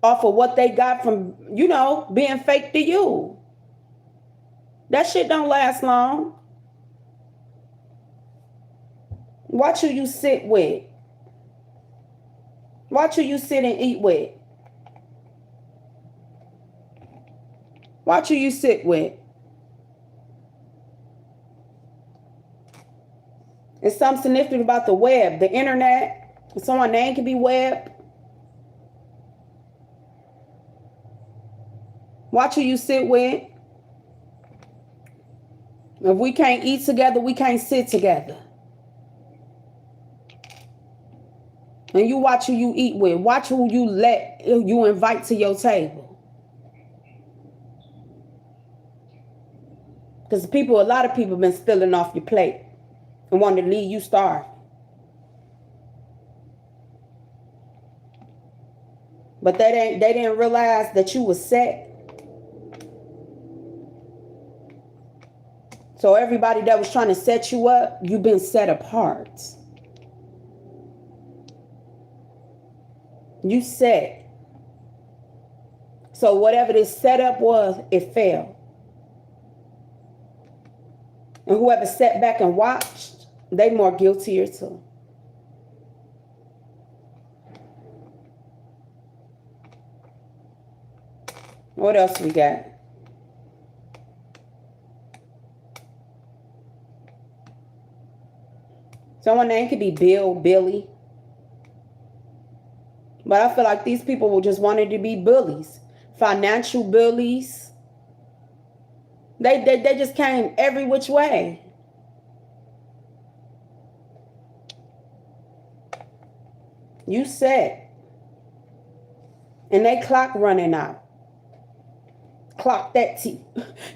off of what they got from, being fake to you. That shit don't last long. Watch who you sit with. Watch who you sit and eat with. Watch who you sit with. It's something significant about the web, the internet. Someone's name can be web. Watch who you sit with. If we can't eat together, we can't sit together. And you watch who you eat with. Watch who you invite to your table. Because a lot of people been stealing off your plate and want to leave you starved. But they didn't realize that you was set. So everybody that was trying to set you up, you've been set apart. You set. So whatever this setup was, it failed. And whoever sat back and watched, they more guiltier too. What else we got? Someone's name could be Bill, Billy. But I feel like these people just wanted to be bullies. Financial bullies. They just came every which way. You said. And they clock running out. Clock that T.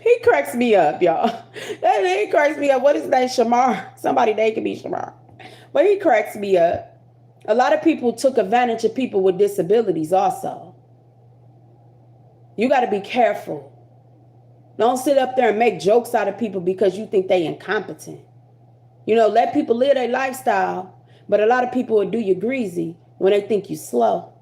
He cracks me up, y'all. He cracks me up. What is his name? Shamar. Somebody name could be Shamar. But he cracks me up. A lot of people took advantage of people with disabilities also. You got to be careful. Don't sit up there and make jokes out of people because you think they incompetent. Let people live their lifestyle. But a lot of people will do you greasy when they think you slow.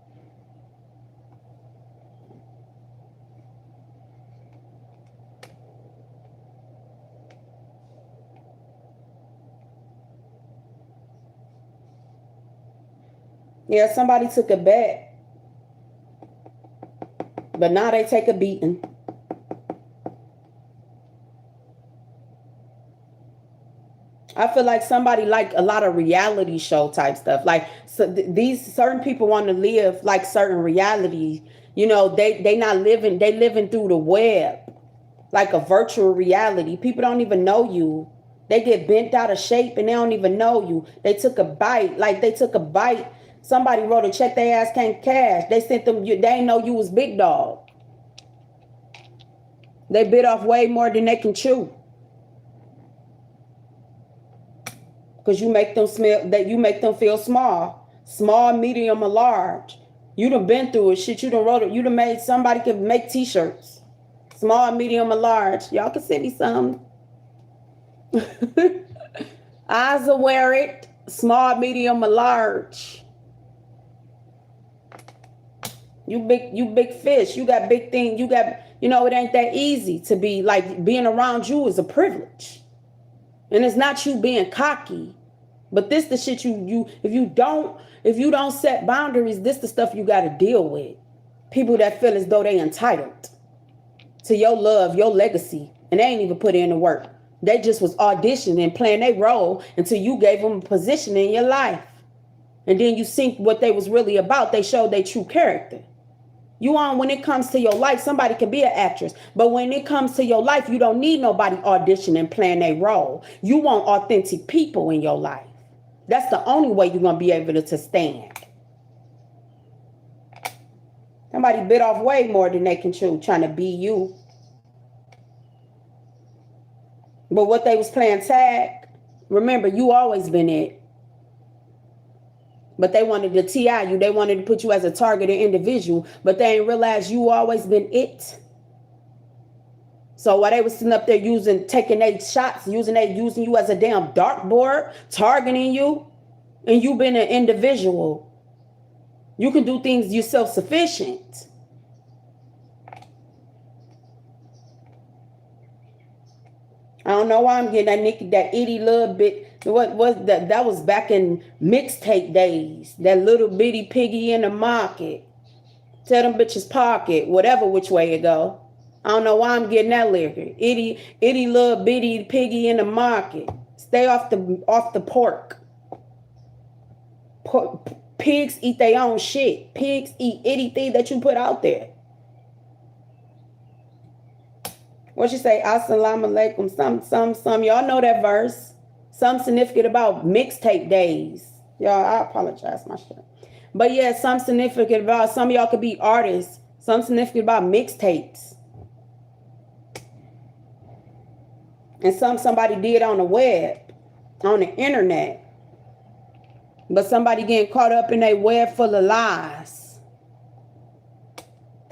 Yeah, somebody took a bet. But now they take a beating. I feel like somebody like a lot of reality show type stuff. Like these certain people want to live like certain reality You know, they not living, they living through the web, like a virtual reality. People don't even know you. They get bent out of shape and they don't even know you. They took a bite, like they took a bite. Somebody wrote a check their ass can't cash. They sent them, they ain't know you was big dog. They bit off way more than they can chew. Because you make them smell, that you make them feel small. Small, medium, or large. You done been through it. Shit, you done wrote it. You done made, somebody can make t-shirts. Small, medium, or large. Y'all can send me some. Eyes will wear it. Small, medium, or large. You big fish. You got big things. You got, you know, it ain't that easy to be like, being around you is a privilege. And it's not you being cocky, but this the shit if you don't set boundaries, this the stuff you got to deal with. People that feel as though they entitled to your love, your legacy, and they ain't even put in the work. They just was auditioning and playing their role until you gave them a position in your life. And then you think what they was really about. They showed their true character. When it comes to your life, somebody can be an actress. But when it comes to your life, you don't need nobody auditioning, playing a role. You want authentic people in your life. That's the only way you're going to be able to stand. Somebody bit off way more than they can chew trying to be you. But what they was playing tag, remember, you always been it. But they wanted to TI you. They wanted to put you as a targeted individual. But they ain't realized you always been it. So while they was sitting up there taking their shots, using you as a damn dartboard, targeting you, and you been an individual. You can do things, you're self-sufficient. I don't know why I'm getting that itty little bit. What was that? That was back in mixtape days. That little bitty piggy in the market. Tell them bitches pocket, whatever which way it go. I don't know why I'm getting that lyric. Itty little bitty piggy in the market. Stay off the pork. Pigs eat their own shit. Pigs eat anything that you put out there. What you say? Assalamu alaikum. Some. Y'all know that verse. Some significant about mixtape days. Y'all, I apologize, my shit. But yeah, some significant about, some of y'all could be artists. Some significant about mixtapes. And somebody did on the web, on the internet. But somebody getting caught up in a web full of lies.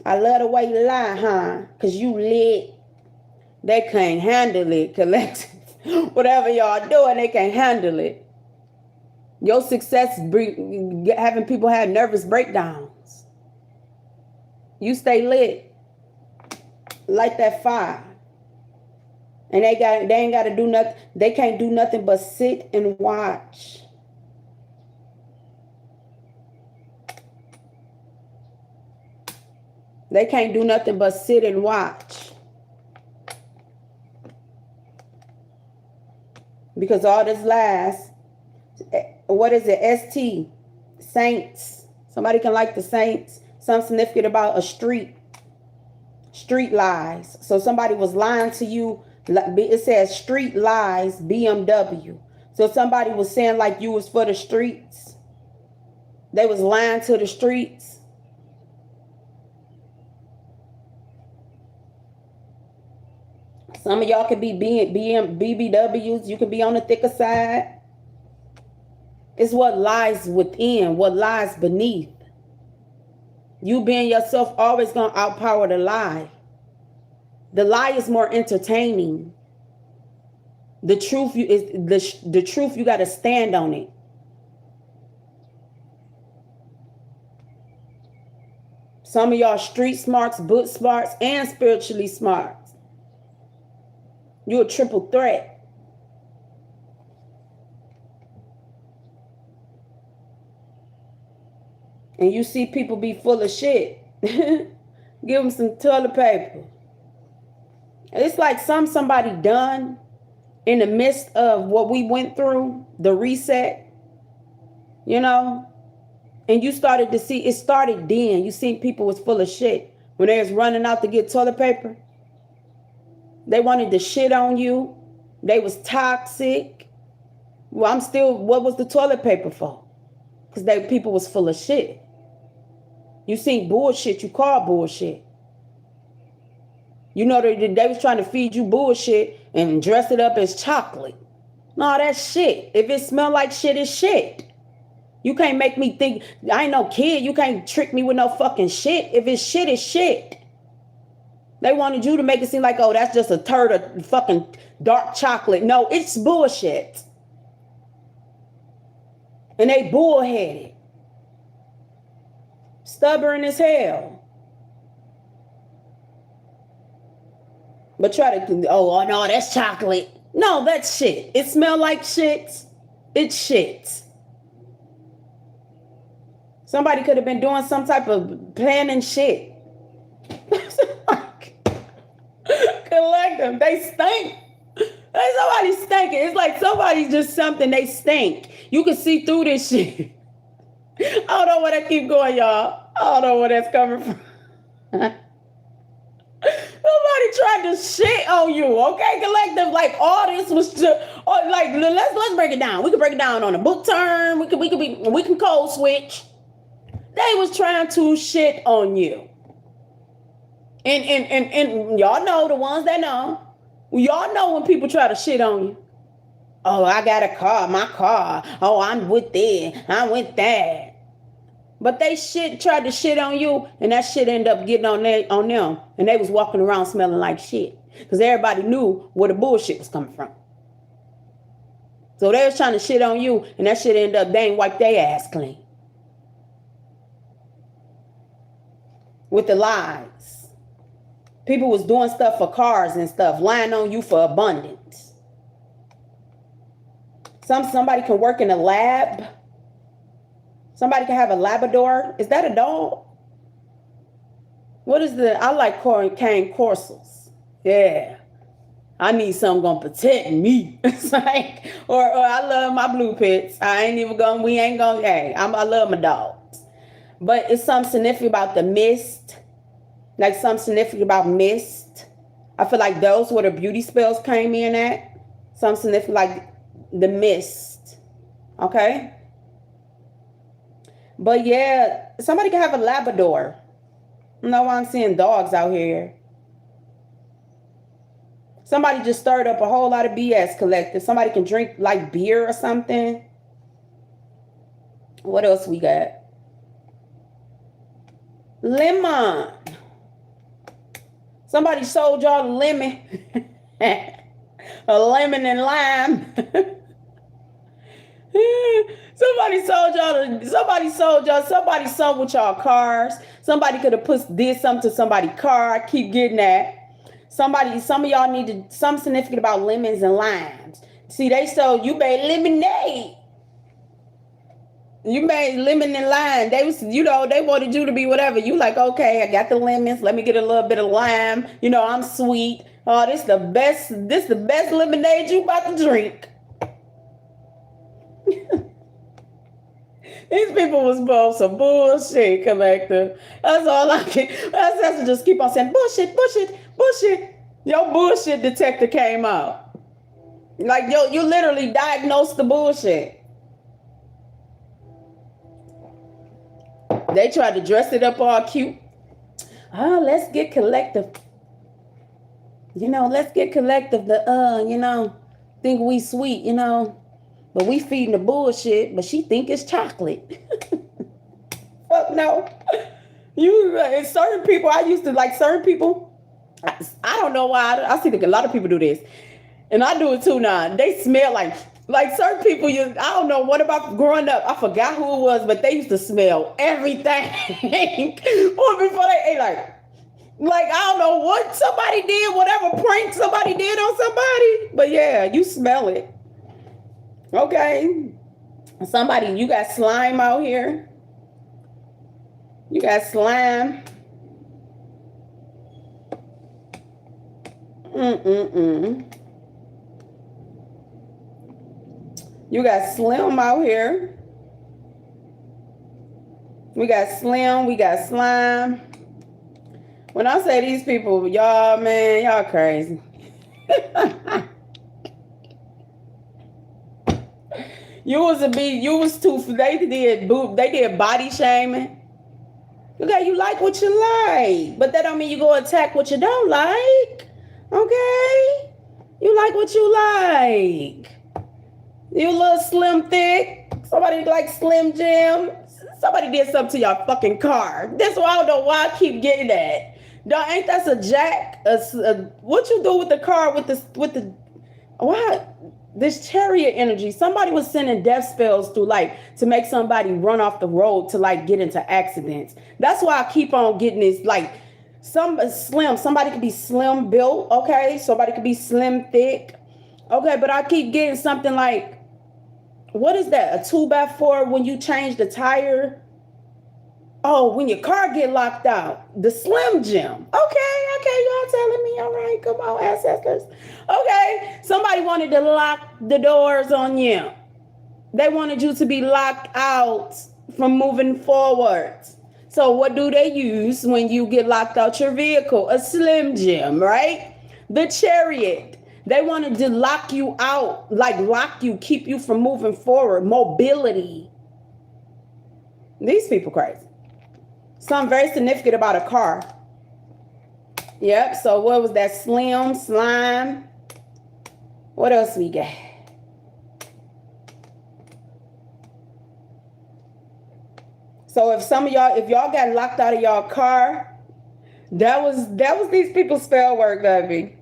I love the way you lie, huh? Because you lit. They can't handle it, collective. Whatever y'all doing, they can't handle it. Your success having people have nervous breakdowns. You stay lit. Light that fire. And they ain't got to do nothing. They can't do nothing but sit and watch. They can't do nothing but sit and watch. Because all this lies, what is it? ST, saints. Somebody can like the saints. Something significant about a street lies. So somebody was lying to you. It says street lies, BMW. So somebody was saying like you was for the streets. They was lying to the streets. Some of y'all could be BBWs. You can be on the thicker side. It's what lies within, what lies beneath. You being yourself always going to outpower the lie. The lie is more entertaining. The truth the truth, you got to stand on it. Some of y'all street smarts, book smarts, and spiritually smart. You're a triple threat. And you see people be full of shit. Give them some toilet paper. It's like somebody done in the midst of what we went through, the reset, you know. And you started to see, it started then. You seen people was full of shit. When they was running out to get toilet paper, they wanted to shit on you. They was toxic. Well, what was the toilet paper for? Because people was full of shit. You seen bullshit, you call bullshit. You know, they was trying to feed you bullshit and dress it up as chocolate. No, that's shit. If it smell like shit, it's shit. You can't make me think, I ain't no kid. You can't trick me with no fucking shit. If it's shit, it's shit. They wanted you to make it seem like, oh, that's just a turd of fucking dark chocolate. No, it's bullshit. And they bullheaded. Stubborn as hell. But try to, oh no, that's chocolate. No, that's shit. It smell like shit. It's shit. Somebody could have been doing some type of planning shit. Collect them. They stink. Somebody stinking. It's like somebody's just something. They stink. You can see through this shit. I don't know where that keep going, y'all. I don't know where that's coming from. Nobody tried to shit on you, okay? Collective, like all this was just, like let's break it down. We can break it down on a book term. We can code switch. They was trying to shit on you. And y'all know, the ones that know, y'all know when people try to shit on you. Oh, I got a car, my car. Oh, I'm with this, I'm with that. But they tried to shit on you, and that shit ended up getting on them. And they was walking around smelling like shit. Because everybody knew where the bullshit was coming from. So they was trying to shit on you, and that shit ended up, they ain't wiped their ass clean. With the lies. People was doing stuff for cars and stuff, lying on you for abundance. Somebody can work in a lab. Somebody can have a Labrador. Is that a dog? What is I like cane corsals. Yeah. I need something gonna protect me. It's like, or I love my blue pits. We ain't gonna, hey, I love my dogs. But it's something significant about the mist. Like something significant about mist. I feel like those were the beauty spells came in at. Something significant like the mist. Okay? But yeah, somebody can have a Labrador. You know why I'm seeing dogs out here. Somebody just stirred up a whole lot of BS collective. Somebody can drink like beer or something. What else we got? Lemon. Somebody sold y'all a lemon. A lemon and lime. Somebody sold with y'all cars. Somebody could have did something to somebody's car. I keep getting that. Some of y'all needed something significant about lemons and limes. See, they sold, you made lemonade. You made lemon and lime. They wanted you to be whatever. You like, okay, I got the lemons. Let me get a little bit of lime. I'm sweet. Oh, this the best lemonade you about to drink. These people was both some bullshit collective. That's all I can. That's to just keep on saying bullshit. Your bullshit detector came out. Like you literally diagnosed the bullshit. They tried to dress it up all cute. Oh, let's get collective. Let's get collective. Think we sweet. But we feeding the bullshit, but she think it's chocolate. Fuck no. Certain people, I used to like certain people. I don't know why. I see a lot of people do this. And I do it too now. They smell like certain people, I don't know what about growing up. I forgot who it was, but they used to smell everything. Or before they ate like I don't know what somebody did, whatever prank somebody did on somebody. But yeah, you smell it. Okay. You got slime out here. You got slime. You got slim out here. We got Slim. We got Slime. When I say these people, y'all, man, y'all crazy. You was too. They did body shaming. Okay, you like what you like, but that don't mean you go attack what you don't like. Okay, you like what you like. You little slim thick. Somebody like Slim Jim. Somebody did something to your fucking car. That's why I don't know why I keep getting that. Don't ain't that's a jack? What you do with the car with the why? This chariot energy. Somebody was sending death spells through like to make somebody run off the road to like get into accidents. That's why I keep on getting this like somebody could be slim built, okay? Somebody could be slim thick. Okay, but I keep getting something like, what is that? A 2x4 when you change the tire? Oh, when your car get locked out, the Slim Jim. Okay, y'all telling me, all right, come on, ancestors. Okay, somebody wanted to lock the doors on you. They wanted you to be locked out from moving forward. So what do they use when you get locked out your vehicle? A Slim Jim, right? The Chariot. They wanted to lock you out, like lock you, keep you from moving forward, mobility. These people crazy. Something very significant about a car. Yep, so what was that? Slim, slime. What else we got? So if some of y'all, if y'all got locked out of y'all car, that was these people's spell work, baby.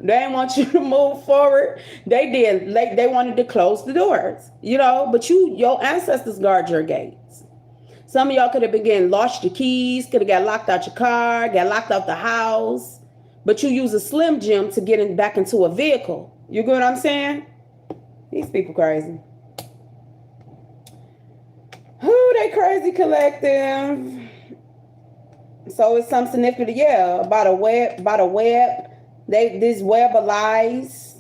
They didn't want you to move forward. They did. They wanted to close the doors, you know, but your ancestors guard your gates. Some of y'all could have been lost your keys, could have got locked out your car, got locked out the house, but you use a Slim Jim to get back into a vehicle. You get what I'm saying? These people crazy. Who they crazy collective? So it's something significant, yeah, about a web. This web of lies.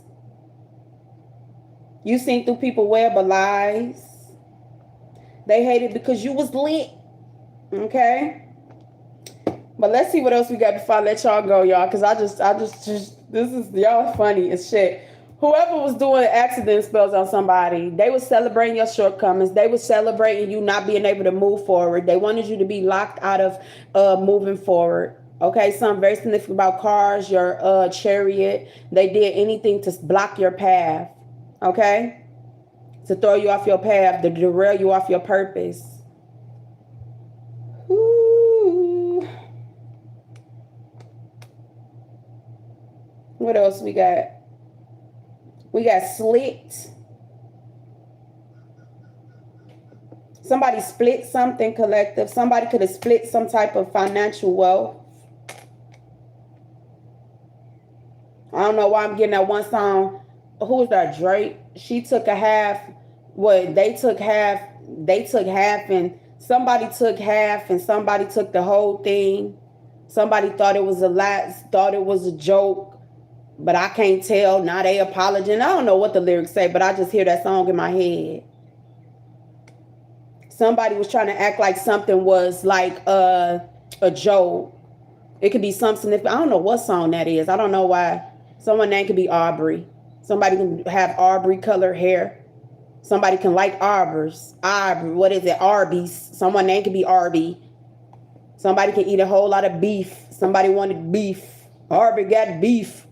You seen through people web of lies. They hate it because you was lit. Okay. But let's see what else we got before I let y'all go, y'all. Because I just, this is, y'all funny as shit. Whoever was doing accident spells on somebody, they was celebrating your shortcomings. They was celebrating you not being able to move forward. They wanted you to be locked out of moving forward. Okay, something very significant about cars, your chariot. They did anything to block your path. Okay? To throw you off your path, to derail you off your purpose. Ooh. What else we got? We got slit. Somebody split something collective. Somebody could have split some type of financial wealth. I don't know why I'm getting that one song. Who was that? Drake. She took a half. What? They took half, and somebody took half, and somebody took the whole thing. Somebody thought it was a lie, thought it was a joke, but I can't tell. Now they apologizing. I don't know what the lyrics say, but I just hear that song in my head. Somebody was trying to act like something was like a joke. It could be something. I don't know what song that is. I don't know why. Someone's name could be Aubrey. Somebody can have Aubrey colored hair. Somebody can like Arbors. What is it? Arby's. Someone's name could be Arby. Somebody can eat a whole lot of beef. Somebody wanted beef. Arby got beef.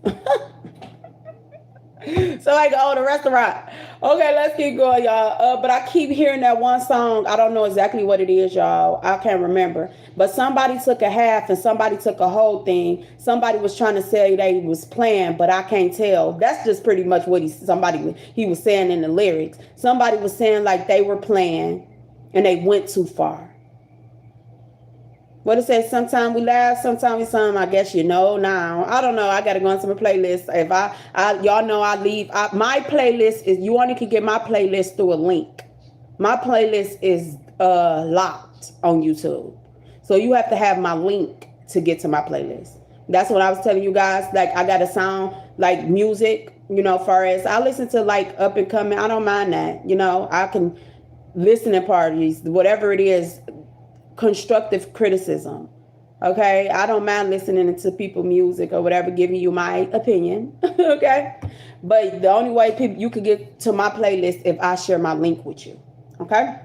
So I go to the restaurant. Okay, let's keep going, y'all. But I keep hearing that one song. I don't know exactly what it is, y'all. I can't remember. But somebody took a half and somebody took a whole thing. Somebody was trying to say they was playing, but I can't tell. That's just pretty much what he was saying in the lyrics. Somebody was saying like they were playing and they went too far. What it says, sometimes we laugh, sometimes we some, I guess you know now. I don't know. I got to go into my playlist. If y'all know I leave. My playlist is, you only can get my playlist through a link. My playlist is locked on YouTube. So you have to have my link to get to my playlist. That's what I was telling you guys. Like, I got a sound, like music, you know, far as I listen to like up and coming. I don't mind that. You know, I can listen at parties, whatever it is. constructive criticism. Okay, I don't mind listening to people music or whatever, giving you my opinion. Okay, but the only way people you could get to my playlist if I share my link with you. Okay,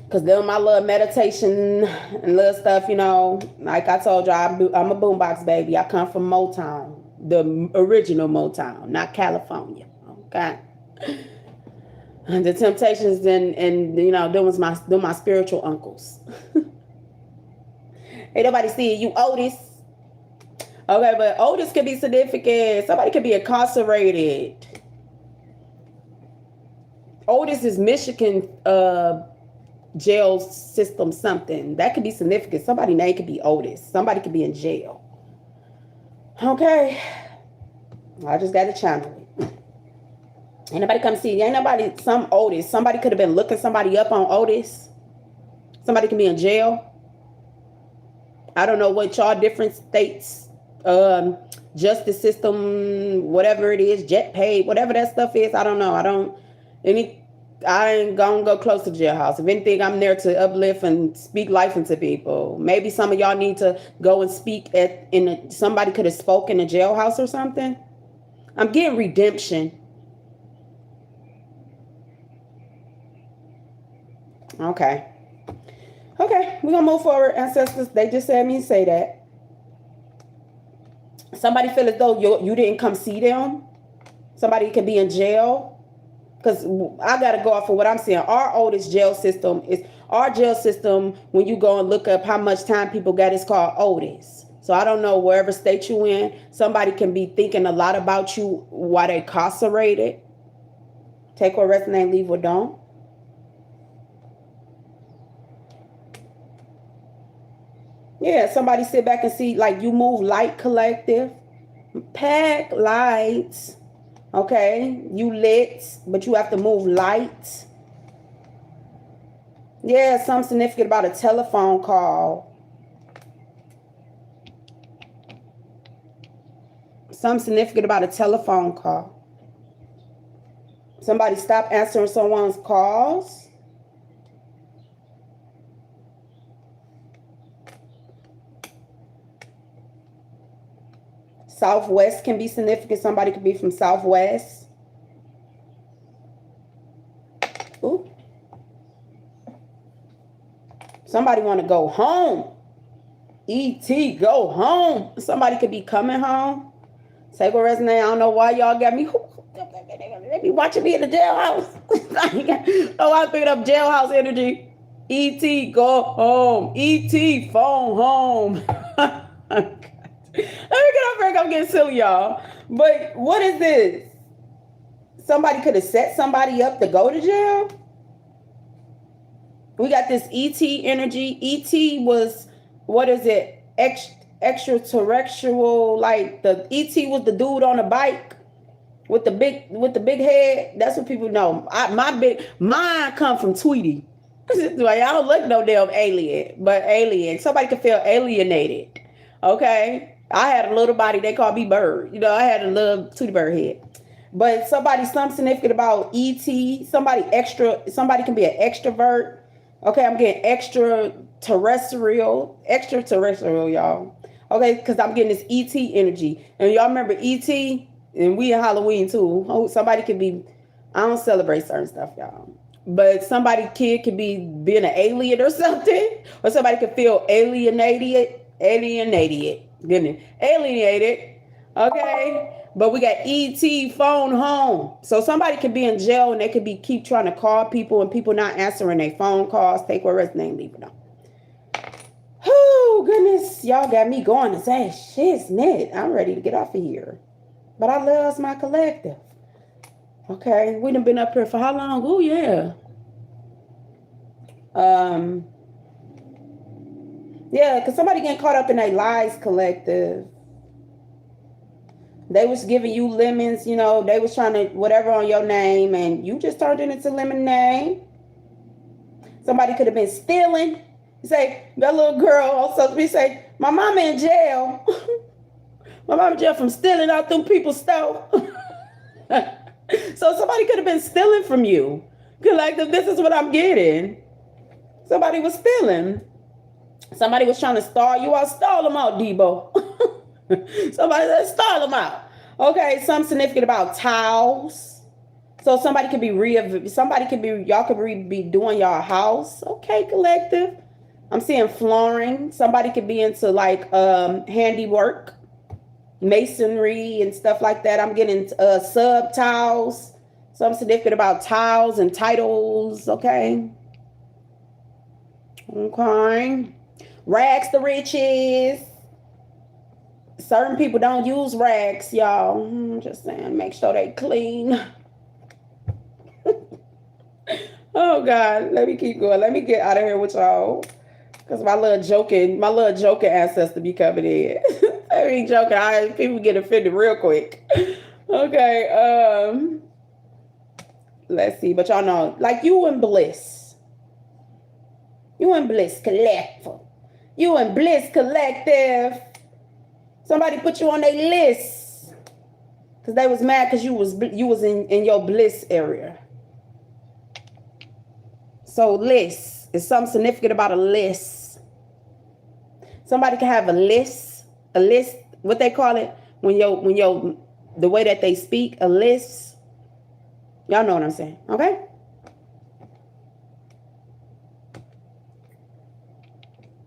because then my little meditation and little stuff, you know, like I told you, I'm a boombox baby. I come from Motown, the original Motown, not California. Okay. And the Temptations and you know, them my spiritual uncles. Ain't nobody see you, Otis. Okay, but Otis could be significant. Somebody could be incarcerated. Otis is Michigan jail system something. That could be significant. Somebody's name could be Otis. Somebody could be in jail. Okay. I just got to channel it. Ain't nobody come see. Ain't nobody, some Otis. Somebody could have been looking somebody up on Otis. Somebody can be in jail. I don't know what y'all different states, justice system, whatever it is, jet paid, whatever that stuff is. I don't know. I ain't gonna go close to jailhouse. If anything, I'm there to uplift and speak life into people. Maybe some of y'all need to go and speak somebody could have spoken in a jailhouse or something. I'm getting redemption. Okay. Okay, we're gonna move forward, ancestors. They just said me say that. Somebody feel as though you didn't come see them. Somebody could be in jail. Because I got to go off of what I'm saying. Our oldest jail system is, our jail system, when you go and look up how much time people got, it's called Otis. So I don't know, wherever state you in, somebody can be thinking a lot about you while they incarcerated. Take what resonate, leave what don't. Yeah, somebody sit back and see, like, you move light collective. Pack lights. Okay, you lit, but you have to move light. Yeah, something significant about a telephone call. Something significant about a telephone call. Somebody stop answering someone's calls. Southwest can be significant. Somebody could be from Southwest. Ooh. Somebody want to go home. E.T. go home. Somebody could be coming home. Say what resonate. I don't know why y'all got me. They be watching me in the jailhouse. Oh, I picked up jailhouse energy. E.T. go home. E.T. phone home. Let me get off break. I'm getting silly, y'all. But what is this? Somebody could have set somebody up to go to jail. We got this ET energy. ET was, what is it? Extraterrestrial. Like the ET was the dude on a bike with the big head. That's what people know. Mine come from Tweety. Like, I don't look no damn alien, but alien. Somebody could feel alienated. Okay. I had a little body, they called me Bird. You know, I had a little Tweety Bird head. But something significant about ET, somebody can be an extrovert. Okay, I'm getting extraterrestrial, y'all. Okay, because I'm getting this ET energy. And y'all remember ET? And we in Halloween too. Oh, somebody could be, I don't celebrate certain stuff, y'all. But kid could be being an alien or something. Or somebody could feel alienated. Okay, but we got ET phone home. So somebody could be in jail and they could keep trying to call people and people not answering their phone calls. Take what resonate, leave it on. Oh goodness, y'all got me going to say shit. I'm ready to get off of here, but I love my collective. Okay, we done been up here for how long? Oh yeah. Yeah, because somebody getting caught up in a lies collective. They was giving you lemons, you know, they was trying to whatever on your name, and you just turned it into lemonade. Somebody could have been stealing. You say, that little girl also be say, my mama in jail. My mama in jail from stealing out them people's stuff. So somebody could have been stealing from you. Collective, this is what I'm getting. Somebody was stealing. Somebody was trying to stall you out. Stall them out, Debo. Somebody said, stall them out. Okay, something significant about towels. So somebody could be y'all could be doing y'all house. Okay, collective. I'm seeing flooring. Somebody could be into like handiwork, masonry and stuff like that. I'm getting sub towels. Something significant about towels and titles. Okay. Okay. Rags to riches. Certain people don't use rags, y'all. I'm just saying, make sure they clean. Oh God, let me keep going. Let me get out of here with y'all. Cause my little joking ancestor be coming in. I be joking. People get offended real quick. Okay, let's see. But y'all know, like you in bliss. You in bliss collective. You in bliss collective. Somebody put you on their list. Cause they was mad cause you was in your bliss area. So list is something significant about a list. Somebody can have a list, what they call it when the way that they speak, a list. Y'all know what I'm saying, okay?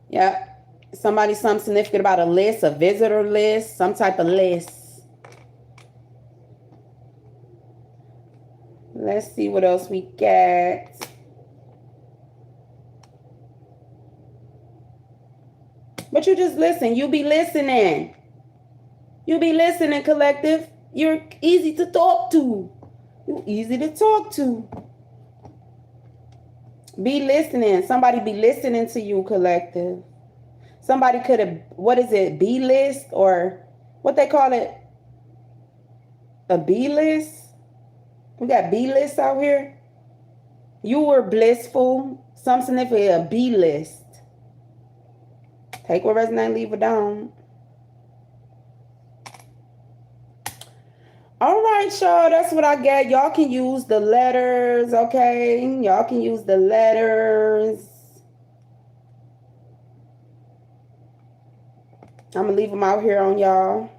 Yeah. Something significant about a list, a visitor list, some type of list. Let's see what else we got. But you just listen. You be listening. You be listening, collective. You're easy to talk to. You're easy to talk to. Be listening. Somebody be listening to you, collective. Somebody could have, what is it, B list or what they call it? A B list? We got B lists out here. You were blissful. Something significant, a B list. Take what resonate, leave it down. All right, y'all. That's what I got. Y'all can use the letters, okay? Y'all can use the letters. I'm going to leave them out here on y'all.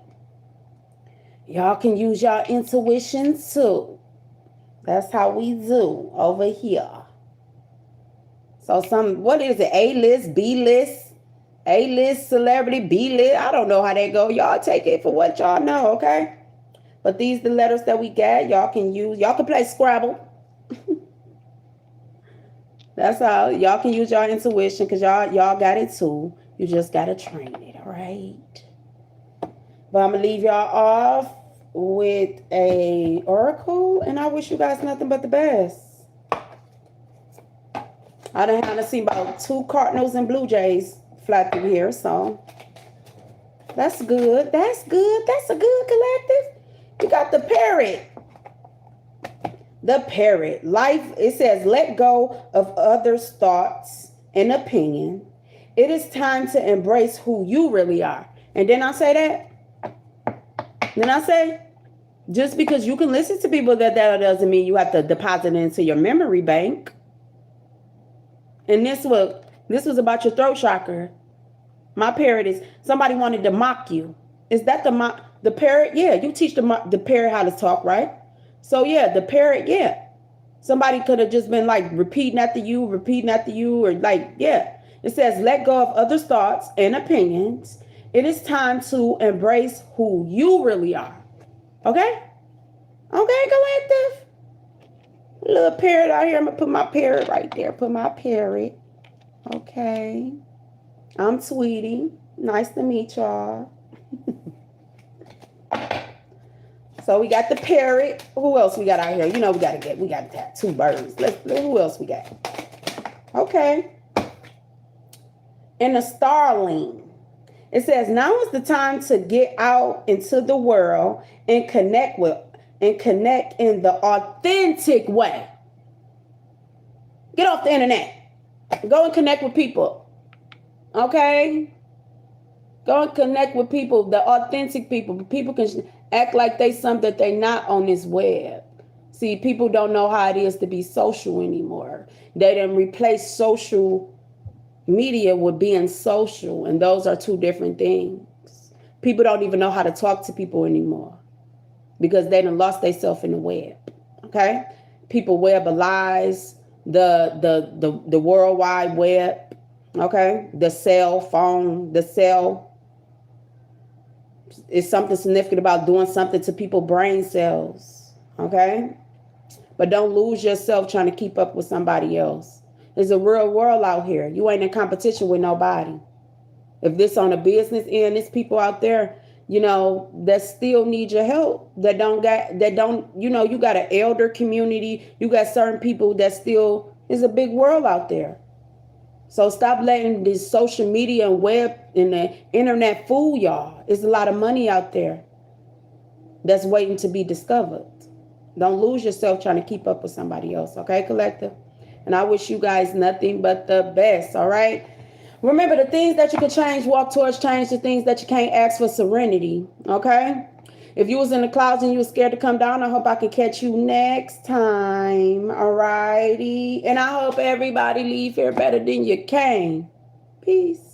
Y'all can use y'all intuition too. That's how we do over here. So what is it? A list, B list, A list celebrity, B list. I don't know how they go. Y'all take it for what y'all know, okay? But these the letters that we got. Y'all can use. Y'all can play Scrabble. That's how y'all can use y'all intuition because y'all got it too. You just gotta train it, all right? But I'm gonna leave y'all off with a oracle, and I wish you guys nothing but the best. I done had to see about 2 Cardinals and Blue Jays fly through here, so that's good. That's good. That's a good collective. You got the parrot. The parrot. Life, it says, let go of others' thoughts and opinion. It is time to embrace who you really are. And then I say that. Then I say, just because you can listen to people, that doesn't mean you have to deposit it into your memory bank. And this was about your throat chakra. My parrot is, somebody wanted to mock you. Is that the parrot? Yeah, you teach the parrot how to talk, right? So yeah, the parrot, yeah. Somebody could have just been like repeating after you, or like, yeah. It says, let go of others' thoughts and opinions. It is time to embrace who you really are. Okay? Okay, collective? Little parrot out here. I'm going to put my parrot right there. Put my parrot. Okay. I'm Sweetie. Nice to meet y'all. So we got the parrot. Who else we got out here? You know we got to have 2 birds. Who else we got? Okay. And the starling. It says, now is the time to get out into the world and connect in the authentic way. Get off the internet. Go and connect with people. Okay? Go and connect with people, the authentic people. People can act like they something that they not on this web. See, people don't know how it is to be social anymore. They didn't replace social media with being social, and those are two different things. People don't even know how to talk to people anymore because they done lost themselves in the web. Okay, people web of lies, the world wide web. Okay, the cell phone, the cell is something significant about doing something to people's brain cells. Okay, but don't lose yourself trying to keep up with somebody else. There's a real world out here. You ain't in competition with nobody. If this on a business end, there's people out there, that still need your help. You got an elder community. You got certain people that still is a big world out there. So stop letting this social media and web and the internet fool y'all. There's a lot of money out there that's waiting to be discovered. Don't lose yourself trying to keep up with somebody else. Okay, collective? And I wish you guys nothing but the best. All right? Remember, the things that you can change, walk towards change. The things that you can't, ask for serenity. Okay? If you was in the clouds and you was scared to come down, I hope I can catch you next time. All righty? And I hope everybody leave here better than you came. Peace.